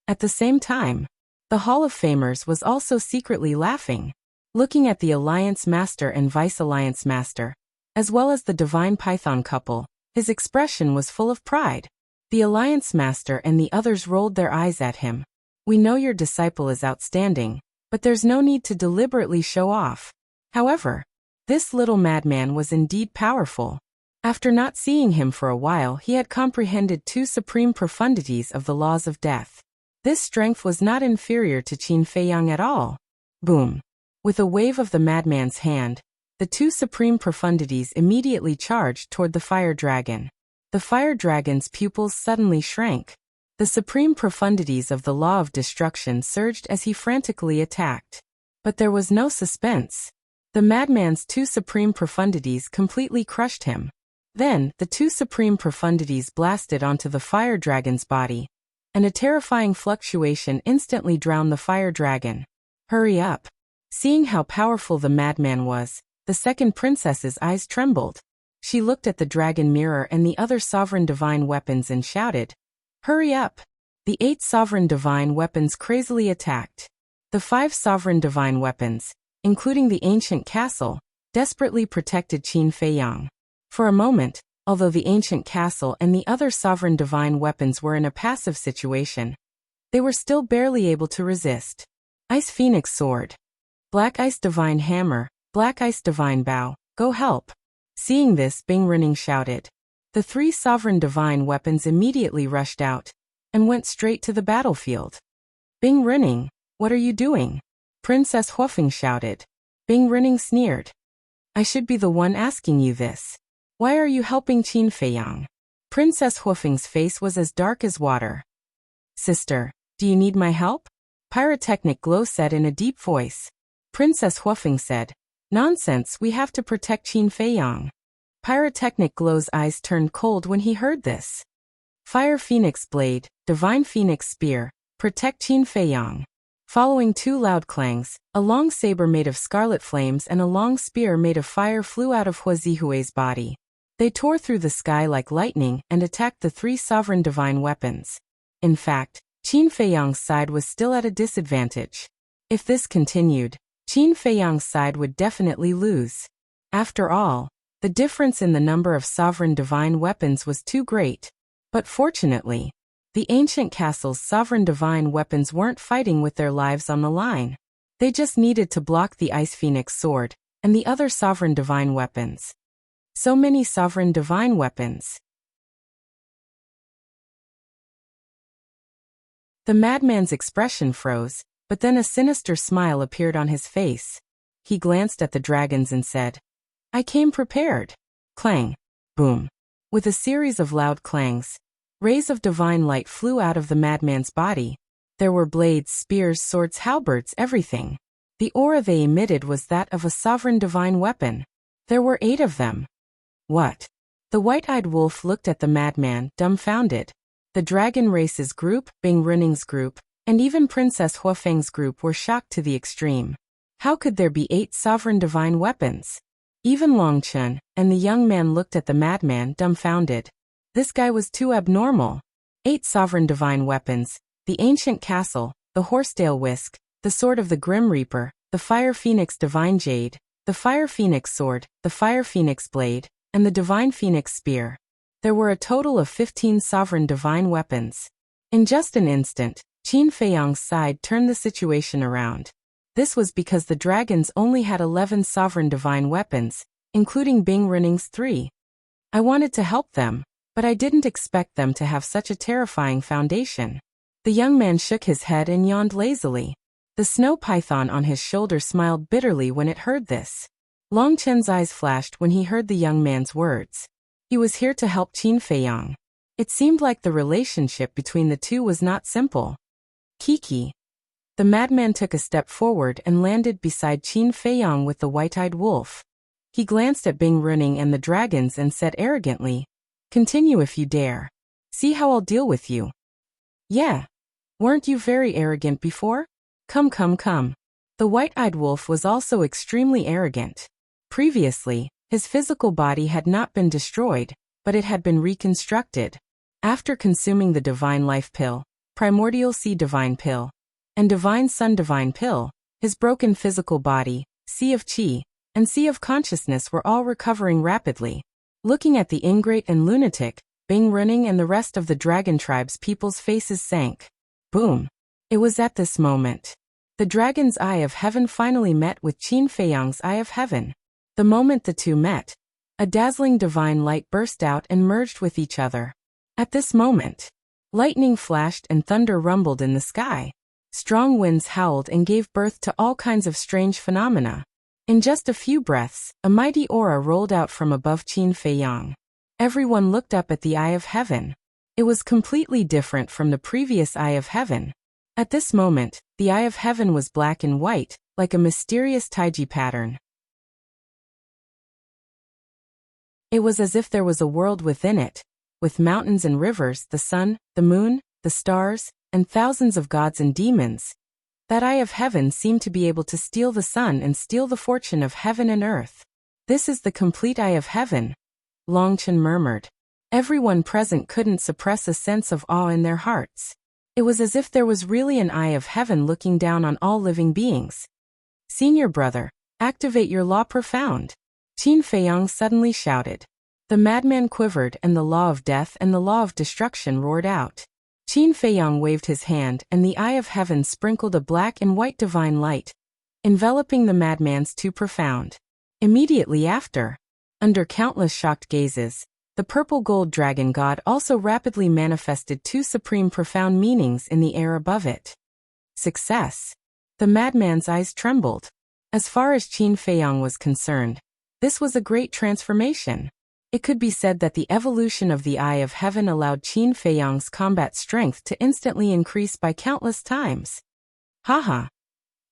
Speaker 1: At the same time, the Hall of Famers was also secretly laughing, looking at the Alliance Master and Vice Alliance Master, as well as the Divine Python couple. His expression was full of pride. The Alliance Master and the others rolled their eyes at him. We know your disciple is outstanding, but there's no need to deliberately show off. However, this little madman was indeed powerful. After not seeing him for a while, he had comprehended 2 supreme profundities of the laws of death. This strength was not inferior to Qin Feiyang at all. Boom. With a wave of the madman's hand, the 2 supreme profundities immediately charged toward the fire dragon. The fire dragon's pupils suddenly shrank. The supreme profundities of the law of destruction surged as he frantically attacked. But there was no suspense. The madman's 2 supreme profundities completely crushed him. Then, the 2 supreme profundities blasted onto the fire dragon's body, and a terrifying fluctuation instantly drowned the fire dragon. Hurry up. Seeing how powerful the madman was, the second princess's eyes trembled. She looked at the dragon mirror and the other sovereign divine weapons and shouted, Hurry up! The 8 sovereign divine weapons crazily attacked. The 5 sovereign divine weapons, including the ancient castle, desperately protected Qin Feiyang. For a moment, although the ancient castle and the other sovereign divine weapons were in a passive situation, they were still barely able to resist. Ice Phoenix Sword. Black Ice Divine Hammer, Black Ice Divine Bow, Go help. Seeing this, Bing Renning shouted. The 3 sovereign divine weapons immediately rushed out and went straight to the battlefield. Bing Renning, what are you doing? Princess Huofeng shouted. Bing Renning sneered. I should be the one asking you this. Why are you helping Qin Feiyang? Princess Huofeng's face was as dark as water. Sister, do you need my help? Pyrotechnic Glow said in a deep voice. Princess Huofeng said, Nonsense, we have to protect Qin Feiyang. Pyrotechnic Glow's eyes turned cold when he heard this. Fire Phoenix Blade, Divine Phoenix Spear, protect Qin Feiyang. Following 2 loud clangs, a long saber made of scarlet flames and a long spear made of fire flew out of Hua Zihui's body. They tore through the sky like lightning and attacked the 3 sovereign divine weapons. In fact, Qin Feiyang's side was still at a disadvantage. If this continued, Qin Feiyang's side would definitely lose. After all, the difference in the number of sovereign divine weapons was too great. But fortunately, the ancient castle's sovereign divine weapons weren't fighting with their lives on the line. They just needed to block the Ice Phoenix sword and the other sovereign divine weapons. So many sovereign divine weapons. The madman's expression froze, but then a sinister smile appeared on his face. He glanced at the dragons and said, I came prepared. Clang. Boom. With a series of loud clangs, rays of divine light flew out of the madman's body. There were blades, spears, swords, halberds, everything. The aura they emitted was that of a sovereign divine weapon. There were 8 of them. What? The white-eyed wolf looked at the madman, dumbfounded. The dragon race's group, Bing Renning's group, and even Princess Huofeng's group were shocked to the extreme. How could there be 8 sovereign divine weapons? Even Long Chen and the young man looked at the madman, dumbfounded. This guy was too abnormal. 8 sovereign divine weapons, the ancient castle, the Horsetail Whisk, the sword of the Grim Reaper, the Fire Phoenix Divine Jade, the Fire Phoenix Sword, the Fire Phoenix Blade, and the Divine Phoenix Spear. There were a total of 15 sovereign divine weapons. In just an instant, Qin Feiyang's side turned the situation around. This was because the dragons only had 11 sovereign divine weapons, including Bing Renning's 3. I wanted to help them, but I didn't expect them to have such a terrifying foundation. The young man shook his head and yawned lazily. The snow python on his shoulder smiled bitterly when it heard this. Long Chen's eyes flashed when he heard the young man's words. He was here to help Qin Feiyang. It seemed like the relationship between the two was not simple. Kiki. The madman took a step forward and landed beside Qin Feiyang with the white-eyed wolf. He glanced at Bing Renning and the dragons and said arrogantly, Continue if you dare. See how I'll deal with you. Yeah. Weren't you very arrogant before? Come. The white-eyed wolf was also extremely arrogant. Previously, his physical body had not been destroyed, but it had been reconstructed. After consuming the Divine Life Pill, Primordial Sea Divine Pill, and Divine Sun Divine Pill, his broken physical body, Sea of Qi, and Sea of Consciousness were all recovering rapidly. Looking at the ingrate and lunatic, Bing Renning and the rest of the dragon tribe's people's faces sank. Boom. It was at this moment. The dragon's Eye of Heaven finally met with Qin Feiyang's Eye of Heaven. The moment the two met, a dazzling divine light burst out and merged with each other. At this moment, lightning flashed and thunder rumbled in the sky. Strong winds howled and gave birth to all kinds of strange phenomena. In just a few breaths, a mighty aura rolled out from above Qin Feiyang. Everyone looked up at the Eye of Heaven. It was completely different from the previous Eye of Heaven. At this moment, the Eye of Heaven was black and white, like a mysterious taiji pattern. It was as if there was a world within it, with mountains and rivers, the sun, the moon, the stars, and thousands of gods and demons. That Eye of Heaven seemed to be able to steal the sun and steal the fortune of heaven and earth. This is the complete Eye of Heaven, Longchen murmured. Everyone present couldn't suppress a sense of awe in their hearts. It was as if there was really an Eye of Heaven looking down on all living beings. Senior brother, activate your law profound. Qin Feiyang suddenly shouted. The madman quivered and the law of death and the law of destruction roared out. Qin Feiyang waved his hand and the Eye of Heaven sprinkled a black and white divine light, enveloping the madman's too profound. Immediately after, under countless shocked gazes, the purple gold dragon god also rapidly manifested two supreme profound meanings in the air above it. Success. The madman's eyes trembled. As far as Qin Feiyang was concerned, this was a great transformation. It could be said that the evolution of the Eye of Heaven allowed Qin Feiyang's combat strength to instantly increase by countless times. Haha.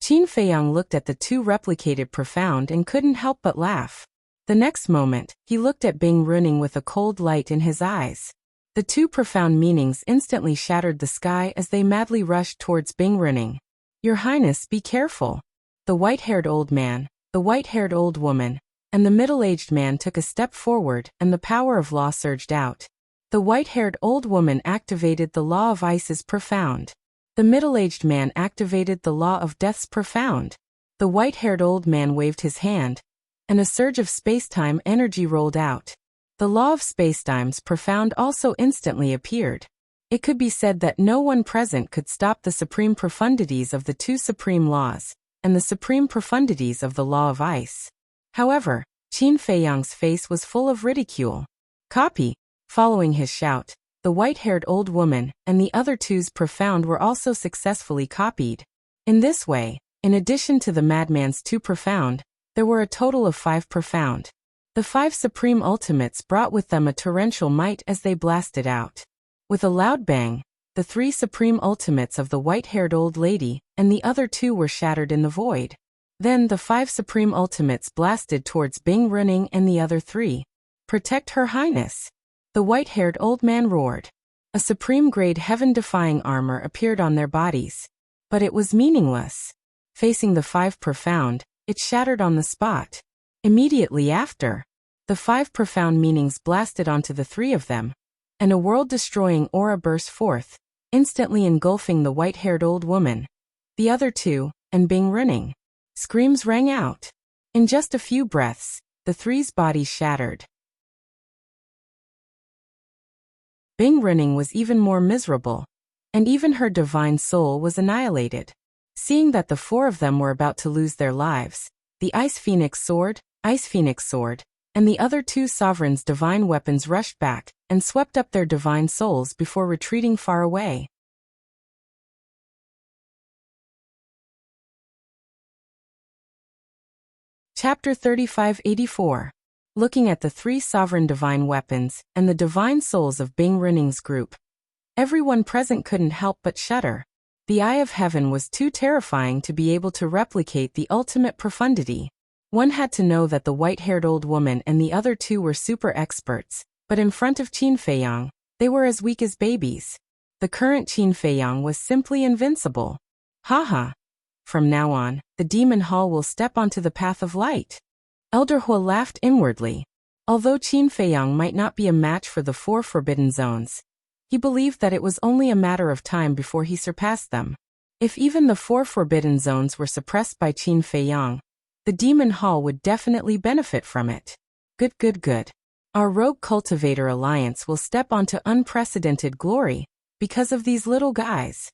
Speaker 1: Qin Feiyang looked at the two replicated profound and couldn't help but laugh. The next moment, he looked at Bing Runing with a cold light in his eyes. The two profound meanings instantly shattered the sky as they madly rushed towards Bing Runing. Your Highness, be careful. The white-haired old man, the white-haired old woman, and the middle-aged man took a step forward and the power of law surged out. The white-haired old woman activated the law of ice's profound. The middle-aged man activated the law of death's profound. The white-haired old man waved his hand, and a surge of space-time energy rolled out. The law of spacetime's profound also instantly appeared. It could be said that no one present could stop the supreme profundities of the two supreme laws, and the supreme profundities of the law of ice. However, Qin Feiyang's face was full of ridicule. Copy. Following his shout, the white-haired old woman and the other two's profound were also successfully copied. In this way, in addition to the madman's two profound, there were a total of 5 profound. The 5 supreme ultimates brought with them a torrential might as they blasted out. With a loud bang, the 3 supreme ultimates of the white-haired old lady and the other 2 were shattered in the void. Then the 5 supreme ultimates blasted towards Bing Runing and the other 3. Protect Her Highness. The white-haired old man roared. A supreme-grade heaven-defying armor appeared on their bodies. But it was meaningless. Facing the 5 profound, it shattered on the spot. Immediately after, the 5 profound meanings blasted onto the 3 of them, and a world-destroying aura burst forth, instantly engulfing the white-haired old woman, the other 2, and Bing Runing. Screams rang out. In just a few breaths, the 3's bodies shattered. Bing Runing was even more miserable, and even her divine soul was annihilated. Seeing that the 4 of them were about to lose their lives, the Ice Phoenix Sword, and the other 2 sovereigns' divine weapons rushed back and swept up their divine souls before retreating far away. Chapter 3584. Looking at the 3 sovereign divine weapons and the divine souls of Bing Runing's group, everyone present couldn't help but shudder. The Eye of Heaven was too terrifying to be able to replicate the ultimate profundity. One had to know that the white-haired old woman and the other 2 were super experts, but in front of Qin Feiyang, they were as weak as babies. The current Qin Feiyang was simply invincible. Haha. From now on, the demon hall will step onto the path of light. Elder Hua laughed inwardly. Although Qin Feiyang might not be a match for the 4 forbidden zones, he believed that it was only a matter of time before he surpassed them. If even the 4 forbidden zones were suppressed by Qin Feiyang, the Demon Hall would definitely benefit from it. Good. Our Rogue Cultivator Alliance will step onto unprecedented glory because of these little guys.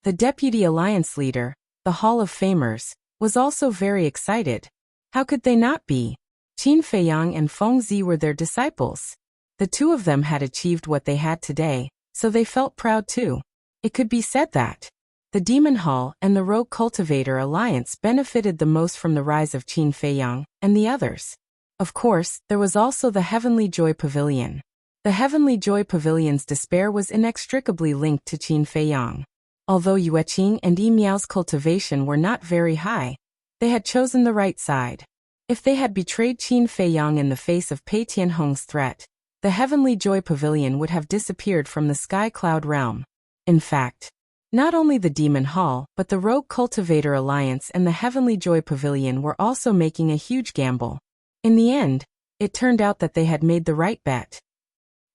Speaker 1: The Deputy Alliance Leader, the Hall of Famers, was also very excited. How could they not be? Qin Feiyang and Feng Zi were their disciples. The 2 of them had achieved what they had today, so they felt proud too. It could be said that the Demon Hall and the Rogue Cultivator Alliance benefited the most from the rise of Qin Feiyang and the others. Of course, there was also the Heavenly Joy Pavilion. The Heavenly Joy Pavilion's despair was inextricably linked to Qin Feiyang. Although Yueqing and Yi Miao's cultivation were not very high, they had chosen the right side. If they had betrayed Qin Feiyang in the face of Pei Tianhong's threat, the Heavenly Joy Pavilion would have disappeared from the Sky Cloud realm. In fact, not only the Demon Hall, but the Rogue Cultivator Alliance and the Heavenly Joy Pavilion were also making a huge gamble. In the end, it turned out that they had made the right bet.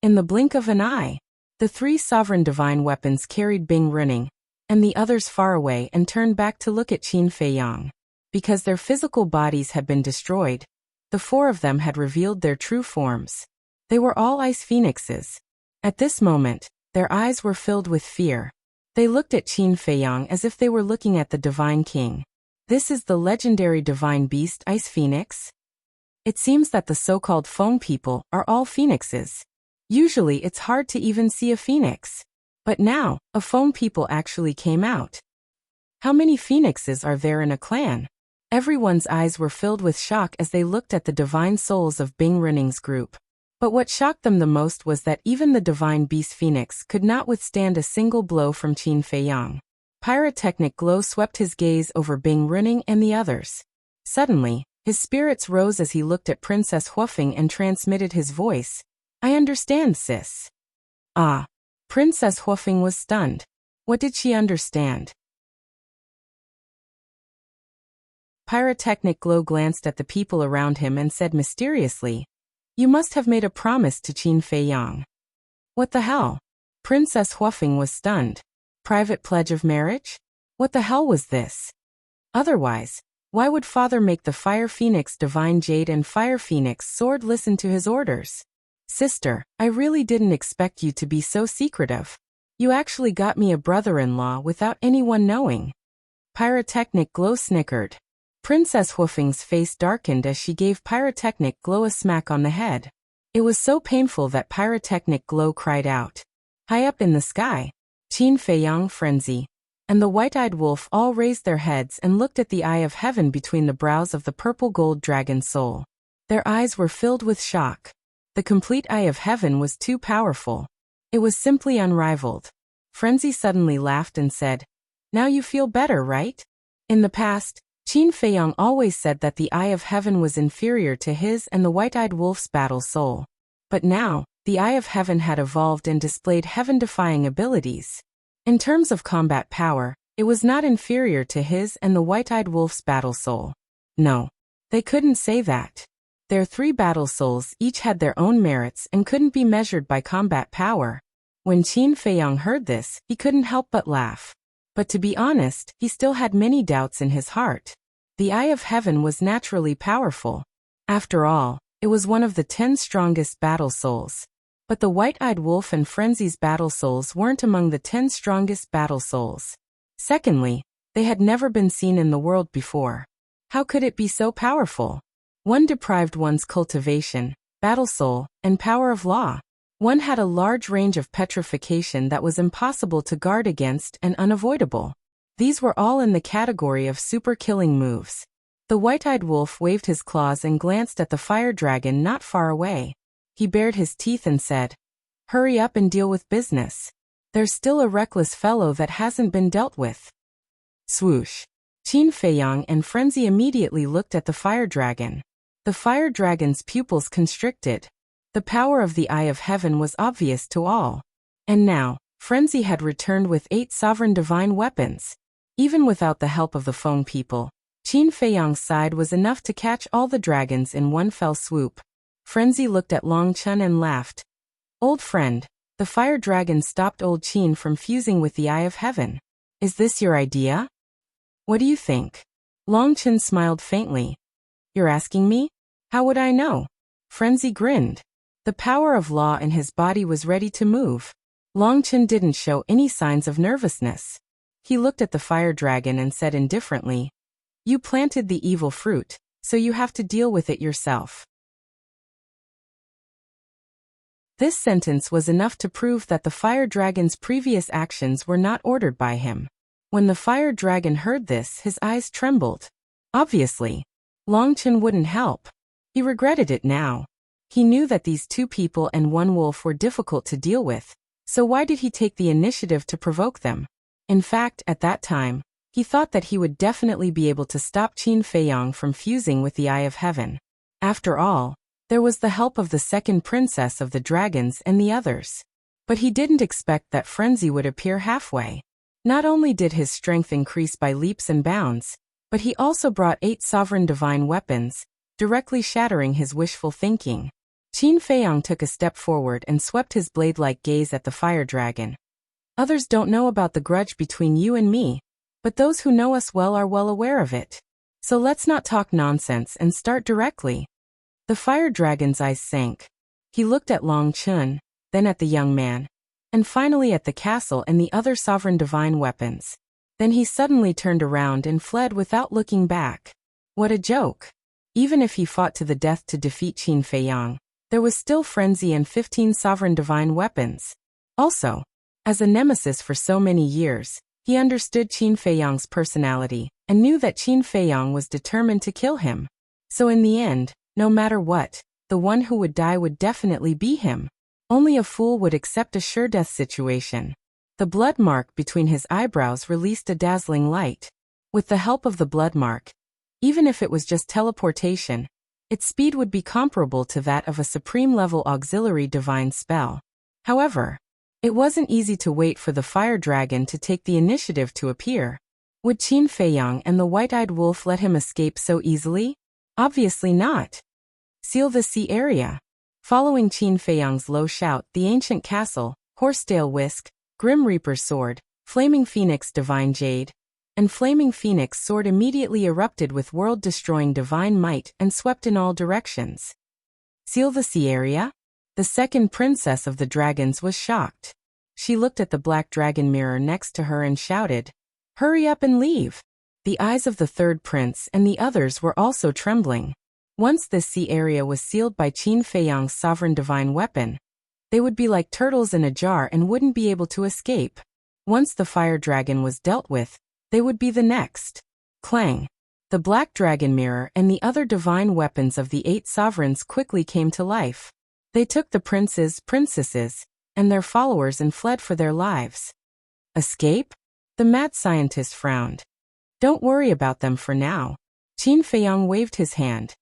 Speaker 1: In the blink of an eye, the 3 sovereign divine weapons carried Bing Runing and the others far away and turned back to look at Qin Feiyang. Because their physical bodies had been destroyed, the 4 of them had revealed their true forms. They were all ice phoenixes. At this moment, their eyes were filled with fear. They looked at Qin Feiyang as if they were looking at the Divine King. This is the legendary divine beast Ice Phoenix? It seems that the so-called Feng people are all phoenixes. Usually it's hard to even see a phoenix. But now, a Feng people actually came out. How many phoenixes are there in a clan? Everyone's eyes were filled with shock as they looked at the divine souls of Bing Running's group. But what shocked them the most was that even the divine beast phoenix could not withstand a single blow from Qin Feiyang. Pyrotechnic glow swept his gaze over Bing Running and the others. Suddenly, his spirits rose as he looked at Princess Huofeng and transmitted his voice. I understand, sis. Ah. Princess Huofeng was stunned. What did she understand? Pyrotechnic glow glanced at the people around him and said mysteriously, You must have made a promise to Qin Feiyang. What the hell? Princess Huofeng was stunned. Private pledge of marriage? What the hell was this? Otherwise, why would father make the Fire Phoenix Divine Jade and Fire Phoenix Sword listen to his orders? Sister, I really didn't expect you to be so secretive. You actually got me a brother-in-law without anyone knowing. Pyrotechnic glow snickered. Princess Huofeng's face darkened as she gave Pyrotechnic glow a smack on the head. It was so painful that Pyrotechnic glow cried out. High up in the sky, Qin Feiyang, Frenzy, and the white-eyed wolf all raised their heads and looked at the eye of heaven between the brows of the purple gold dragon soul. Their eyes were filled with shock. The complete eye of heaven was too powerful. It was simply unrivaled. Frenzy suddenly laughed and said, Now you feel better, right? In the past, Qin Feiyang always said that the eye of heaven was inferior to his and the white-eyed wolf's battle soul. But now, the eye of heaven had evolved and displayed heaven-defying abilities. In terms of combat power, it was not inferior to his and the white-eyed wolf's battle soul. No, they couldn't say that. Their 3 battle souls each had their own merits and couldn't be measured by combat power. When Qin Feiyang heard this, he couldn't help but laugh. But to be honest, he still had many doubts in his heart. The eye of heaven was naturally powerful. After all, it was one of the 10 strongest battle souls. But the white-eyed wolf and Frenzy's battle souls weren't among the 10 strongest battle souls. Secondly, they had never been seen in the world before. How could it be so powerful? One deprived one's cultivation, battle soul, and power of law. One had a large range of petrification that was impossible to guard against and unavoidable. These were all in the category of super-killing moves. The white-eyed wolf waved his claws and glanced at the fire dragon not far away. He bared his teeth and said, Hurry up and deal with business. There's still a reckless fellow that hasn't been dealt with. Swoosh. Qin Feiyang and Frenzy immediately looked at the fire dragon. The fire dragon's pupils constricted. The power of the eye of heaven was obvious to all. And now, Frenzy had returned with 8 sovereign divine weapons. Even without the help of the Feng people, Qin Feiyang's side was enough to catch all the dragons in one fell swoop. Frenzy looked at Long Chun and laughed. Old friend, the fire dragon stopped old Qin from fusing with the eye of heaven. Is this your idea? What do you think? Long Chun smiled faintly. You're asking me? How would I know? Frenzy grinned. The power of law in his body was ready to move. Long Chun didn't show any signs of nervousness. He looked at the fire dragon and said indifferently, You planted the evil fruit, so you have to deal with it yourself. This sentence was enough to prove that the fire dragon's previous actions were not ordered by him. When the fire dragon heard this, his eyes trembled. Obviously, Long Chun wouldn't help. He regretted it now. He knew that these 2 people and 1 wolf were difficult to deal with, so why did he take the initiative to provoke them? In fact, at that time, he thought that he would definitely be able to stop Qin Feiyang from fusing with the eye of heaven. After all, there was the help of the second princess of the dragons and the others. But he didn't expect that Frenzy would appear halfway. Not only did his strength increase by leaps and bounds, but he also brought 8 sovereign divine weapons, directly shattering his wishful thinking. Qin Feiyang took a step forward and swept his blade-like gaze at the fire dragon. Others don't know about the grudge between you and me, but those who know us well are well aware of it. So let's not talk nonsense and start directly. The fire dragon's eyes sank. He looked at Long Chun, then at the young man, and finally at the castle and the other sovereign divine weapons. Then he suddenly turned around and fled without looking back. What a joke. Even if he fought to the death to defeat Qin Feiyang, there was still frenzy and 15 sovereign divine weapons. Also, as a nemesis for so many years, he understood Qin Feiyang's personality and knew that Qin Feiyang was determined to kill him. So in the end, no matter what, the one who would die would definitely be him. Only a fool would accept a sure death situation. The blood mark between his eyebrows released a dazzling light. With the help of the blood mark, even if it was just teleportation, its speed would be comparable to that of a supreme-level auxiliary divine spell. However, it wasn't easy to wait for the fire dragon to take the initiative to appear. Would Qin Feiyang and the white-eyed wolf let him escape so easily? Obviously not. Seal the sea area. Following Qin Feiyang's low shout, the ancient castle, Horsetail Whisk, Grim Reaper's sword, Flaming Phoenix divine jade, and Flaming Phoenix sword immediately erupted with world-destroying divine might and swept in all directions. Seal the sea area? The second princess of the dragons was shocked. She looked at the black dragon mirror next to her and shouted, "Hurry up and leave!" The eyes of the third prince and the others were also trembling. Once this sea area was sealed by Qin Feiyang's sovereign divine weapon, they would be like turtles in a jar and wouldn't be able to escape. Once the fire dragon was dealt with, they would be the next. Clang! The black dragon mirror and the other divine weapons of the 8 sovereigns quickly came to life. They took the princes, princesses, and their followers and fled for their lives. Escape? The mad scientist frowned. Don't worry about them for now. Qin Feiyang waved his hand.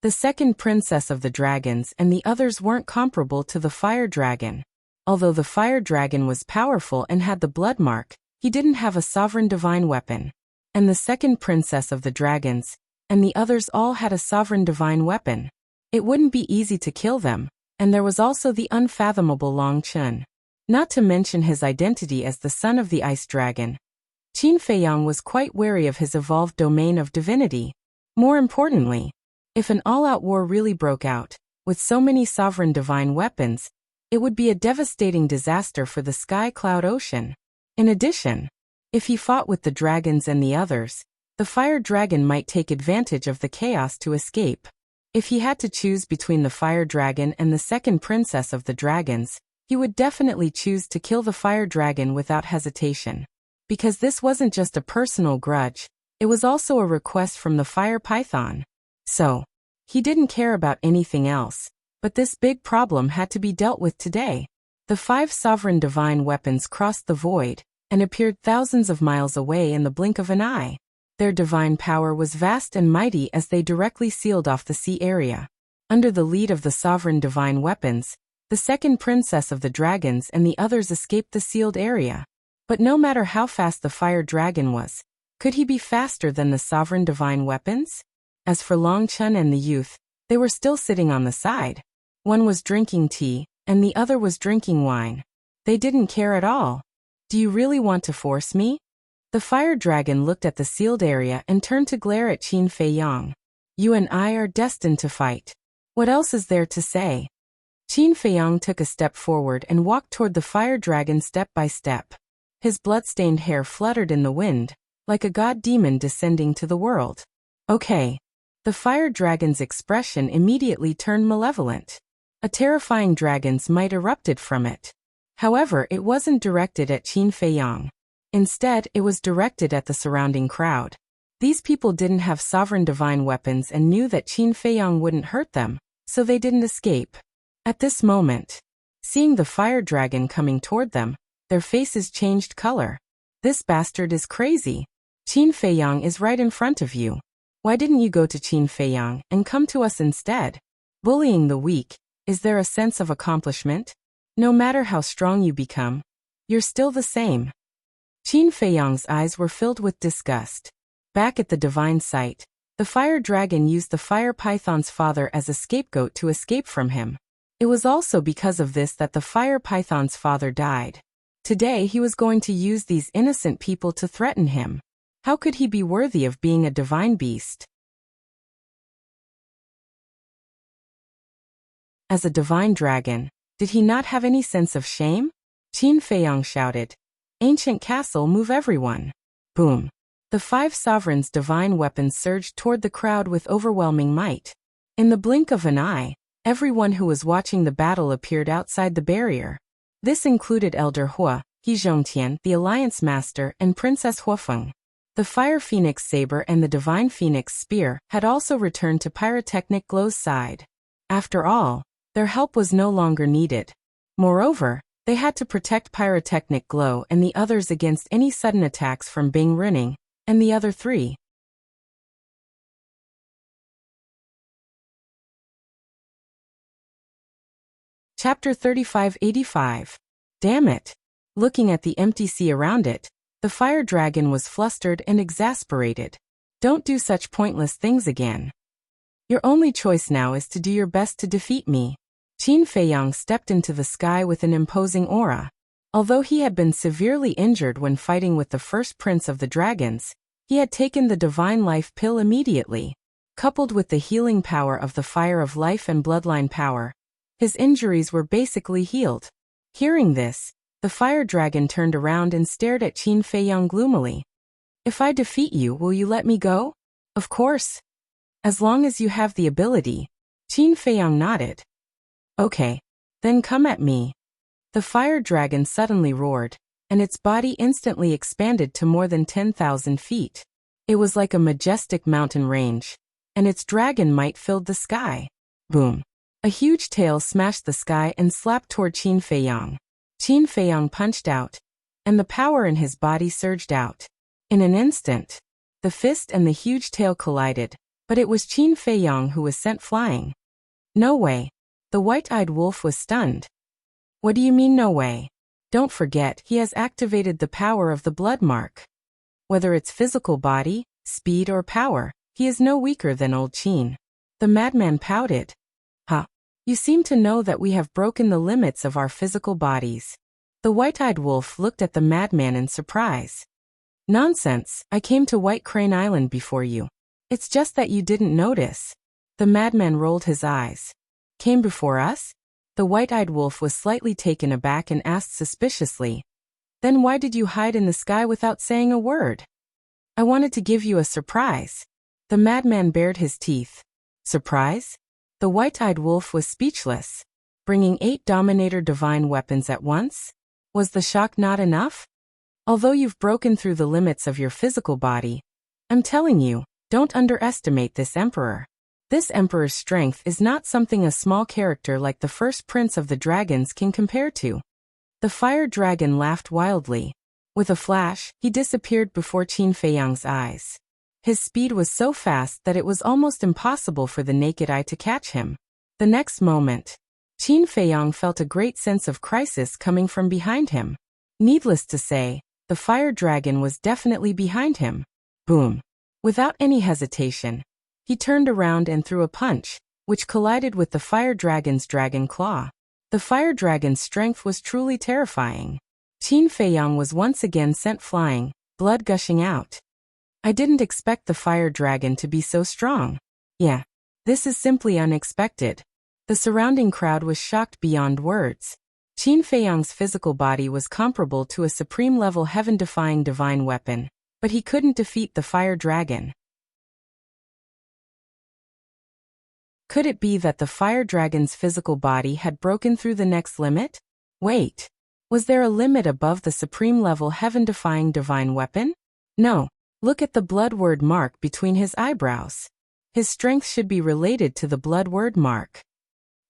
Speaker 1: The second princess of the dragons and the others weren't comparable to the fire dragon. Although the fire dragon was powerful and had the blood mark, he didn't have a sovereign divine weapon. And the second princess of the dragons and the others all had a sovereign divine weapon. It wouldn't be easy to kill them, and there was also the unfathomable Long Chun. Not to mention his identity as the son of the ice dragon. Qin Feiyang was quite wary of his evolved domain of divinity. More importantly, if an all-out war really broke out, with so many sovereign divine weapons, it would be a devastating disaster for the Sky Cloud Ocean. In addition, if he fought with the dragons and the others, the fire dragon might take advantage of the chaos to escape. If he had to choose between the fire dragon and the second princess of the dragons, he would definitely choose to kill the fire dragon without hesitation. Because this wasn't just a personal grudge, it was also a request from the fire python. So, he didn't care about anything else, but this big problem had to be dealt with today. The 5 sovereign divine weapons crossed the void and appeared thousands of miles away in the blink of an eye. Their divine power was vast and mighty as they directly sealed off the sea area. Under the lead of the sovereign divine weapons, the second princess of the dragons and the others escaped the sealed area. But no matter how fast the fire dragon was, could he be faster than the sovereign divine weapons? As for Long Chun and the youth, they were still sitting on the side. One was drinking tea, and the other was drinking wine. They didn't care at all. Do you really want to force me? The fire dragon looked at the sealed area and turned to glare at Qin Feiyang. You and I are destined to fight. What else is there to say? Qin Feiyang took a step forward and walked toward the fire dragon step by step. His blood-stained hair fluttered in the wind, like a god-demon descending to the world. Okay. The fire dragon's expression immediately turned malevolent. A terrifying dragon's might erupted from it. However, it wasn't directed at Qin Feiyang. Instead, it was directed at the surrounding crowd. These people didn't have sovereign divine weapons and knew that Qin Feiyang wouldn't hurt them, so they didn't escape. At this moment, seeing the fire dragon coming toward them, their faces changed color. This bastard is crazy. Qin Feiyang is right in front of you. Why didn't you go to Qin Feiyang and come to us instead? Bullying the weak, is there a sense of accomplishment? No matter how strong you become, you're still the same. Qin Feiyang's eyes were filled with disgust. Back at the divine site, the fire dragon used the fire python's father as a scapegoat to escape from him. It was also because of this that the fire python's father died. Today he was going to use these innocent people to threaten him. How could he be worthy of being a divine beast? As a divine dragon, did he not have any sense of shame? Qin Feiyang shouted, "Ancient castle, move everyone!" Boom! The 5 sovereigns' divine weapons surged toward the crowd with overwhelming might. In the blink of an eye, everyone who was watching the battle appeared outside the barrier. This included Elder Hua, He Zhongtian, the Alliance Master, and Princess Huafeng. The Fire Phoenix Saber and the Divine Phoenix Spear had also returned to Pyrotechnic Glow's side. After all, their help was no longer needed. Moreover, they had to protect Pyrotechnic Glow and the others against any sudden attacks from Bing Rinning and the other 3. Chapter 3585. Damn it! Looking at the empty sea around it, the fire dragon was flustered and exasperated. Don't do such pointless things again. Your only choice now is to do your best to defeat me. Qin Feiyang stepped into the sky with an imposing aura. Although he had been severely injured when fighting with the first prince of the dragons, he had taken the divine life pill immediately. Coupled with the healing power of the fire of life and bloodline power, his injuries were basically healed. Hearing this, the fire dragon turned around and stared at Qin Feiyang gloomily. If I defeat you, will you let me go? Of course. As long as you have the ability. Qin Feiyang nodded. Okay. Then come at me. The fire dragon suddenly roared, and its body instantly expanded to more than 10,000 feet. It was like a majestic mountain range, and its dragon might filled the sky. Boom. A huge tail smashed the sky and slapped toward Qin Feiyang. Qin Feiyang punched out, and the power in his body surged out. In an instant, the fist and the huge tail collided, but it was Qin Feiyang who was sent flying. No way. The white-eyed wolf was stunned. What do you mean no way? Don't forget, he has activated the power of the blood mark. Whether it's physical body, speed or power, he is no weaker than old Qin. The madman pouted. Ha! You seem to know that we have broken the limits of our physical bodies. The white-eyed wolf looked at the madman in surprise. Nonsense, I came to White Crane Island before you. It's just that you didn't notice. The madman rolled his eyes. Came before us? The white-eyed wolf was slightly taken aback and asked suspiciously. Then why did you hide in the sky without saying a word? I wanted to give you a surprise. The madman bared his teeth. Surprise? The white-eyed wolf was speechless. Bringing 8 Dominator divine weapons at once? Was the shock not enough? Although you've broken through the limits of your physical body, I'm telling you, don't underestimate this emperor. This emperor's strength is not something a small character like the first prince of the dragons can compare to. The fire dragon laughed wildly. With a flash, he disappeared before Qin Feiyang's eyes. His speed was so fast that it was almost impossible for the naked eye to catch him. The next moment, Qin Feiyang felt a great sense of crisis coming from behind him. Needless to say, the fire dragon was definitely behind him. Boom. Without any hesitation, he turned around and threw a punch, which collided with the fire dragon's dragon claw. The fire dragon's strength was truly terrifying. Qin Feiyang was once again sent flying, blood gushing out. I didn't expect the fire dragon to be so strong. Yeah. This is simply unexpected. The surrounding crowd was shocked beyond words. Qin Feiyang's physical body was comparable to a supreme-level heaven-defying divine weapon, but he couldn't defeat the fire dragon. Could it be that the fire dragon's physical body had broken through the next limit? Wait. Was there a limit above the supreme-level heaven-defying divine weapon? No. Look at the blood word mark between his eyebrows. His strength should be related to the blood word mark.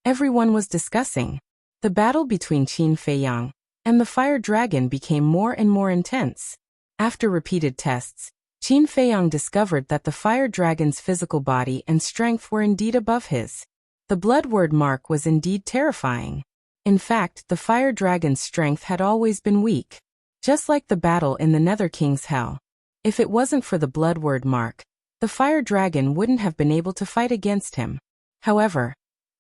Speaker 1: Everyone was discussing. The battle between Qin Feiyang and the fire dragon became more and more intense. After repeated tests, Qin Feiyang discovered that the fire dragon's physical body and strength were indeed above his. The blood word mark was indeed terrifying. In fact, the fire dragon's strength had always been weak. Just like the battle in the Nether King's Hell. If it wasn't for the blood word mark, the fire dragon wouldn't have been able to fight against him. However,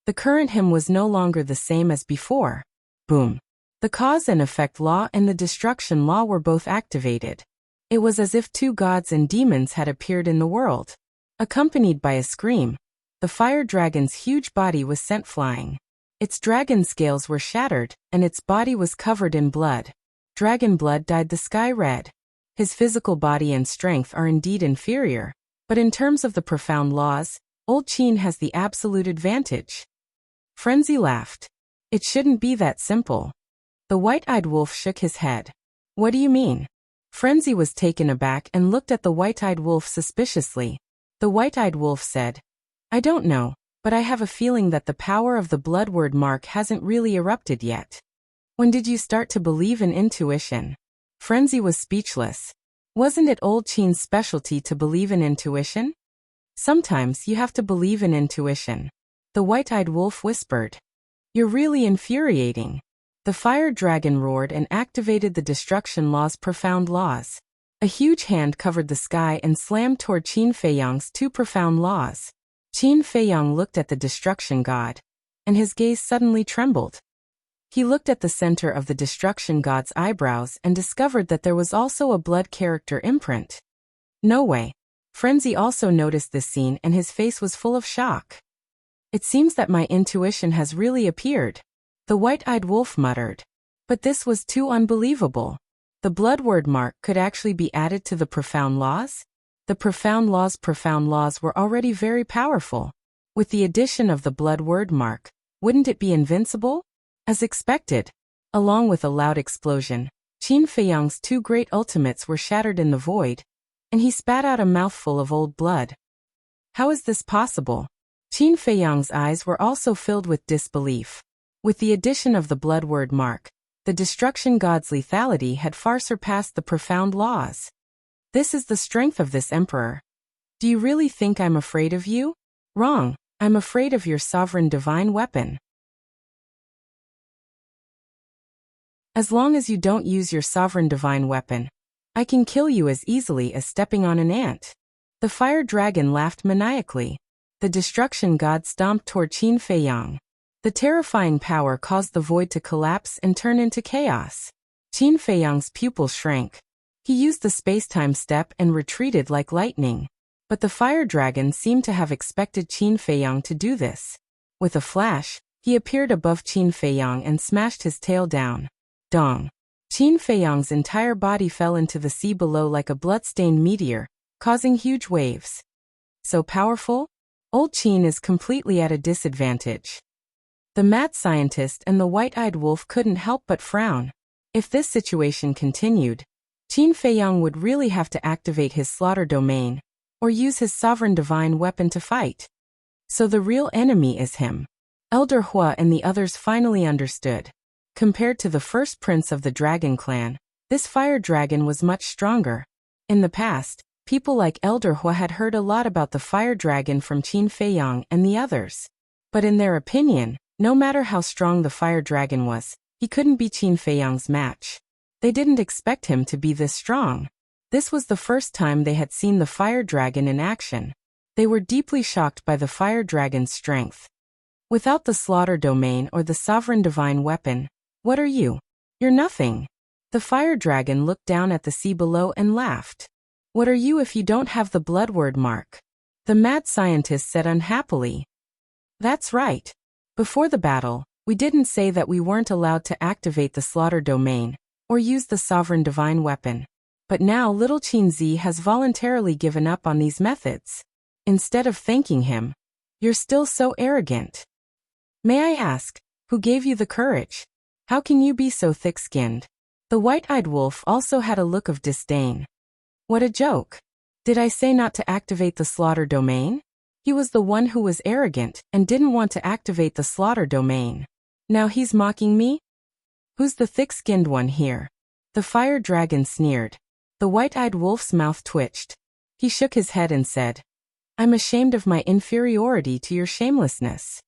Speaker 1: the current him was no longer the same as before. Boom. The cause and effect law and the destruction law were both activated. It was as if 2 gods and demons had appeared in the world. Accompanied by a scream, the fire dragon's huge body was sent flying. Its dragon scales were shattered, and its body was covered in blood. Dragon blood dyed the sky red. His physical body and strength are indeed inferior, but in terms of the profound laws, Old Qin has the absolute advantage. Frenzy laughed. It shouldn't be that simple. The white-eyed wolf shook his head. What do you mean? Frenzy was taken aback and looked at the white-eyed wolf suspiciously. The white-eyed wolf said, I don't know, but I have a feeling that the power of the blood-word mark hasn't really erupted yet. When did you start to believe in intuition? Frenzy was speechless. Wasn't it Old Qin's specialty to believe in intuition? Sometimes you have to believe in intuition. The white-eyed wolf whispered. You're really infuriating. The fire dragon roared and activated the destruction law's profound laws. A huge hand covered the sky and slammed toward Qin Feiyang's two profound laws. Qin Feiyang looked at the destruction god, and his gaze suddenly trembled. He looked at the center of the destruction god's eyebrows and discovered that there was also a blood character imprint. No way. Frenzy also noticed this scene and his face was full of shock. It seems that my intuition has really appeared. The white-eyed wolf muttered. But this was too unbelievable. The blood word mark could actually be added to the profound laws? The profound laws were already very powerful. With the addition of the blood word mark, wouldn't it be invincible? As expected. Along with a loud explosion, Qin Feiyang's two great ultimates were shattered in the void, and he spat out a mouthful of old blood. How is this possible? Qin Feiyang's eyes were also filled with disbelief. With the addition of the blood word mark, the destruction god's lethality had far surpassed the profound laws. This is the strength of this emperor. Do you really think I'm afraid of you? Wrong. I'm afraid of your sovereign divine weapon. As long as you don't use your sovereign divine weapon, I can kill you as easily as stepping on an ant. The fire dragon laughed maniacally. The destruction god stomped toward Qin Feiyang. The terrifying power caused the void to collapse and turn into chaos. Qin Feiyang's pupils shrank. He used the space-time step and retreated like lightning. But the fire dragon seemed to have expected Qin Feiyang to do this. With a flash, he appeared above Qin Feiyang and smashed his tail down. Dong. Qin Feiyang's entire body fell into the sea below like a blood-stained meteor, causing huge waves. So powerful? Old Qin is completely at a disadvantage. The mad scientist and the white-eyed wolf couldn't help but frown. If this situation continued, Qin Feiyang would really have to activate his slaughter domain, or use his sovereign divine weapon to fight. So the real enemy is him. Elder Hua and the others finally understood. Compared to the first prince of the dragon clan, this fire dragon was much stronger. In the past, people like Elder Hua had heard a lot about the fire dragon from Qin Feiyang and the others. But in their opinion, no matter how strong the fire dragon was, he couldn't be Qin Feiyang's match. They didn't expect him to be this strong. This was the first time they had seen the fire dragon in action. They were deeply shocked by the fire dragon's strength. Without the slaughter domain or the sovereign divine weapon, what are you? You're nothing. The fire dragon looked down at the sea below and laughed. What are you if you don't have the blood word mark? The mad scientist said unhappily. That's right. Before the battle, we didn't say that we weren't allowed to activate the slaughter domain, or use the sovereign divine weapon. But now little Qin Zi has voluntarily given up on these methods. Instead of thanking him, you're still so arrogant. May I ask, who gave you the courage? How can you be so thick-skinned? The white-eyed wolf also had a look of disdain. What a joke. Did I say not to activate the slaughter domain? He was the one who was arrogant and didn't want to activate the slaughter domain. Now he's mocking me? Who's the thick-skinned one here? The fire dragon sneered. The white-eyed wolf's mouth twitched. He shook his head and said, I'm ashamed of my inferiority to your shamelessness.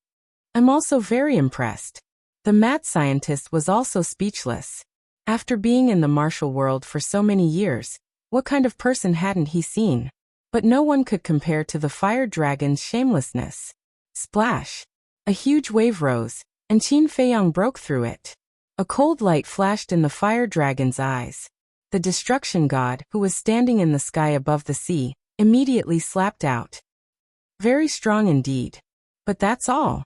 Speaker 1: I'm also very impressed. The mad scientist was also speechless. After being in the martial world for so many years, what kind of person hadn't he seen? But no one could compare to the fire dragon's shamelessness. Splash! A huge wave rose, and Qin Feiyang broke through it. A cold light flashed in the fire dragon's eyes. The destruction god, who was standing in the sky above the sea, immediately slapped out. Very strong indeed. But that's all.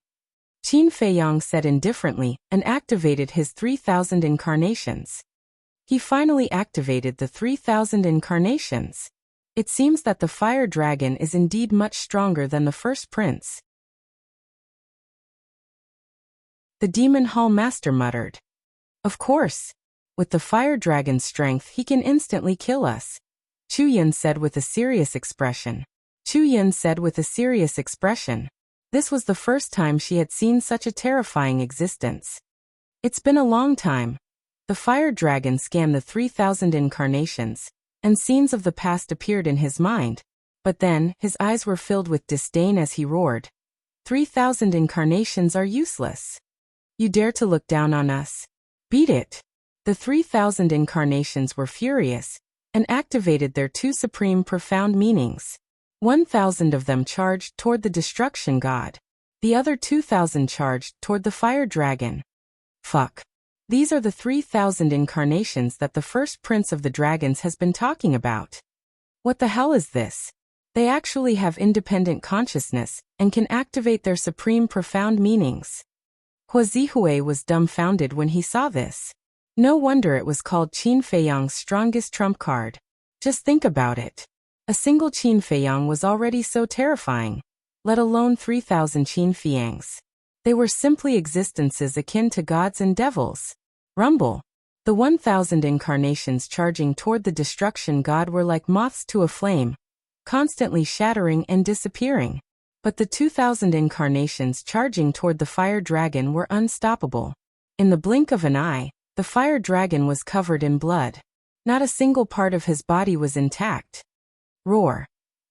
Speaker 1: Qin Feiyang said indifferently and activated his 3,000 incarnations. He finally activated the 3,000 incarnations. It seems that the fire dragon is indeed much stronger than the first prince. The demon hall master muttered. Of course. With the fire dragon's strength he can instantly kill us. Chu Yin said with a serious expression. This was the first time she had seen such a terrifying existence. It's been a long time. The fire dragon scanned the 3,000 incarnations, and scenes of the past appeared in his mind. But then, his eyes were filled with disdain as he roared. 3,000 incarnations are useless. You dare to look down on us? Beat it! The 3,000 incarnations were furious, and activated their two supreme profound meanings. 1,000 of them charged toward the destruction god. The other 2,000 charged toward the fire dragon. Fuck. These are the 3,000 incarnations that the first prince of the dragons has been talking about. What the hell is this? They actually have independent consciousness, and can activate their supreme profound meanings. Hua Zihui was dumbfounded when he saw this. No wonder it was called Qin Feiyang's strongest trump card. Just think about it. A single Qin Feiyang was already so terrifying, let alone 3,000 Qin Feiyangs. They were simply existences akin to gods and devils. Rumble. The 1,000 incarnations charging toward the destruction god were like moths to a flame, constantly shattering and disappearing. But the 2,000 incarnations charging toward the fire dragon were unstoppable. In the blink of an eye, the fire dragon was covered in blood. Not a single part of his body was intact. Roar.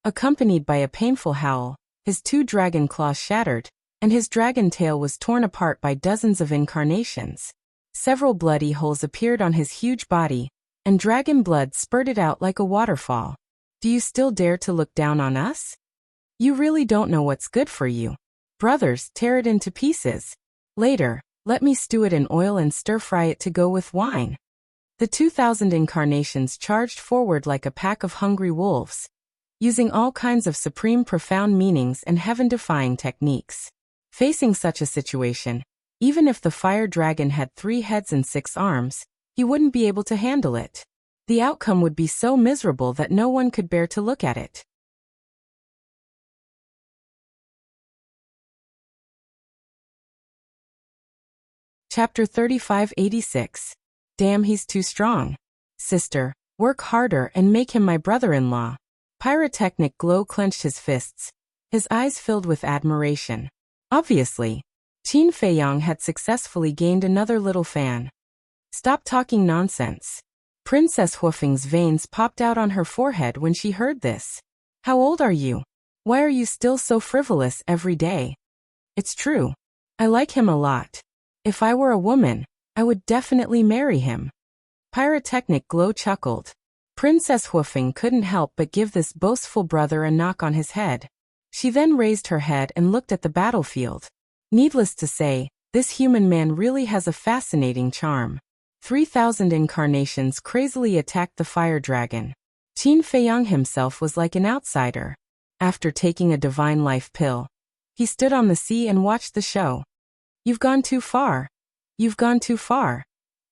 Speaker 1: Accompanied by a painful howl, his two dragon claws shattered, and his dragon tail was torn apart by dozens of incarnations. Several bloody holes appeared on his huge body, and dragon blood spurted out like a waterfall. Do you still dare to look down on us? You really don't know what's good for you. Brothers, tear it into pieces. Later, let me stew it in oil and stir-fry it to go with wine. The 2,000 incarnations charged forward like a pack of hungry wolves, using all kinds of supreme profound meanings and heaven-defying techniques. Facing such a situation, even if the fire dragon had 3 heads and 6 arms, he wouldn't be able to handle it. The outcome would be so miserable that no one could bear to look at it. Chapter 3586. Damn, he's too strong. Sister, work harder and make him my brother-in-law. Pyrotechnic Glow clenched his fists, his eyes filled with admiration. Obviously, Qin Feiyang had successfully gained another little fan. Stop talking nonsense. Princess Huofeng's veins popped out on her forehead when she heard this. How old are you? Why are you still so frivolous every day? It's true. I like him a lot. If I were a woman, I would definitely marry him. Pyrotechnic Glow chuckled. Princess Huofeng couldn't help but give this boastful brother a knock on his head. She then raised her head and looked at the battlefield. Needless to say, this human man really has a fascinating charm. 3,000 incarnations crazily attacked the fire dragon. Qin Feiyang himself was like an outsider. After taking a divine life pill, he stood on the sea and watched the show. You've gone too far. You've gone too far.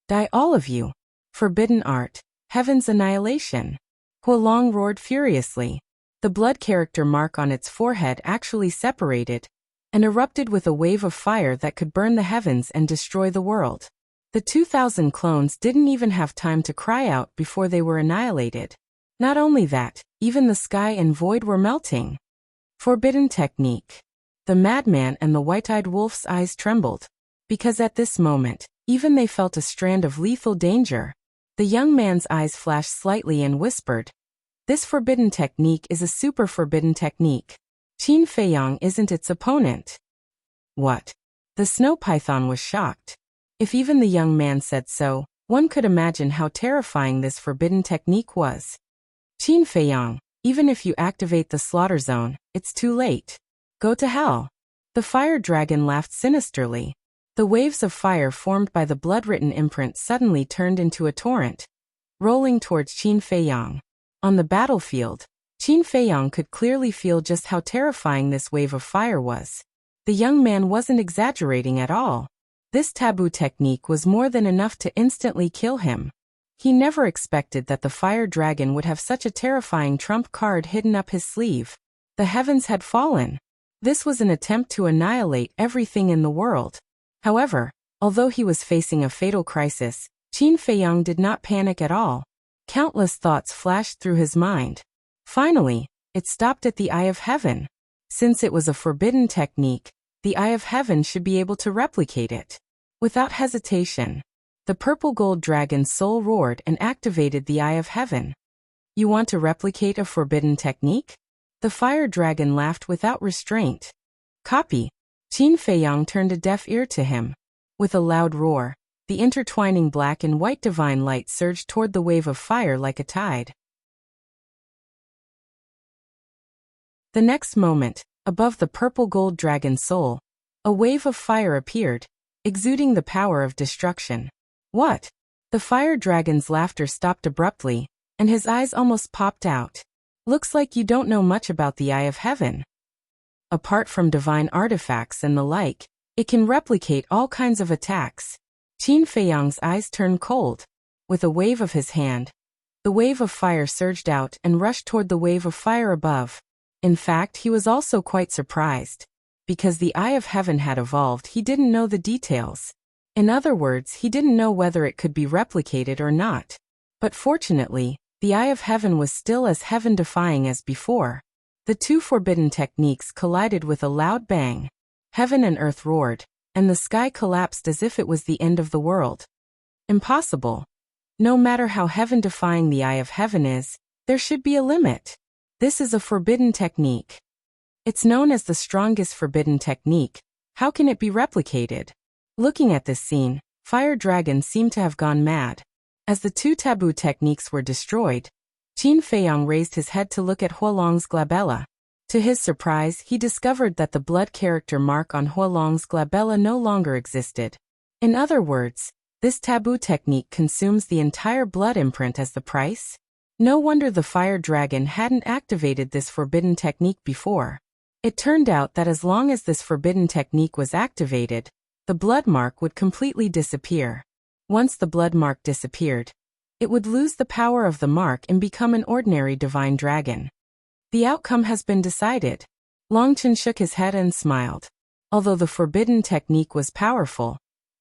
Speaker 1: Die all of you. Forbidden art. Heaven's annihilation. Huolong roared furiously. The blood character mark on its forehead actually separated, and erupted with a wave of fire that could burn the heavens and destroy the world. The 2,000 clones didn't even have time to cry out before they were annihilated. Not only that, even the sky and void were melting. Forbidden technique. The madman and the white-eyed wolf's eyes trembled, because at this moment, even they felt a strand of lethal danger. The young man's eyes flashed slightly and whispered, "This forbidden technique is a super forbidden technique. Qin Feiyang isn't its opponent." What? The snow python was shocked. If even the young man said so, one could imagine how terrifying this forbidden technique was. Qin Feiyang, even if you activate the slaughter zone, it's too late. Go to hell. The fire dragon laughed sinisterly. The waves of fire formed by the blood-written imprint suddenly turned into a torrent, rolling towards Qin Feiyang. On the battlefield, Qin Feiyang could clearly feel just how terrifying this wave of fire was. The young man wasn't exaggerating at all. This taboo technique was more than enough to instantly kill him. He never expected that the fire dragon would have such a terrifying trump card hidden up his sleeve. The heavens had fallen. This was an attempt to annihilate everything in the world. However, although he was facing a fatal crisis, Qin Feiyang did not panic at all. Countless thoughts flashed through his mind. Finally, it stopped at the Eye of Heaven. Since it was a forbidden technique, the Eye of Heaven should be able to replicate it. Without hesitation, the purple gold dragon's soul roared and activated the Eye of Heaven. You want to replicate a forbidden technique? The fire dragon laughed without restraint. Copy. Qin Feiyang turned a deaf ear to him. With a loud roar, the intertwining black and white divine light surged toward the wave of fire like a tide. The next moment, above the purple gold dragon's soul, a wave of fire appeared, exuding the power of destruction. What? The fire dragon's laughter stopped abruptly, and his eyes almost popped out. Looks like you don't know much about the Eye of Heaven. Apart from divine artifacts and the like, it can replicate all kinds of attacks. Qin Feiyang's eyes turned cold. With a wave of his hand, the wave of fire surged out and rushed toward the wave of fire above. In fact, he was also quite surprised. Because the Eye of Heaven had evolved, he didn't know the details. In other words, he didn't know whether it could be replicated or not. But fortunately, the Eye of Heaven was still as heaven-defying as before. The two forbidden techniques collided with a loud bang. Heaven and earth roared, and the sky collapsed as if it was the end of the world. Impossible. No matter how heaven-defying the Eye of Heaven is, there should be a limit. This is a forbidden technique. It's known as the strongest forbidden technique. How can it be replicated? Looking at this scene, Fire Dragon seemed to have gone mad. As the two taboo techniques were destroyed, Qin Feiyang raised his head to look at Huolong's glabella. To his surprise, he discovered that the blood character mark on Huolong's glabella no longer existed. In other words, this taboo technique consumes the entire blood imprint as the price. No wonder the fire dragon hadn't activated this forbidden technique before. It turned out that as long as this forbidden technique was activated, the blood mark would completely disappear. Once the blood mark disappeared, it would lose the power of the mark and become an ordinary divine dragon. The outcome has been decided. Longchen shook his head and smiled. Although the forbidden technique was powerful,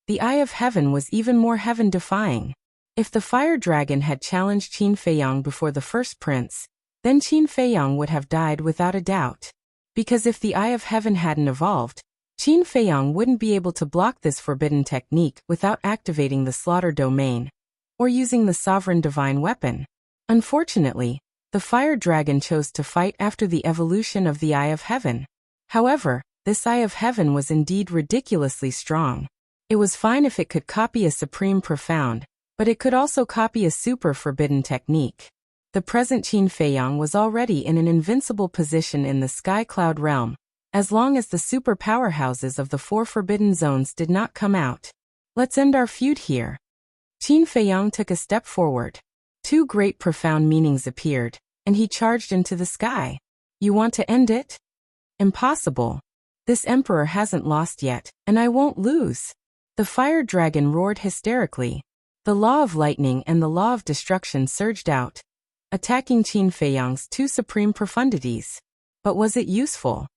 Speaker 1: the Eye of Heaven was even more heaven-defying. If the fire dragon had challenged Qin Feiyang before the first prince, then Qin Feiyang would have died without a doubt. Because if the Eye of Heaven hadn't evolved, Qin Feiyang wouldn't be able to block this forbidden technique without activating the slaughter domain, or using the sovereign divine weapon. Unfortunately, the fire dragon chose to fight after the evolution of the Eye of Heaven. However, this Eye of Heaven was indeed ridiculously strong. It was fine if it could copy a supreme profound, but it could also copy a super forbidden technique. The present Qin Feiyang was already in an invincible position in the sky cloud realm, as long as the super powerhouses of the four forbidden zones did not come out. Let's end our feud here. Qin Feiyang took a step forward. Two great profound meanings appeared, and he charged into the sky. You want to end it? Impossible. This emperor hasn't lost yet, and I won't lose. The fire dragon roared hysterically. The law of lightning and the law of destruction surged out, attacking Qin Feiyang's two supreme profundities. But was it useful?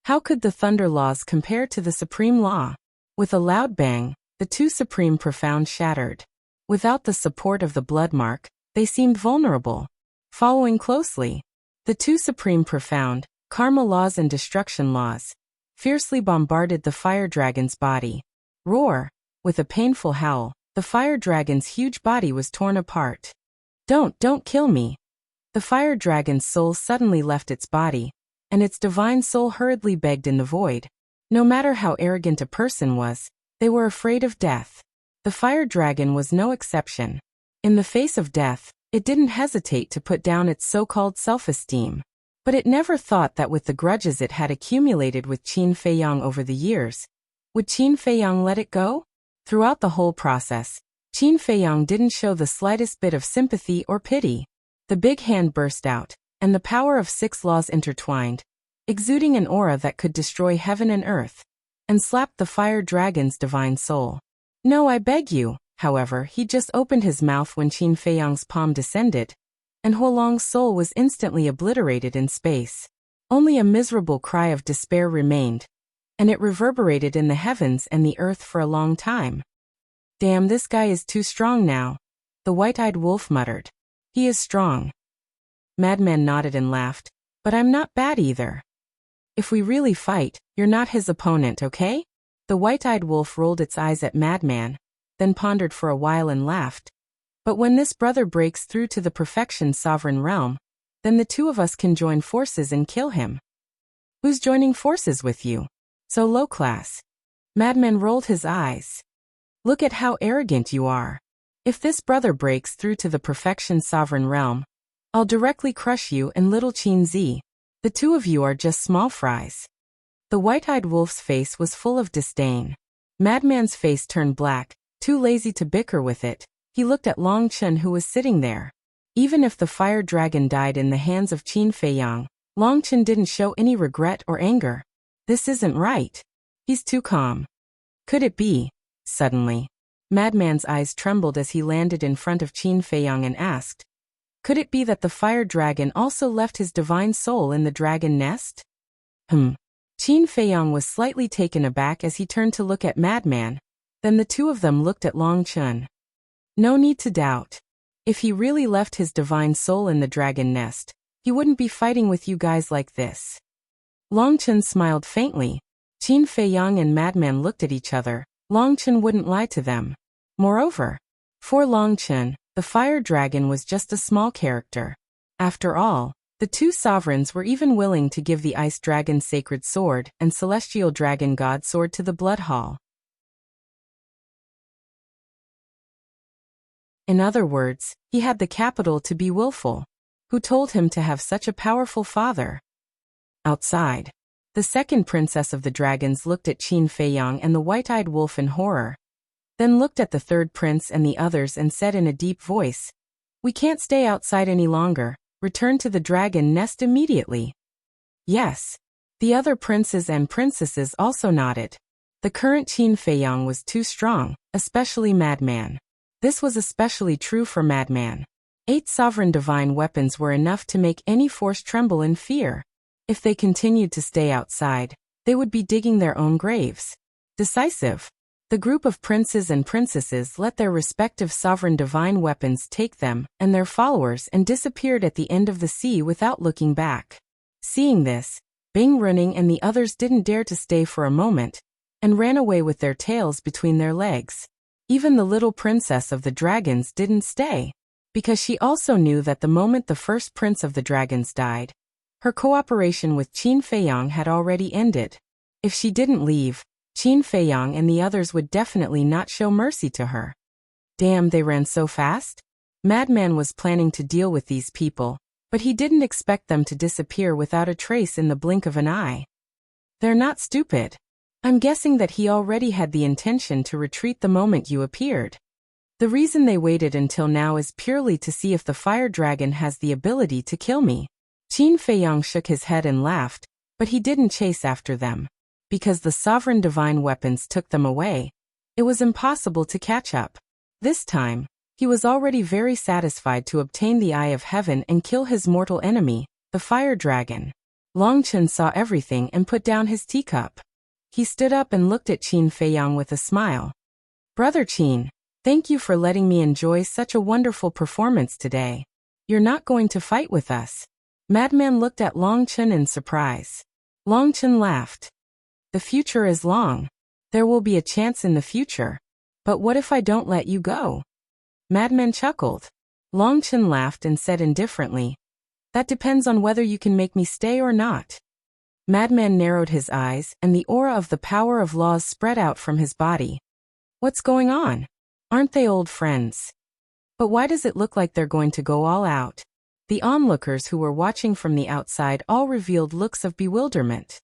Speaker 1: How could the thunder laws compare to the supreme law? With a loud bang, the two supreme profound shattered. Without the support of the blood mark, they seemed vulnerable. Following closely, the two supreme profound, karma laws and destruction laws, fiercely bombarded the fire dragon's body. Roar! With a painful howl, the fire dragon's huge body was torn apart. Don't kill me. The fire dragon's soul suddenly left its body, and its divine soul hurriedly begged in the void. No matter how arrogant a person was, they were afraid of death. The fire dragon was no exception. In the face of death, it didn't hesitate to put down its so-called self-esteem. But it never thought that with the grudges it had accumulated with Qin Feiyang over the years, would Qin Feiyang let it go? Throughout the whole process, Qin Feiyang didn't show the slightest bit of sympathy or pity. The big hand burst out, and the power of 6 laws intertwined, exuding an aura that could destroy heaven and earth, and slapped the fire dragon's divine soul. No, I beg you. However, he just opened his mouth when Qin Feiyang's palm descended, and Huolong's soul was instantly obliterated in space. Only a miserable cry of despair remained, and it reverberated in the heavens and the earth for a long time. Damn, this guy is too strong now, the white-eyed wolf muttered. He is strong. Madman nodded and laughed. But I'm not bad either. If we really fight, you're not his opponent, okay? The white-eyed wolf rolled its eyes at Madman, then pondered for a while and laughed. But when this brother breaks through to the perfection sovereign realm, then the two of us can join forces and kill him. Who's joining forces with you? So low class. Madman rolled his eyes. Look at how arrogant you are. If this brother breaks through to the perfection sovereign realm, I'll directly crush you and little Qin Zi. The two of you are just small fries. The white-eyed wolf's face was full of disdain. Madman's face turned black, too lazy to bicker with it. He looked at Long Chen who was sitting there. Even if the fire dragon died in the hands of Qin Feiyang, Long Chen didn't show any regret or anger. This isn't right. He's too calm. Could it be? Suddenly, Madman's eyes trembled as he landed in front of Qin Feiyang and asked, could it be that the fire dragon also left his divine soul in the dragon nest? Qin Feiyang was slightly taken aback as he turned to look at Madman. Then the two of them looked at Long Chen. No need to doubt. If he really left his divine soul in the dragon nest, he wouldn't be fighting with you guys like this. Long Chen smiled faintly. Qin Feiyang and Madman looked at each other. Long Chen wouldn't lie to them. Moreover, for Long Chen, the fire dragon was just a small character. After all, the two sovereigns were even willing to give the ice dragon sacred sword and celestial dragon god sword to the blood hall. In other words, he had the capital to be willful. Who told him to have such a powerful father? Outside, the second princess of the dragons looked at Qin Feiyang and the white-eyed wolf in horror, then looked at the third prince and the others and said in a deep voice, we can't stay outside any longer. Return to the dragon nest immediately. Yes. The other princes and princesses also nodded. The current Qin Feiyang was too strong, especially Madman. This was especially true for Madman. 8 sovereign divine weapons were enough to make any force tremble in fear. If they continued to stay outside, they would be digging their own graves. Decisive. The group of princes and princesses let their respective sovereign divine weapons take them and their followers and disappeared at the end of the sea without looking back. Seeing this, Bing Running and the others didn't dare to stay for a moment, and ran away with their tails between their legs. Even the little princess of the dragons didn't stay, because she also knew that the moment the first prince of the dragons died, her cooperation with Qin Feiyang had already ended. If she didn't leave, Qin Feiyang and the others would definitely not show mercy to her. Damn, they ran so fast. Madman was planning to deal with these people, but he didn't expect them to disappear without a trace in the blink of an eye. They're not stupid. I'm guessing that he already had the intention to retreat the moment you appeared. The reason they waited until now is purely to see if the fire dragon has the ability to kill me. Qin Feiyang shook his head and laughed, but he didn't chase after them. Because the sovereign divine weapons took them away, it was impossible to catch up. This time, he was already very satisfied to obtain the Eye of Heaven and kill his mortal enemy, the fire dragon. Long Chen saw everything and put down his teacup. He stood up and looked at Qin Feiyang with a smile. Brother Qin, thank you for letting me enjoy such a wonderful performance today. You're not going to fight with us. Madman looked at Long Chen in surprise. Long Chen laughed. The future is long. There will be a chance in the future. But what if I don't let you go? Madman chuckled. Long Chen laughed and said indifferently, that depends on whether you can make me stay or not. Madman narrowed his eyes and the aura of the power of laws spread out from his body. What's going on? Aren't they old friends? But why does it look like they're going to go all out? The onlookers who were watching from the outside all revealed looks of bewilderment.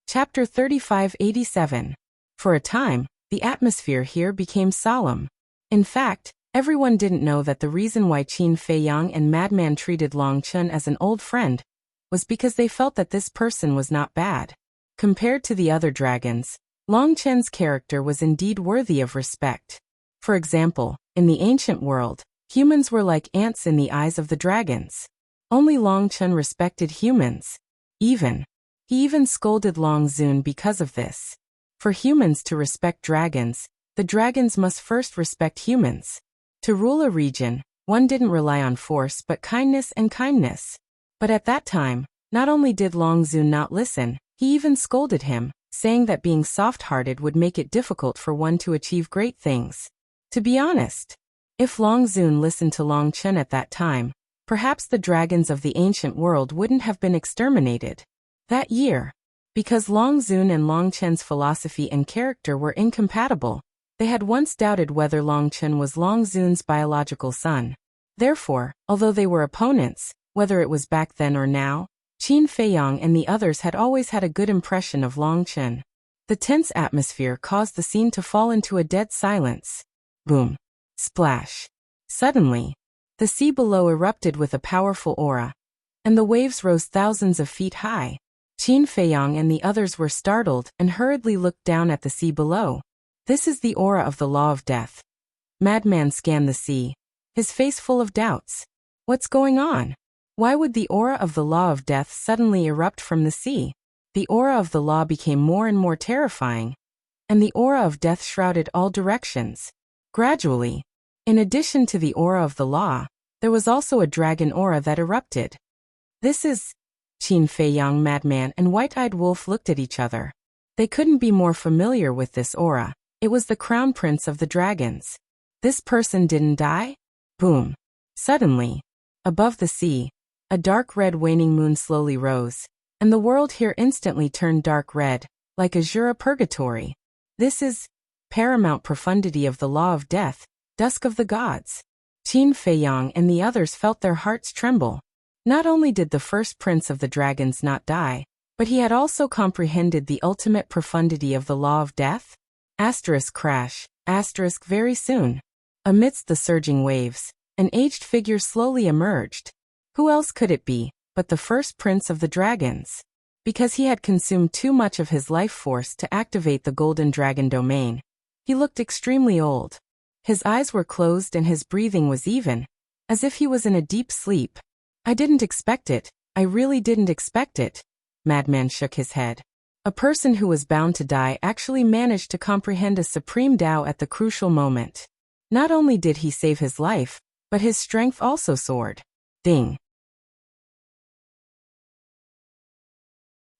Speaker 1: Chapter 3587. For a time, the atmosphere here became solemn. In fact, everyone didn't know that the reason why Qin Feiyang and Madman treated Long Chen as an old friend was because they felt that this person was not bad. Compared to the other dragons, Long Chen's character was indeed worthy of respect. For example, in the ancient world, humans were like ants in the eyes of the dragons. Only Long Chen respected humans. He even scolded Long Zun because of this. For humans to respect dragons, the dragons must first respect humans. To rule a region, one didn't rely on force but kindness and kindness. But at that time, not only did Long Zun not listen, he even scolded him, saying that being soft-hearted would make it difficult for one to achieve great things. To be honest, if Long Zun listened to Long Chen at that time, perhaps the dragons of the ancient world wouldn't have been exterminated. That year, because Long Zun and Long Chen's philosophy and character were incompatible, they had once doubted whether Long Chen was Long Zun's biological son. Therefore, although they were opponents, whether it was back then or now, Qin Feiyang and the others had always had a good impression of Long Chen. The tense atmosphere caused the scene to fall into a dead silence. Boom. Splash. Suddenly, the sea below erupted with a powerful aura, and the waves rose thousands of feet high. Qin Feiyang and the others were startled and hurriedly looked down at the sea below. This is the aura of the law of death. Madman scanned the sea, his face full of doubts. What's going on? Why would the aura of the law of death suddenly erupt from the sea? The aura of the law became more and more terrifying, and the aura of death shrouded all directions. Gradually, in addition to the aura of the law, there was also a dragon aura that erupted. This is... Qin Feiyang, Madman, and White-Eyed Wolf looked at each other. They couldn't be more familiar with this aura. It was the crown prince of the dragons. This person didn't die? Boom. Suddenly, above the sea, a dark red waning moon slowly rose, and the world here instantly turned dark red, like azure purgatory. This is paramount profundity of the law of death, dusk of the gods. Qin Feiyang and the others felt their hearts tremble. Not only did the first prince of the dragons not die, but he had also comprehended the ultimate profundity of the law of death. Crash, very soon. Amidst the surging waves, an aged figure slowly emerged. Who else could it be but the first prince of the dragons? Because he had consumed too much of his life force to activate the golden dragon domain, he looked extremely old. His eyes were closed and his breathing was even, as if he was in a deep sleep. I didn't expect it. I really didn't expect it. Madman shook his head. A person who was bound to die actually managed to comprehend a supreme Tao at the crucial moment. Not only did he save his life, but his strength also soared. Ding.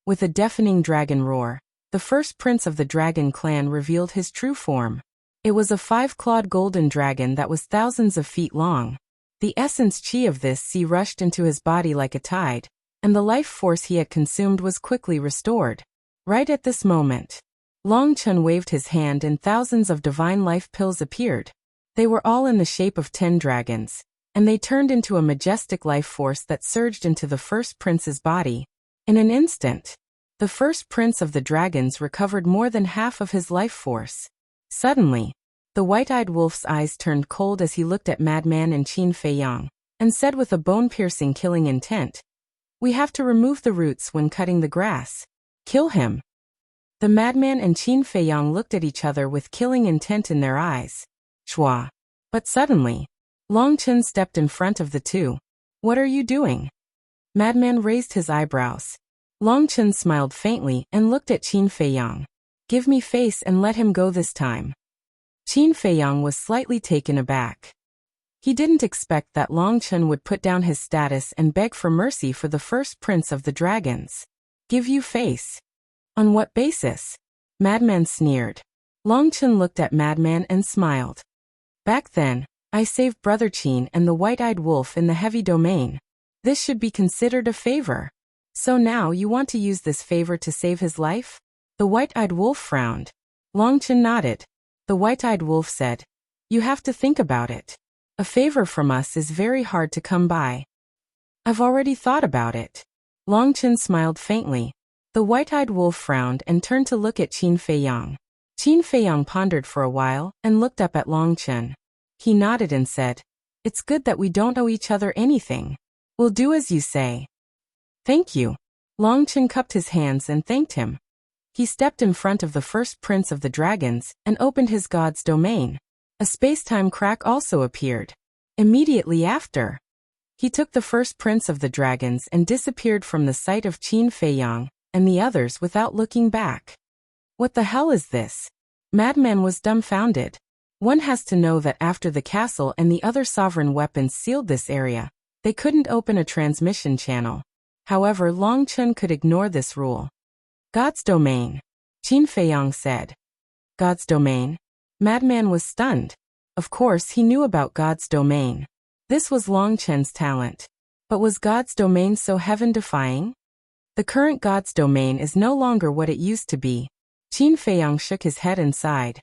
Speaker 1: With a deafening dragon roar, the first prince of the dragon clan revealed his true form. It was a 5-clawed golden dragon that was thousands of feet long. The essence chi of this sea rushed into his body like a tide, and the life force he had consumed was quickly restored. Right at this moment, Long Chen waved his hand and thousands of divine life pills appeared. They were all in the shape of 10 dragons, and they turned into a majestic life force that surged into the first prince's body. In an instant, the first prince of the dragons recovered more than half of his life force. Suddenly, the white-eyed wolf's eyes turned cold as he looked at Madman and Qin Feiyang, and said with a bone-piercing killing intent, "We have to remove the roots when cutting the grass. Kill him." The Madman and Qin Feiyang looked at each other with killing intent in their eyes. Chua. But suddenly, Long Chen stepped in front of the two. "What are you doing?" Madman raised his eyebrows. Long Chen smiled faintly and looked at Qin Feiyang. "Give me face and let him go this time." Qin Feiyang was slightly taken aback. He didn't expect that Long Chen would put down his status and beg for mercy for the first prince of the dragons. "Give you face? On what basis?" Madman sneered. Long Chen looked at Madman and smiled. "Back then, I saved Brother Qin and the white-eyed wolf in the heavy domain. This should be considered a favor. So now you want to use this favor to save his life?" The white-eyed wolf frowned. Long Chen nodded. The white-eyed wolf said, "You have to think about it. A favor from us is very hard to come by." "I've already thought about it." Long Chen smiled faintly. The white-eyed wolf frowned and turned to look at Qin Feiyang. Qin Feiyang pondered for a while and looked up at Long Chen. He nodded and said, "It's good that we don't owe each other anything. We'll do as you say." Thank you. Long Chen cupped his hands and thanked him. He stepped in front of the first prince of the dragons and opened his god's domain. A space-time crack also appeared. Immediately after, he took the first prince of the dragons and disappeared from the sight of Qin Feiyang and the others without looking back. What the hell is this? Madman was dumbfounded. One has to know that after the castle and the other sovereign weapons sealed this area, they couldn't open a transmission channel. However, Long Chen could ignore this rule. God's domain, Qin Feiyang said. God's domain? Madman was stunned. Of course, he knew about God's domain. This was Long Chen's talent. But was God's domain so heaven-defying? The current God's domain is no longer what it used to be. Qin Feiyang shook his head and sighed.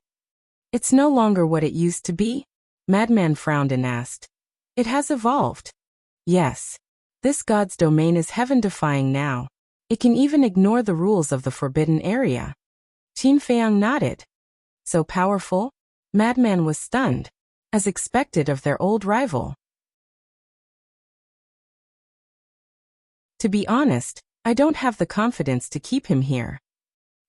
Speaker 1: It's no longer what it used to be? Madman frowned and asked. It has evolved. Yes. This God's domain is heaven-defying now. It can even ignore the rules of the forbidden area. Qin Feiyang nodded. So powerful? Madman was stunned, as expected of their old rival. To be honest, I don't have the confidence to keep him here.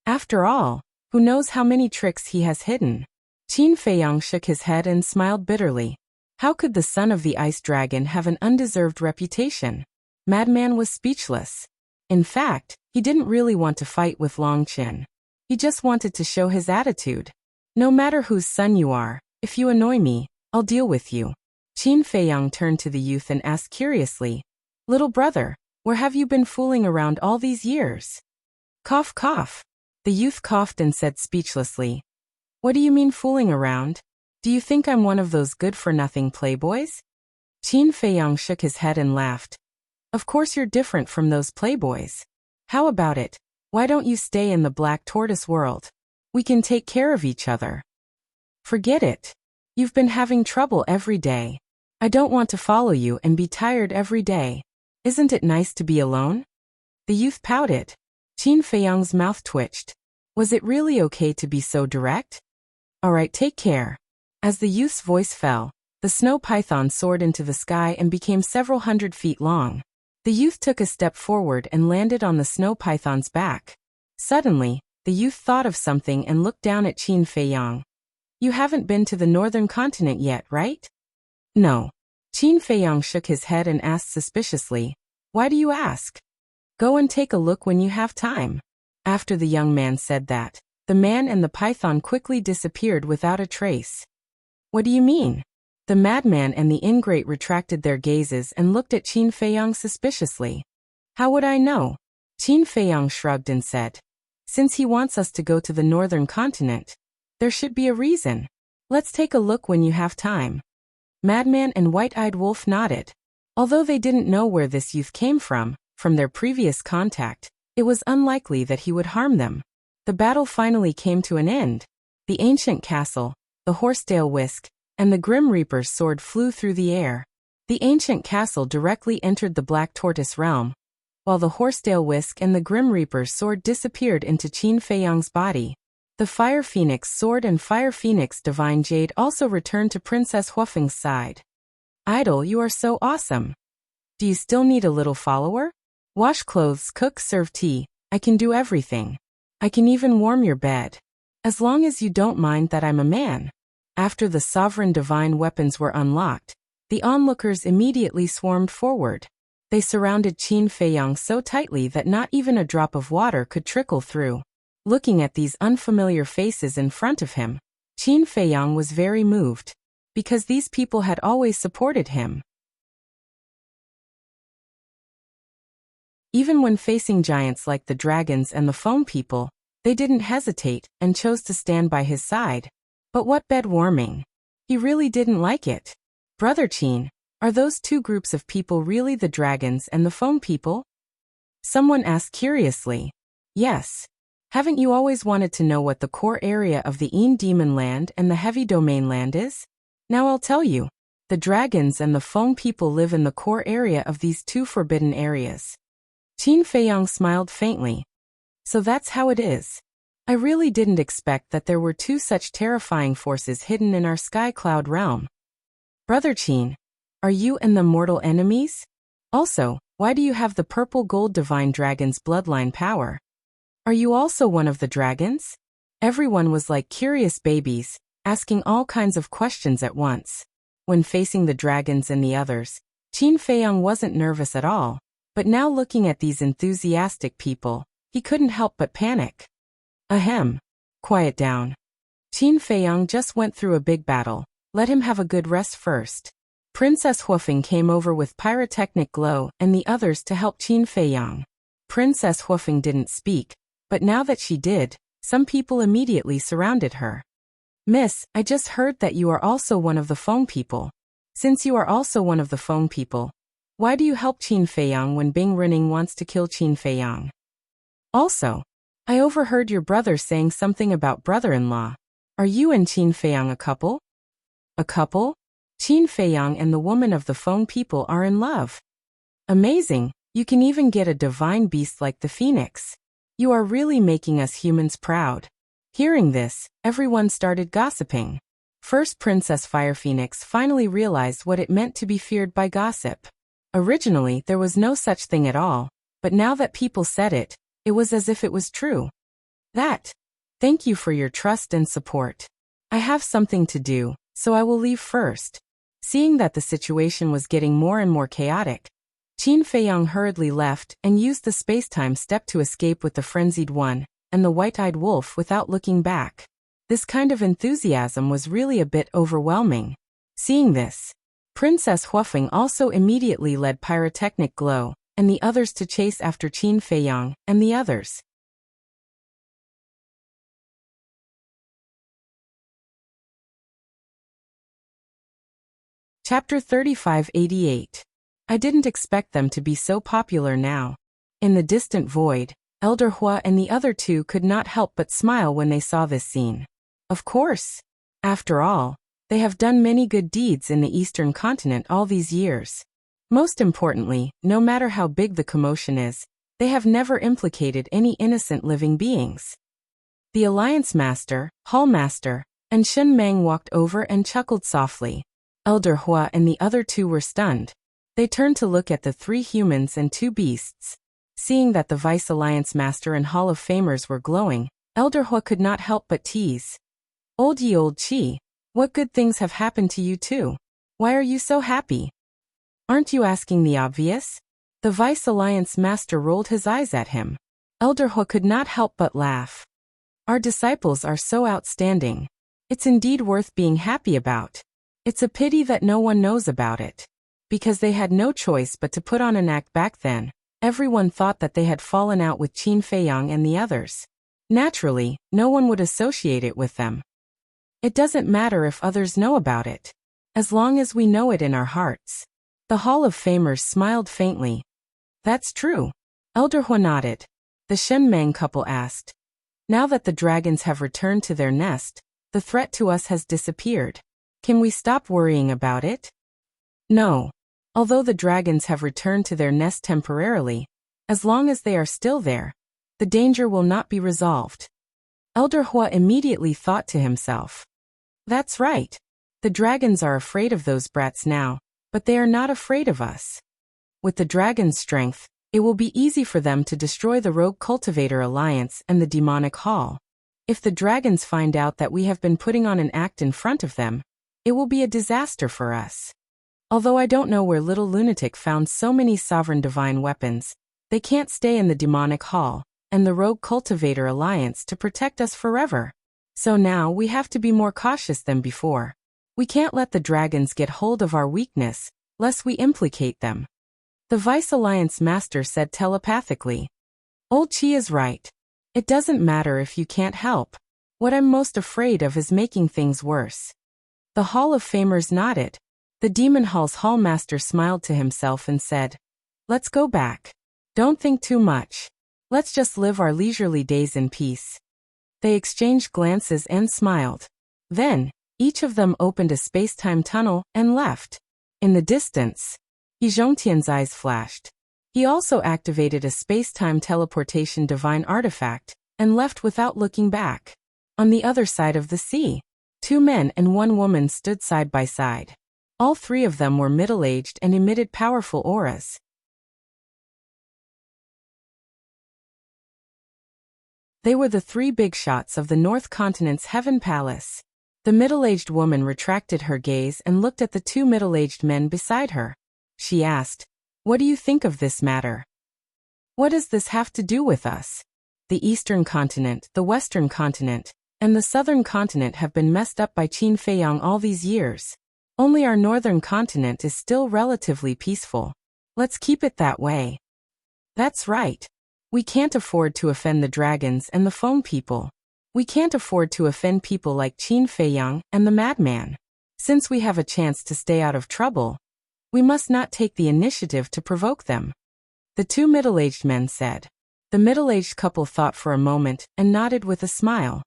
Speaker 1: After all, who knows how many tricks he has hidden? Qin Feiyang shook his head and smiled bitterly. How could the son of the ice dragon have an undeserved reputation? Madman was speechless. In fact, he didn't really want to fight with Long Chen. He just wanted to show his attitude. No matter whose son you are, if you annoy me, I'll deal with you. Qin Feiyang turned to the youth and asked curiously, Little brother, where have you been fooling around all these years? Cough, cough. The youth coughed and said speechlessly, What do you mean fooling around? Do you think I'm one of those good-for-nothing playboys? Qin Feiyang shook his head and laughed. Of course you're different from those playboys. How about it? Why don't you stay in the Black Tortoise world? We can take care of each other. Forget it. You've been having trouble every day. I don't want to follow you and be tired every day. Isn't it nice to be alone? The youth pouted. Qin Feiyang's mouth twitched. Was it really okay to be so direct? All right, take care. As the youth's voice fell, the snow python soared into the sky and became several hundred feet long. The youth took a step forward and landed on the snow python's back. Suddenly, the youth thought of something and looked down at Qin Feiyang. You haven't been to the northern continent yet, right? No. Qin Feiyang shook his head and asked suspiciously, Why do you ask? Go and take a look when you have time. After the young man said that, the man and the python quickly disappeared without a trace. What do you mean? The madman and the ingrate retracted their gazes and looked at Qin Feiyang suspiciously. How would I know? Qin Feiyang shrugged and said, Since he wants us to go to the northern continent, there should be a reason. Let's take a look when you have time. Madman and White-Eyed Wolf nodded. Although they didn't know where this youth came from their previous contact, it was unlikely that he would harm them. The battle finally came to an end. The ancient castle, the Horsetail Whisk, and the Grim Reaper's sword flew through the air. The ancient castle directly entered the Black Tortoise realm, while the Horsetail Whisk and the Grim Reaper's sword disappeared into Qin Feiyang's body. The Fire Phoenix sword and Fire Phoenix Divine Jade also returned to Princess Huofeng's side. Idol, you are so awesome. Do you still need a little follower? Wash clothes, cook, serve tea. I can do everything. I can even warm your bed. As long as you don't mind that I'm a man. After the sovereign divine weapons were unlocked, the onlookers immediately swarmed forward. They surrounded Qin Feiyang so tightly that not even a drop of water could trickle through. Looking at these unfamiliar faces in front of him, Qin Feiyang was very moved, because these people had always supported him. Even when facing giants like the dragons and the foam people, they didn't hesitate and chose to stand by his side. But what bed warming? He really didn't like it. Brother Qin, are those two groups of people really the dragons and the foam people? Someone asked curiously. Yes. Haven't you always wanted to know what the core area of the Een Demon Land and the Heavy Domain Land is? Now I'll tell you. The dragons and the foam people live in the core area of these two forbidden areas. Qin Feiyang smiled faintly. So that's how it is. I really didn't expect that there were two such terrifying forces hidden in our sky cloud realm. Brother Qin, are you and them mortal enemies? Also, Why do you have the purple gold divine dragon's bloodline power? Are you also one of the dragons? Everyone was like curious babies, asking all kinds of questions at once. When facing the dragons and the others, Qin Feiyang wasn't nervous at all, but now looking at these enthusiastic people, he couldn't help but panic. Ahem. Quiet down. Qin Feiyang just went through a big battle, let him have a good rest first. Princess Huofeng came over with pyrotechnic glow and the others to help Qin Feiyang. Princess Huofeng didn't speak, but now that she did, some people immediately surrounded her. Miss, I just heard that you are also one of the Feng people. Since you are also one of the Feng people, why do you help Qin Feiyang when Bing Renning wants to kill Qin Feiyang? Also, I overheard your brother saying something about brother-in-law. Are you and Qin Feiyang a couple? A couple? Qin Feiyang and the woman of the Feng people are in love. Amazing, you can even get a divine beast like the phoenix. You are really making us humans proud. Hearing this, everyone started gossiping. First, Princess Fire Phoenix finally realized what it meant to be feared by gossip. Originally, there was no such thing at all, but now that people said it, it was as if it was true. Thank you for your trust and support. I have something to do, so I will leave first. Seeing that the situation was getting more and more chaotic, Qin Feiyang hurriedly left and used the space-time step to escape with the frenzied one and the white-eyed wolf without looking back. This kind of enthusiasm was really a bit overwhelming. Seeing this, Princess Huofeng also immediately led pyrotechnic glow and the others to chase after Qin Feiyang and the others. Chapter 3588. I didn't expect them to be so popular now. In the distant void, Elder Hua and the other two could not help but smile when they saw this scene. Of course. After all, they have done many good deeds in the Eastern continent all these years. Most importantly, no matter how big the commotion is, they have never implicated any innocent living beings. The Alliance Master, Hall Master, and Shen Meng walked over and chuckled softly. Elder Hua and the other two were stunned. They turned to look at the 3 humans and 2 beasts. Seeing that the Vice Alliance Master and Hall of Famers were glowing, Elder Hua could not help but tease. Old ye old Qi, what good things have happened to you too? Why are you so happy? Aren't you asking the obvious? The Vice Alliance Master rolled his eyes at him. Elder Hua could not help but laugh. Our disciples are so outstanding. It's indeed worth being happy about. It's a pity that no one knows about it. Because they had no choice but to put on an act back then, everyone thought that they had fallen out with Qin Feiyang and the others. Naturally, no one would associate it with them. It doesn't matter if others know about it, as long as we know it in our hearts. The Hall of Famers smiled faintly. That's true. Elder Hua nodded. The Shen Meng couple asked. Now that the dragons have returned to their nest, the threat to us has disappeared. Can we stop worrying about it? No. Although the dragons have returned to their nest temporarily, as long as they are still there, the danger will not be resolved. Elder Hua immediately thought to himself. That's right. The dragons are afraid of those brats now, but they are not afraid of us. With the dragon's strength, it will be easy for them to destroy the Rogue Cultivator Alliance and the Demonic Hall. If the dragons find out that we have been putting on an act in front of them, it will be a disaster for us. Although I don't know where Little Lunatic found so many sovereign divine weapons, they can't stay in the Demonic Hall and the Rogue Cultivator Alliance to protect us forever. So now we have to be more cautious than before. We can't let the dragons get hold of our weakness, lest we implicate them. The Vice Alliance Master said telepathically. Old Qi is right. It doesn't matter if you can't help. What I'm most afraid of is making things worse. The Hall of Famers nodded. The Demon Hall's Hall Master smiled to himself and said, Let's go back. Don't think too much. Let's just live our leisurely days in peace. They exchanged glances and smiled. Then, each of them opened a space-time tunnel and left. In the distance, He Zhongtian's eyes flashed. He also activated a space-time teleportation divine artifact and left without looking back. On the other side of the sea, 2 men and 1 woman stood side by side. All 3 of them were middle-aged and emitted powerful auras. They were the three big shots of the North Continent's Heaven Palace. The middle-aged woman retracted her gaze and looked at the two middle-aged men beside her. She asked, "What do you think of this matter? What does this have to do with us? The Eastern Continent, the Western Continent, and the Southern Continent have been messed up by Qin Feiyang all these years. Only our Northern Continent is still relatively peaceful. Let's keep it that way." "That's right. We can't afford to offend the dragons and the phone people. We can't afford to offend people like Qin Feiyang and the madman. Since we have a chance to stay out of trouble, we must not take the initiative to provoke them," the two middle-aged men said. The middle-aged couple thought for a moment and nodded with a smile.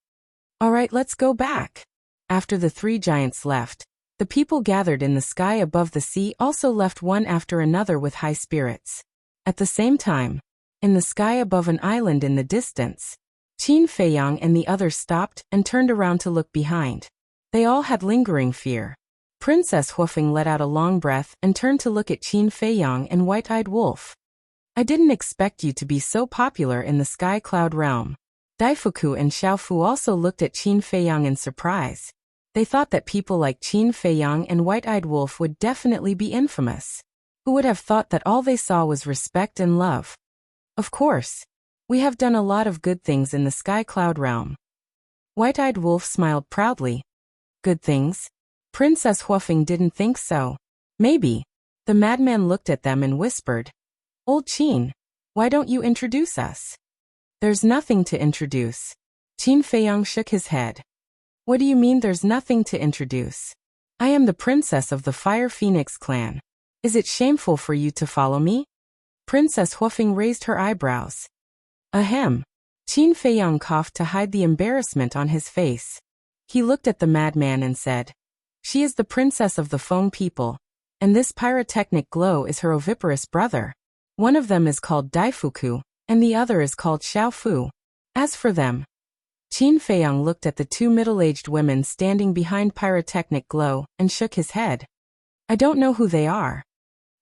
Speaker 1: "All right, let's go back." After the three giants left, the people gathered in the sky above the sea also left one after another with high spirits. At the same time, in the sky above an island in the distance, Qin Feiyang and the others stopped and turned around to look behind. They all had lingering fear. Princess Huofeng let out a long breath and turned to look at Qin Feiyang and White-Eyed Wolf. "I didn't expect you to be so popular in the Sky Cloud realm." Daifuku and Xiaofu also looked at Qin Feiyang in surprise. They thought that people like Qin Feiyang and White-Eyed Wolf would definitely be infamous. Who would have thought that all they saw was respect and love? "Of course. We have done a lot of good things in the Sky Cloud realm." White-Eyed Wolf smiled proudly. "Good things?" Princess Huofeng didn't think so. "Maybe." The madman looked at them and whispered, "Old Qin, why don't you introduce us?" "There's nothing to introduce." Qin Feiyang shook his head. "What do you mean there's nothing to introduce? I am the princess of the Fire Phoenix clan. Is it shameful for you to follow me?" Princess Huofeng raised her eyebrows. "Ahem." Qin Feiyang coughed to hide the embarrassment on his face. He looked at the madman and said, "She is the princess of the Feng people, and this pyrotechnic glow is her oviparous brother. One of them is called Daifuku, and the other is called Xiaofu. As for them..." Qin Feiyang looked at the two middle-aged women standing behind Pyrotechnic Glow and shook his head. "I don't know who they are."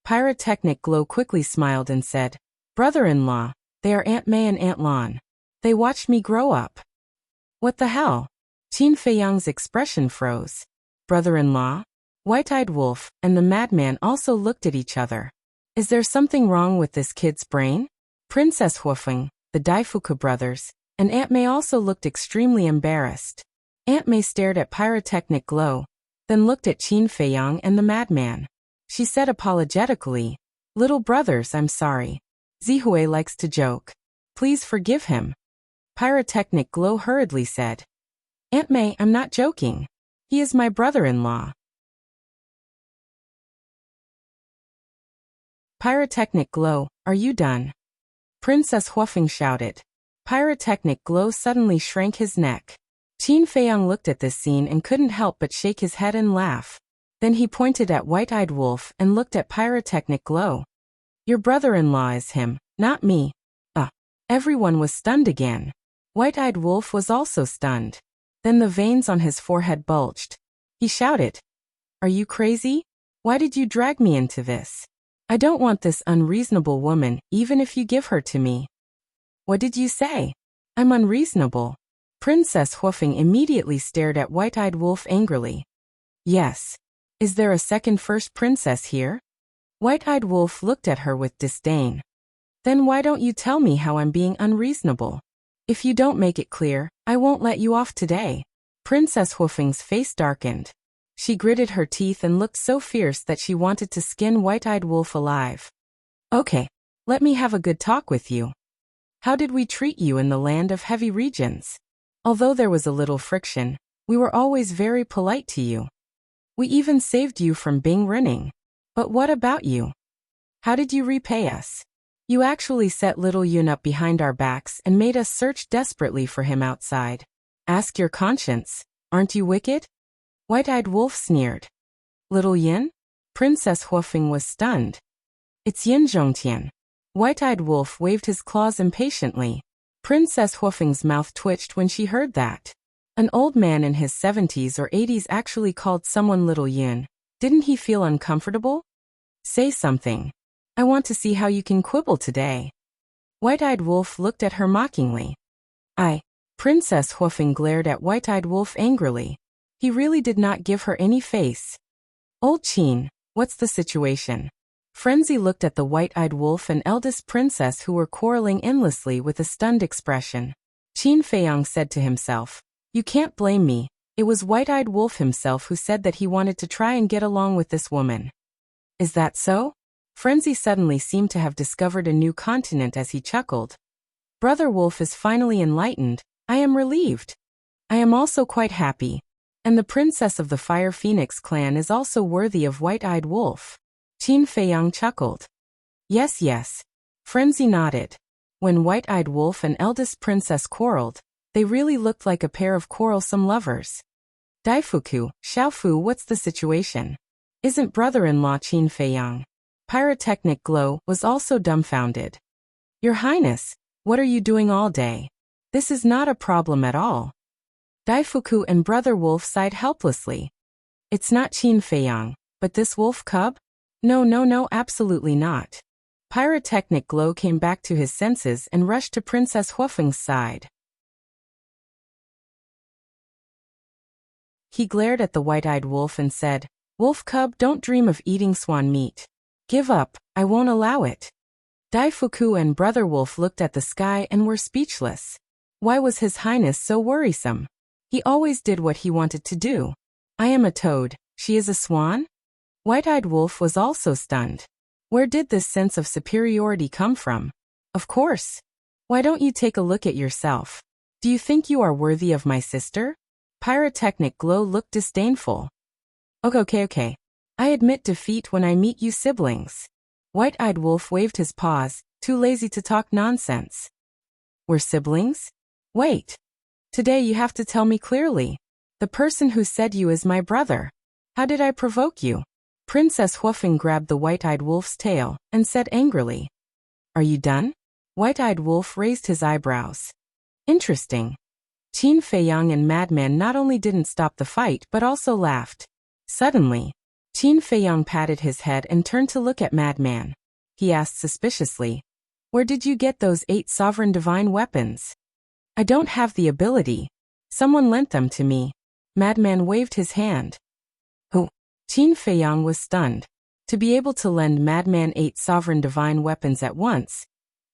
Speaker 1: Pyrotechnic Glow quickly smiled and said, "Brother-in-law, they are Aunt May and Aunt Lon. They watched me grow up." "What the hell?" Qin Feiyang's expression froze. Brother-in-law? White-Eyed Wolf and the madman also looked at each other. Is there something wrong with this kid's brain? Princess Huofeng, the Daifuku brothers, and Aunt May also looked extremely embarrassed. Aunt May stared at Pyrotechnic Glow, then looked at Qin Feiyang and the madman. She said apologetically, "Little brothers, I'm sorry. Zihui likes to joke. Please forgive him." Pyrotechnic Glow hurriedly said, "Aunt May, I'm not joking. He is my brother-in-law." Pyrotechnic Glow, are you done? Princess Huofeng shouted. Pyrotechnic Glow suddenly shrank his neck. Qin Feiyang looked at this scene and couldn't help but shake his head and laugh. Then he pointed at White-Eyed Wolf and looked at Pyrotechnic Glow. "Your brother-in-law is him, not me." Everyone was stunned again. White-Eyed Wolf was also stunned. Then the veins on his forehead bulged. He shouted, "Are you crazy? Why did you drag me into this? I don't want this unreasonable woman, even if you give her to me." "What did you say? I'm unreasonable." Princess Huofeng immediately stared at White-Eyed Wolf angrily. "Yes. Is there a second first princess here?" White-Eyed Wolf looked at her with disdain. "Then why don't you tell me how I'm being unreasonable? If you don't make it clear, I won't let you off today." Princess Huofeng's face darkened. She gritted her teeth and looked so fierce that she wanted to skin White-Eyed Wolf alive. "Okay, let me have a good talk with you. How did we treat you in the land of heavy regions? Although there was a little friction, we were always very polite to you. We even saved you from Bing Rinning. But what about you? How did you repay us? You actually set little Yun up behind our backs and made us search desperately for him outside. Ask your conscience, aren't you wicked?" White-Eyed Wolf sneered. "Little Yin?" Princess Huofeng was stunned. "It's Yin Zhongtian." White-Eyed Wolf waved his claws impatiently. Princess Huofeng's mouth twitched when she heard that. An old man in his 70s or 80s actually called someone Little Yin. Didn't he feel uncomfortable? "Say something. I want to see how you can quibble today." White-Eyed Wolf looked at her mockingly. Princess Huofeng glared at White-Eyed Wolf angrily. He really did not give her any face. Old Qin, what's the situation? Frenzy looked at the White-Eyed Wolf and eldest princess who were quarreling endlessly with a stunned expression. Qin Feiyang said to himself, "You can't blame me. It was White-Eyed Wolf himself who said that he wanted to try and get along with this woman." Is that so? Frenzy suddenly seemed to have discovered a new continent as he chuckled. Brother Wolf is finally enlightened. I am relieved. I am also quite happy. And the princess of the Fire Phoenix clan is also worthy of White-Eyed Wolf. Qin Feiyang chuckled. Yes, yes. Frenzy nodded. When White-Eyed Wolf and eldest princess quarreled, they really looked like a pair of quarrelsome lovers. Daifuku, Xiaofu, what's the situation? Isn't brother-in-law Qin Feiyang? Pyrotechnic Glow was also dumbfounded. Your Highness, what are you doing all day? This is not a problem at all. Daifuku and Brother Wolf sighed helplessly. It's not Qin Feiyang, but this wolf cub? No, absolutely not. Pyrotechnic Glow came back to his senses and rushed to Princess Huofeng's side. He glared at the White-Eyed Wolf and said, "Wolf cub, don't dream of eating swan meat. Give up, I won't allow it." Daifuku and Brother Wolf looked at the sky and were speechless. Why was His Highness so worrisome? He always did what he wanted to do. I am a toad, she is a swan? White-Eyed Wolf was also stunned. Where did this sense of superiority come from? Of course. Why don't you take a look at yourself? Do you think you are worthy of my sister? Pyrotechnic Glow looked disdainful. Okay. I admit defeat when I meet you siblings. White-Eyed Wolf waved his paws, too lazy to talk nonsense. We're siblings? Wait. Today you have to tell me clearly. The person who said you is my brother. How did I provoke you? Princess Huofeng grabbed the White-Eyed Wolf's tail and said angrily. Are you done? White-Eyed Wolf raised his eyebrows. Interesting. Qin Feiyang and Madman not only didn't stop the fight but also laughed. Suddenly, Qin Feiyang patted his head and turned to look at Madman. He asked suspiciously, "Where did you get those 8 sovereign divine weapons?" "I don't have the ability. Someone lent them to me." Madman waved his hand. Who? Qin Feiyang was stunned. To be able to lend Madman 8 sovereign divine weapons at once,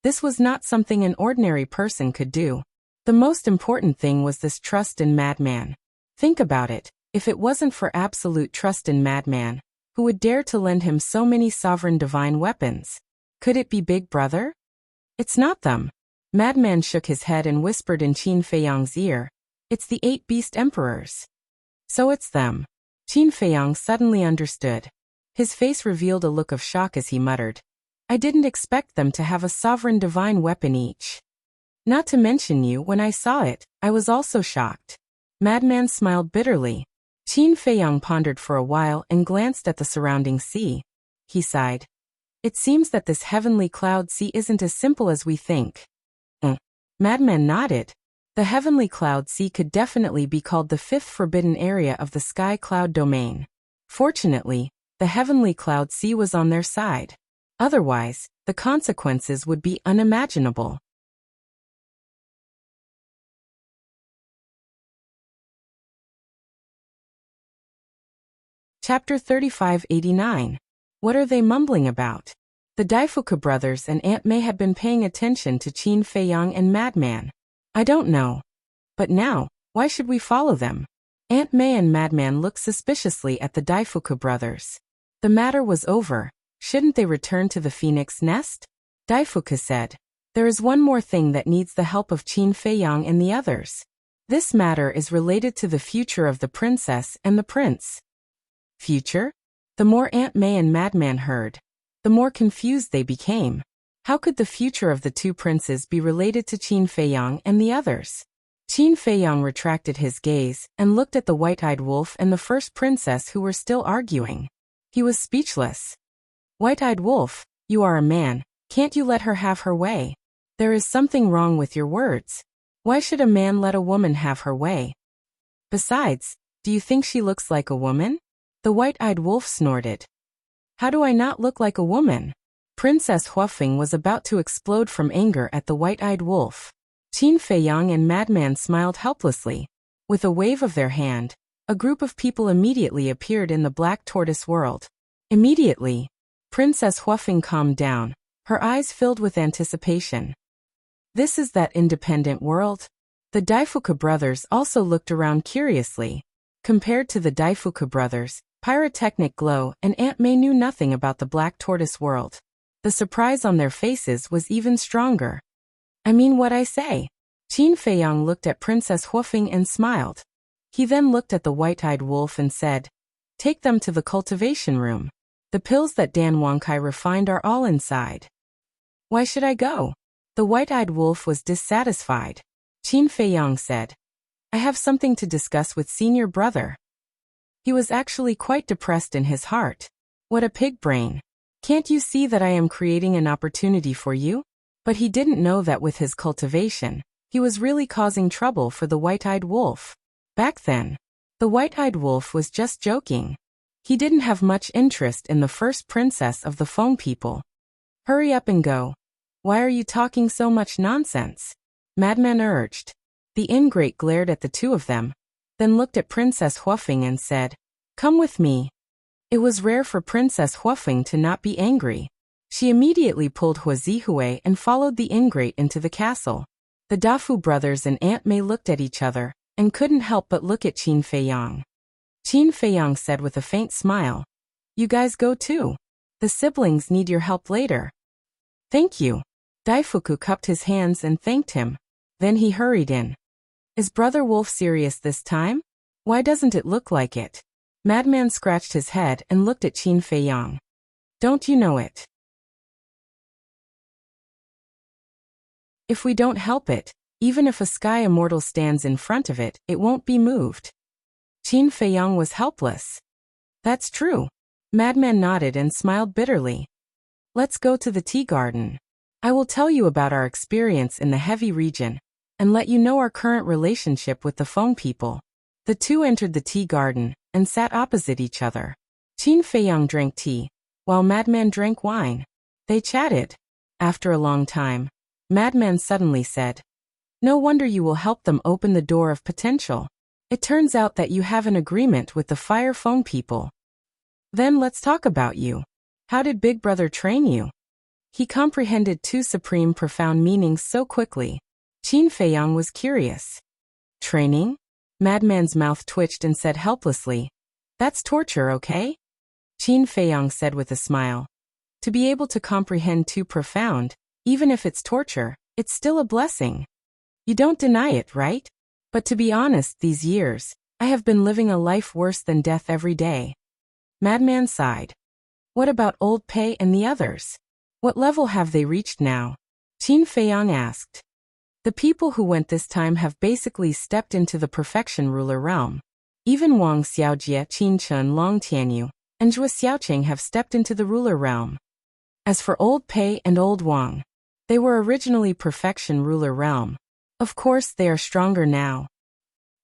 Speaker 1: this was not something an ordinary person could do. The most important thing was this trust in Madman. Think about it, if it wasn't for absolute trust in Madman, who would dare to lend him so many sovereign divine weapons? Could it be Big Brother? It's not them. Madman shook his head and whispered in Qin Feiyang's ear. It's the 8 Beast Emperors. So it's them. Qin Feiyang suddenly understood. His face revealed a look of shock as he muttered, I didn't expect them to have a sovereign divine weapon each. Not to mention you, when I saw it, I was also shocked. Madman smiled bitterly. Qin Feiyang pondered for a while and glanced at the surrounding sea. He sighed. It seems that this heavenly cloud sea isn't as simple as we think. Madman nodded. The heavenly cloud sea could definitely be called the 5th forbidden area of the sky cloud domain. Fortunately, the heavenly cloud sea was on their side. Otherwise, the consequences would be unimaginable. Chapter 3589. What are they mumbling about? The Daifuku brothers and Aunt May had been paying attention to Qin Feiyang and Madman. I don't know. But now, why should we follow them? Aunt May and Madman looked suspiciously at the Daifuku brothers. The matter was over. Shouldn't they return to the phoenix nest? Daifuku said. There is one more thing that needs the help of Qin Feiyang and the others. This matter is related to the future of the princess and the prince. Future? The more Aunt May and Madman heard, the more confused they became. How could the future of the 2 princes be related to Qin Feiyang and the others? Qin Feiyang retracted his gaze and looked at the White-Eyed Wolf and the first princess who were still arguing. He was speechless. White-Eyed Wolf, you are a man, can't you let her have her way? There is something wrong with your words. Why should a man let a woman have her way? Besides, do you think she looks like a woman? The White-Eyed Wolf snorted. How do I not look like a woman? Princess Huofeng was about to explode from anger at the White-Eyed Wolf. Qin Feiyang and Madman smiled helplessly. With a wave of their hand, a group of people immediately appeared in the Black Tortoise world. Immediately, Princess Huafeng calmed down, her eyes filled with anticipation. This is that independent world? The Daifuka brothers also looked around curiously. Compared to the Daifuka brothers, Pyrotechnic Glow and Aunt May knew nothing about the Black Tortoise world. The surprise on their faces was even stronger. I mean what I say. Qin Feiyang looked at Princess Huafeng and smiled. He then looked at the white-eyed wolf and said, "Take them to the cultivation room. The pills that Dan Wangkai refined are all inside." "Why should I go?" The white-eyed wolf was dissatisfied. Qin Feiyang said, "I have something to discuss with senior brother." He was actually quite depressed in his heart. What a pig brain. Can't you see that I am creating an opportunity for you? But he didn't know that with his cultivation, he was really causing trouble for the white-eyed wolf. Back then, the white-eyed wolf was just joking. He didn't have much interest in the first princess of the Feng people. "Hurry up and go. Why are you talking so much nonsense?" Madman urged. The ingrate glared at the two of them, then looked at Princess Huafeng and said, "Come with me." It was rare for Princess Huafeng to not be angry. She immediately pulled Huazihue and followed the ingrate into the castle. The Dafu brothers and Aunt May looked at each other and couldn't help but look at Qin Feiyang. Qin Feiyang said with a faint smile, "You guys go too. The siblings need your help later." "Thank you." Daifuku cupped his hands and thanked him. Then he hurried in. "Is Brother Wolf serious this time? Why doesn't it look like it?" Madman scratched his head and looked at Qin Feiyang. "Don't you know it? If we don't help it, even if a sky immortal stands in front of it, it won't be moved." Qin Feiyang was helpless. "That's true." Madman nodded and smiled bitterly. "Let's go to the tea garden. I will tell you about our experience in the heavy region, and let you know our current relationship with the Feng people." The two entered the tea garden, and sat opposite each other. Qin Feiyang drank tea, while Madman drank wine. They chatted. After a long time, Madman suddenly said, "No wonder you will help them open the door of potential. It turns out that you have an agreement with the Fire Feng people. Then let's talk about you. How did Big Brother train you?" He comprehended two supreme profound meanings so quickly. Qin Feiyang was curious. "Training?" Madman's mouth twitched and said helplessly, "That's torture, okay?" Qin Feiyang said with a smile. "To be able to comprehend too profound, even if it's torture, it's still a blessing. You don't deny it, right? But to be honest, these years, I have been living a life worse than death every day." Madman sighed. "What about Old Pei and the others? What level have they reached now?" Qin Feiyang asked. "The people who went this time have basically stepped into the perfection ruler realm. Even Wang Xiaojie, Qin Chun, Long Tianyu, and Zhua Xiaoqing have stepped into the ruler realm. As for Old Pei and Old Wang, they were originally perfection ruler realm. Of course they are stronger now.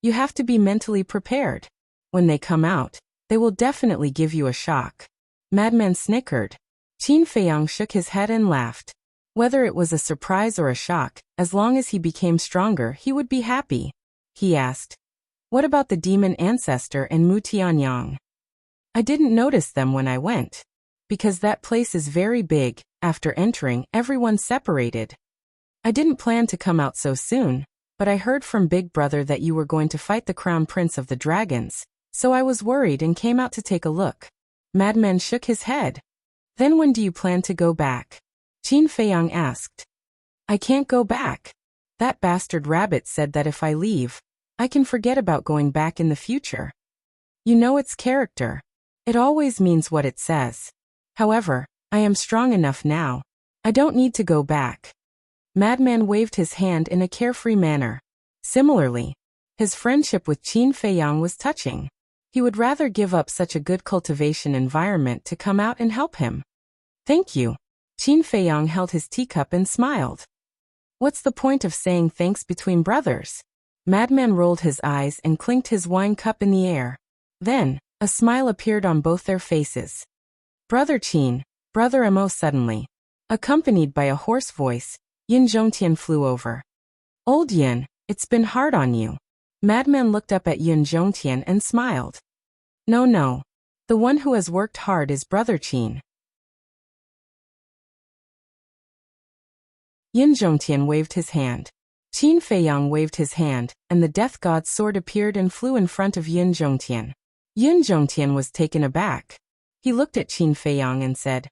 Speaker 1: You have to be mentally prepared. When they come out, they will definitely give you a shock." Madman snickered. Qin Feiyang shook his head and laughed. Whether it was a surprise or a shock, as long as he became stronger he would be happy. He asked, "What about the demon ancestor and Mu Tianyang?" "I didn't notice them when I went. Because that place is very big, after entering, everyone separated. I didn't plan to come out so soon, but I heard from Big Brother that you were going to fight the Crown Prince of the Dragons, so I was worried and came out to take a look." Madman shook his head. "Then when do you plan to go back?" Qin Feiyang asked. "I can't go back. That bastard rabbit said that if I leave, I can forget about going back in the future. You know its character. It always means what it says. However, I am strong enough now. I don't need to go back." Madman waved his hand in a carefree manner. Similarly, his friendship with Qin Feiyang was touching. He would rather give up such a good cultivation environment to come out and help him. "Thank you." Qin Feiyang held his teacup and smiled. "What's the point of saying thanks between brothers?" Madman rolled his eyes and clinked his wine cup in the air. Then, a smile appeared on both their faces. "Brother Qin, Brother Mo." Suddenly, accompanied by a hoarse voice, Yin Zhongtian flew over. Old Yin, it's been hard on you. Madman looked up at Yin Zhongtian and smiled. No, no. The one who has worked hard is Brother Qin. Yin Zhongtian waved his hand. Qin Feiyang waved his hand, and the death god's sword appeared and flew in front of Yin Zhongtian. Yin Zhongtian was taken aback. He looked at Qin Feiyang and said,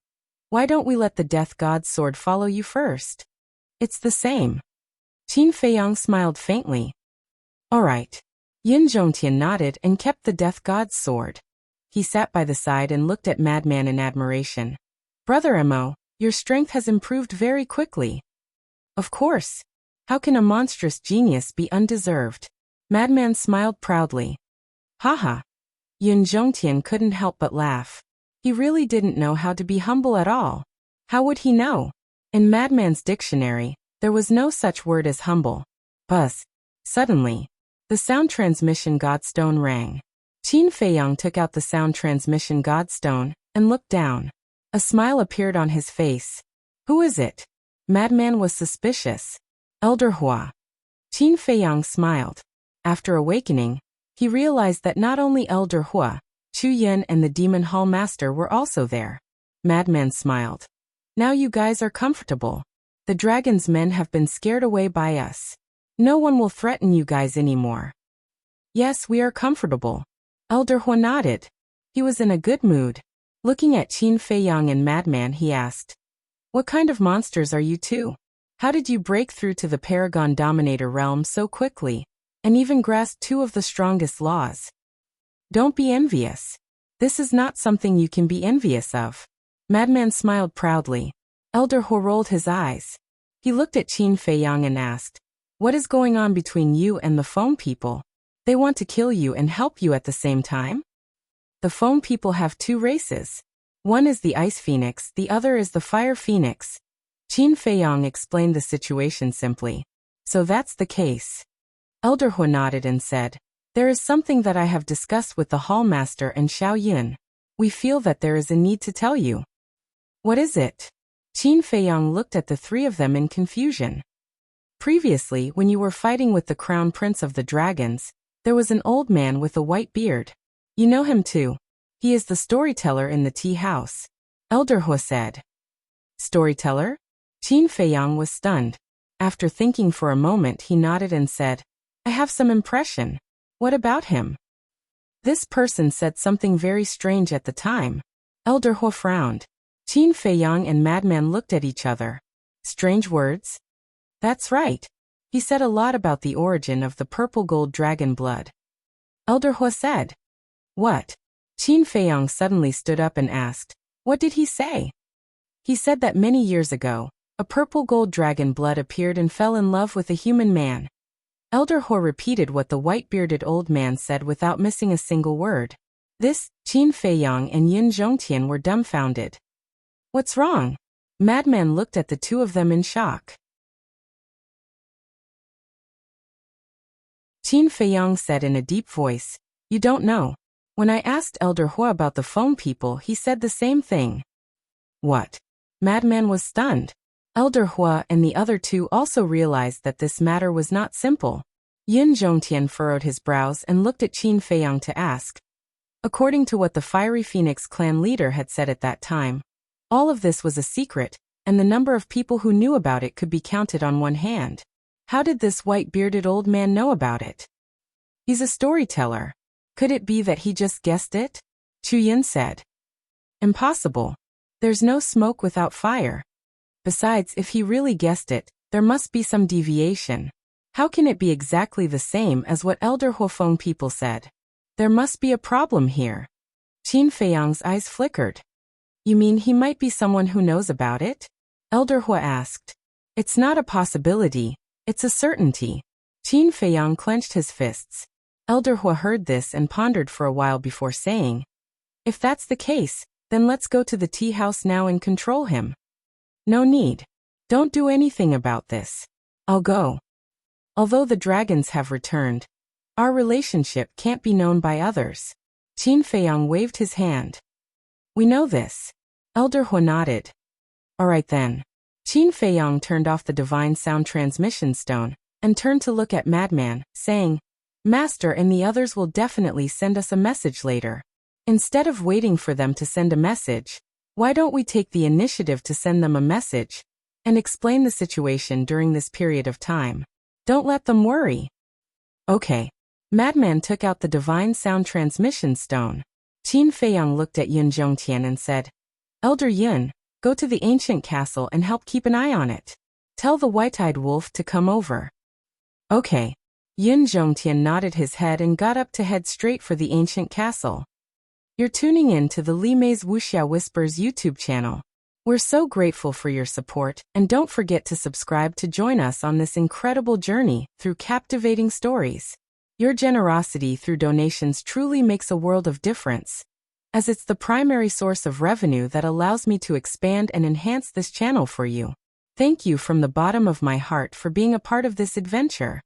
Speaker 1: "Why don't we let the death god's sword follow you first? It's the same." Qin Feiyang smiled faintly. All right. Yin Zhongtian nodded and kept the death god's sword. He sat by the side and looked at Madman in admiration. Brother Mo, your strength has improved very quickly. Of course. How can a monstrous genius be undeserved? Madman smiled proudly. Haha. Yin Zhongtian couldn't help but laugh. He really didn't know how to be humble at all. How would he know? In Madman's dictionary, there was no such word as humble. Buzz. Suddenly, the sound transmission godstone rang. Qin Feiyang took out the sound transmission godstone and looked down. A smile appeared on his face. Who is it? Madman was suspicious. Elder Hua. Qin Feiyang smiled. After awakening, he realized that not only Elder Hua, Chu Yin and the Demon Hall Master were also there. Madman smiled. Now you guys are comfortable. The dragon's men have been scared away by us. No one will threaten you guys anymore. Yes, we are comfortable. Elder Hua nodded. He was in a good mood. Looking at Qin Feiyang and Madman, he asked, "What kind of monsters are you two? How did you break through to the Paragon Dominator realm so quickly, and even grasp two of the strongest laws? Don't be envious. This is not something you can be envious of." Madman smiled proudly. Elder Hua rolled his eyes. He looked at Qin Feiyang and asked, "What is going on between you and the foam people? They want to kill you and help you at the same time?" The foam people have two races. One is the Ice Phoenix, the other is the Fire Phoenix. Qin Feiyang explained the situation simply. So that's the case. Elder Hua nodded and said, "There is something that I have discussed with the Hall Master and Xiao Yun. We feel that there is a need to tell you." What is it? Qin Feiyang looked at the three of them in confusion. Previously, when you were fighting with the Crown Prince of the Dragons, there was an old man with a white beard. You know him too. He is the storyteller in the tea house. Elder Hua said. Storyteller? Qin Feiyang was stunned. After thinking for a moment, he nodded and said, "I have some impression. What about him?" This person said something very strange at the time. Elder Hua frowned. Qin Feiyang and Madman looked at each other. Strange words? That's right. He said a lot about the origin of the purple gold dragon blood. Elder Hua said. What? Qin Feiyang suddenly stood up and asked, "What did he say?" He said that many years ago, a purple gold dragon blood appeared and fell in love with a human man. Elder Hua repeated what the white-bearded old man said without missing a single word. This, Qin Feiyang and Yin Zhongtian were dumbfounded. What's wrong? Madman looked at the two of them in shock. Qin Feiyang said in a deep voice, "You don't know. When I asked Elder Hua about the foam people, he said the same thing." What? Madman was stunned. Elder Hua and the other two also realized that this matter was not simple. Yin Zhongtian furrowed his brows and looked at Qin Feiyang to ask. According to what the Fiery Phoenix clan leader had said at that time, all of this was a secret, and the number of people who knew about it could be counted on one hand. How did this white-bearded old man know about it? He's a storyteller. Could it be that he just guessed it? Chu Yin said. Impossible. There's no smoke without fire. Besides, if he really guessed it, there must be some deviation. How can it be exactly the same as what Elder Huofeng people said? There must be a problem here. Qin Feiyang's eyes flickered. You mean he might be someone who knows about it? Elder Hua asked. It's not a possibility, it's a certainty. Qin Feiyang clenched his fists. Elder Hua heard this and pondered for a while before saying, "If that's the case, then let's go to the tea house now and control him." No need. Don't do anything about this. I'll go. Although the dragons have returned, our relationship can't be known by others. Qin Feiyang waved his hand. We know this. Elder Hua nodded. All right then. Qin Feiyang turned off the divine sound transmission stone and turned to look at Madman, saying, Master and the others will definitely send us a message later. Instead of waiting for them to send a message, why don't we take the initiative to send them a message and explain the situation during this period of time? Don't let them worry. Okay. Madman took out the divine sound transmission stone. Qin Feiyang looked at Yun Zhongtian and said, Elder Yun, go to the ancient castle and help keep an eye on it. Tell the white-eyed wolf to come over. Okay. Yun Zhongtian nodded his head and got up to head straight for the ancient castle. You're tuning in to the Li Mei's Wuxia Whispers YouTube channel. We're so grateful for your support, and don't forget to subscribe to join us on this incredible journey through captivating stories. Your generosity through donations truly makes a world of difference, as it's the primary source of revenue that allows me to expand and enhance this channel for you. Thank you from the bottom of my heart for being a part of this adventure.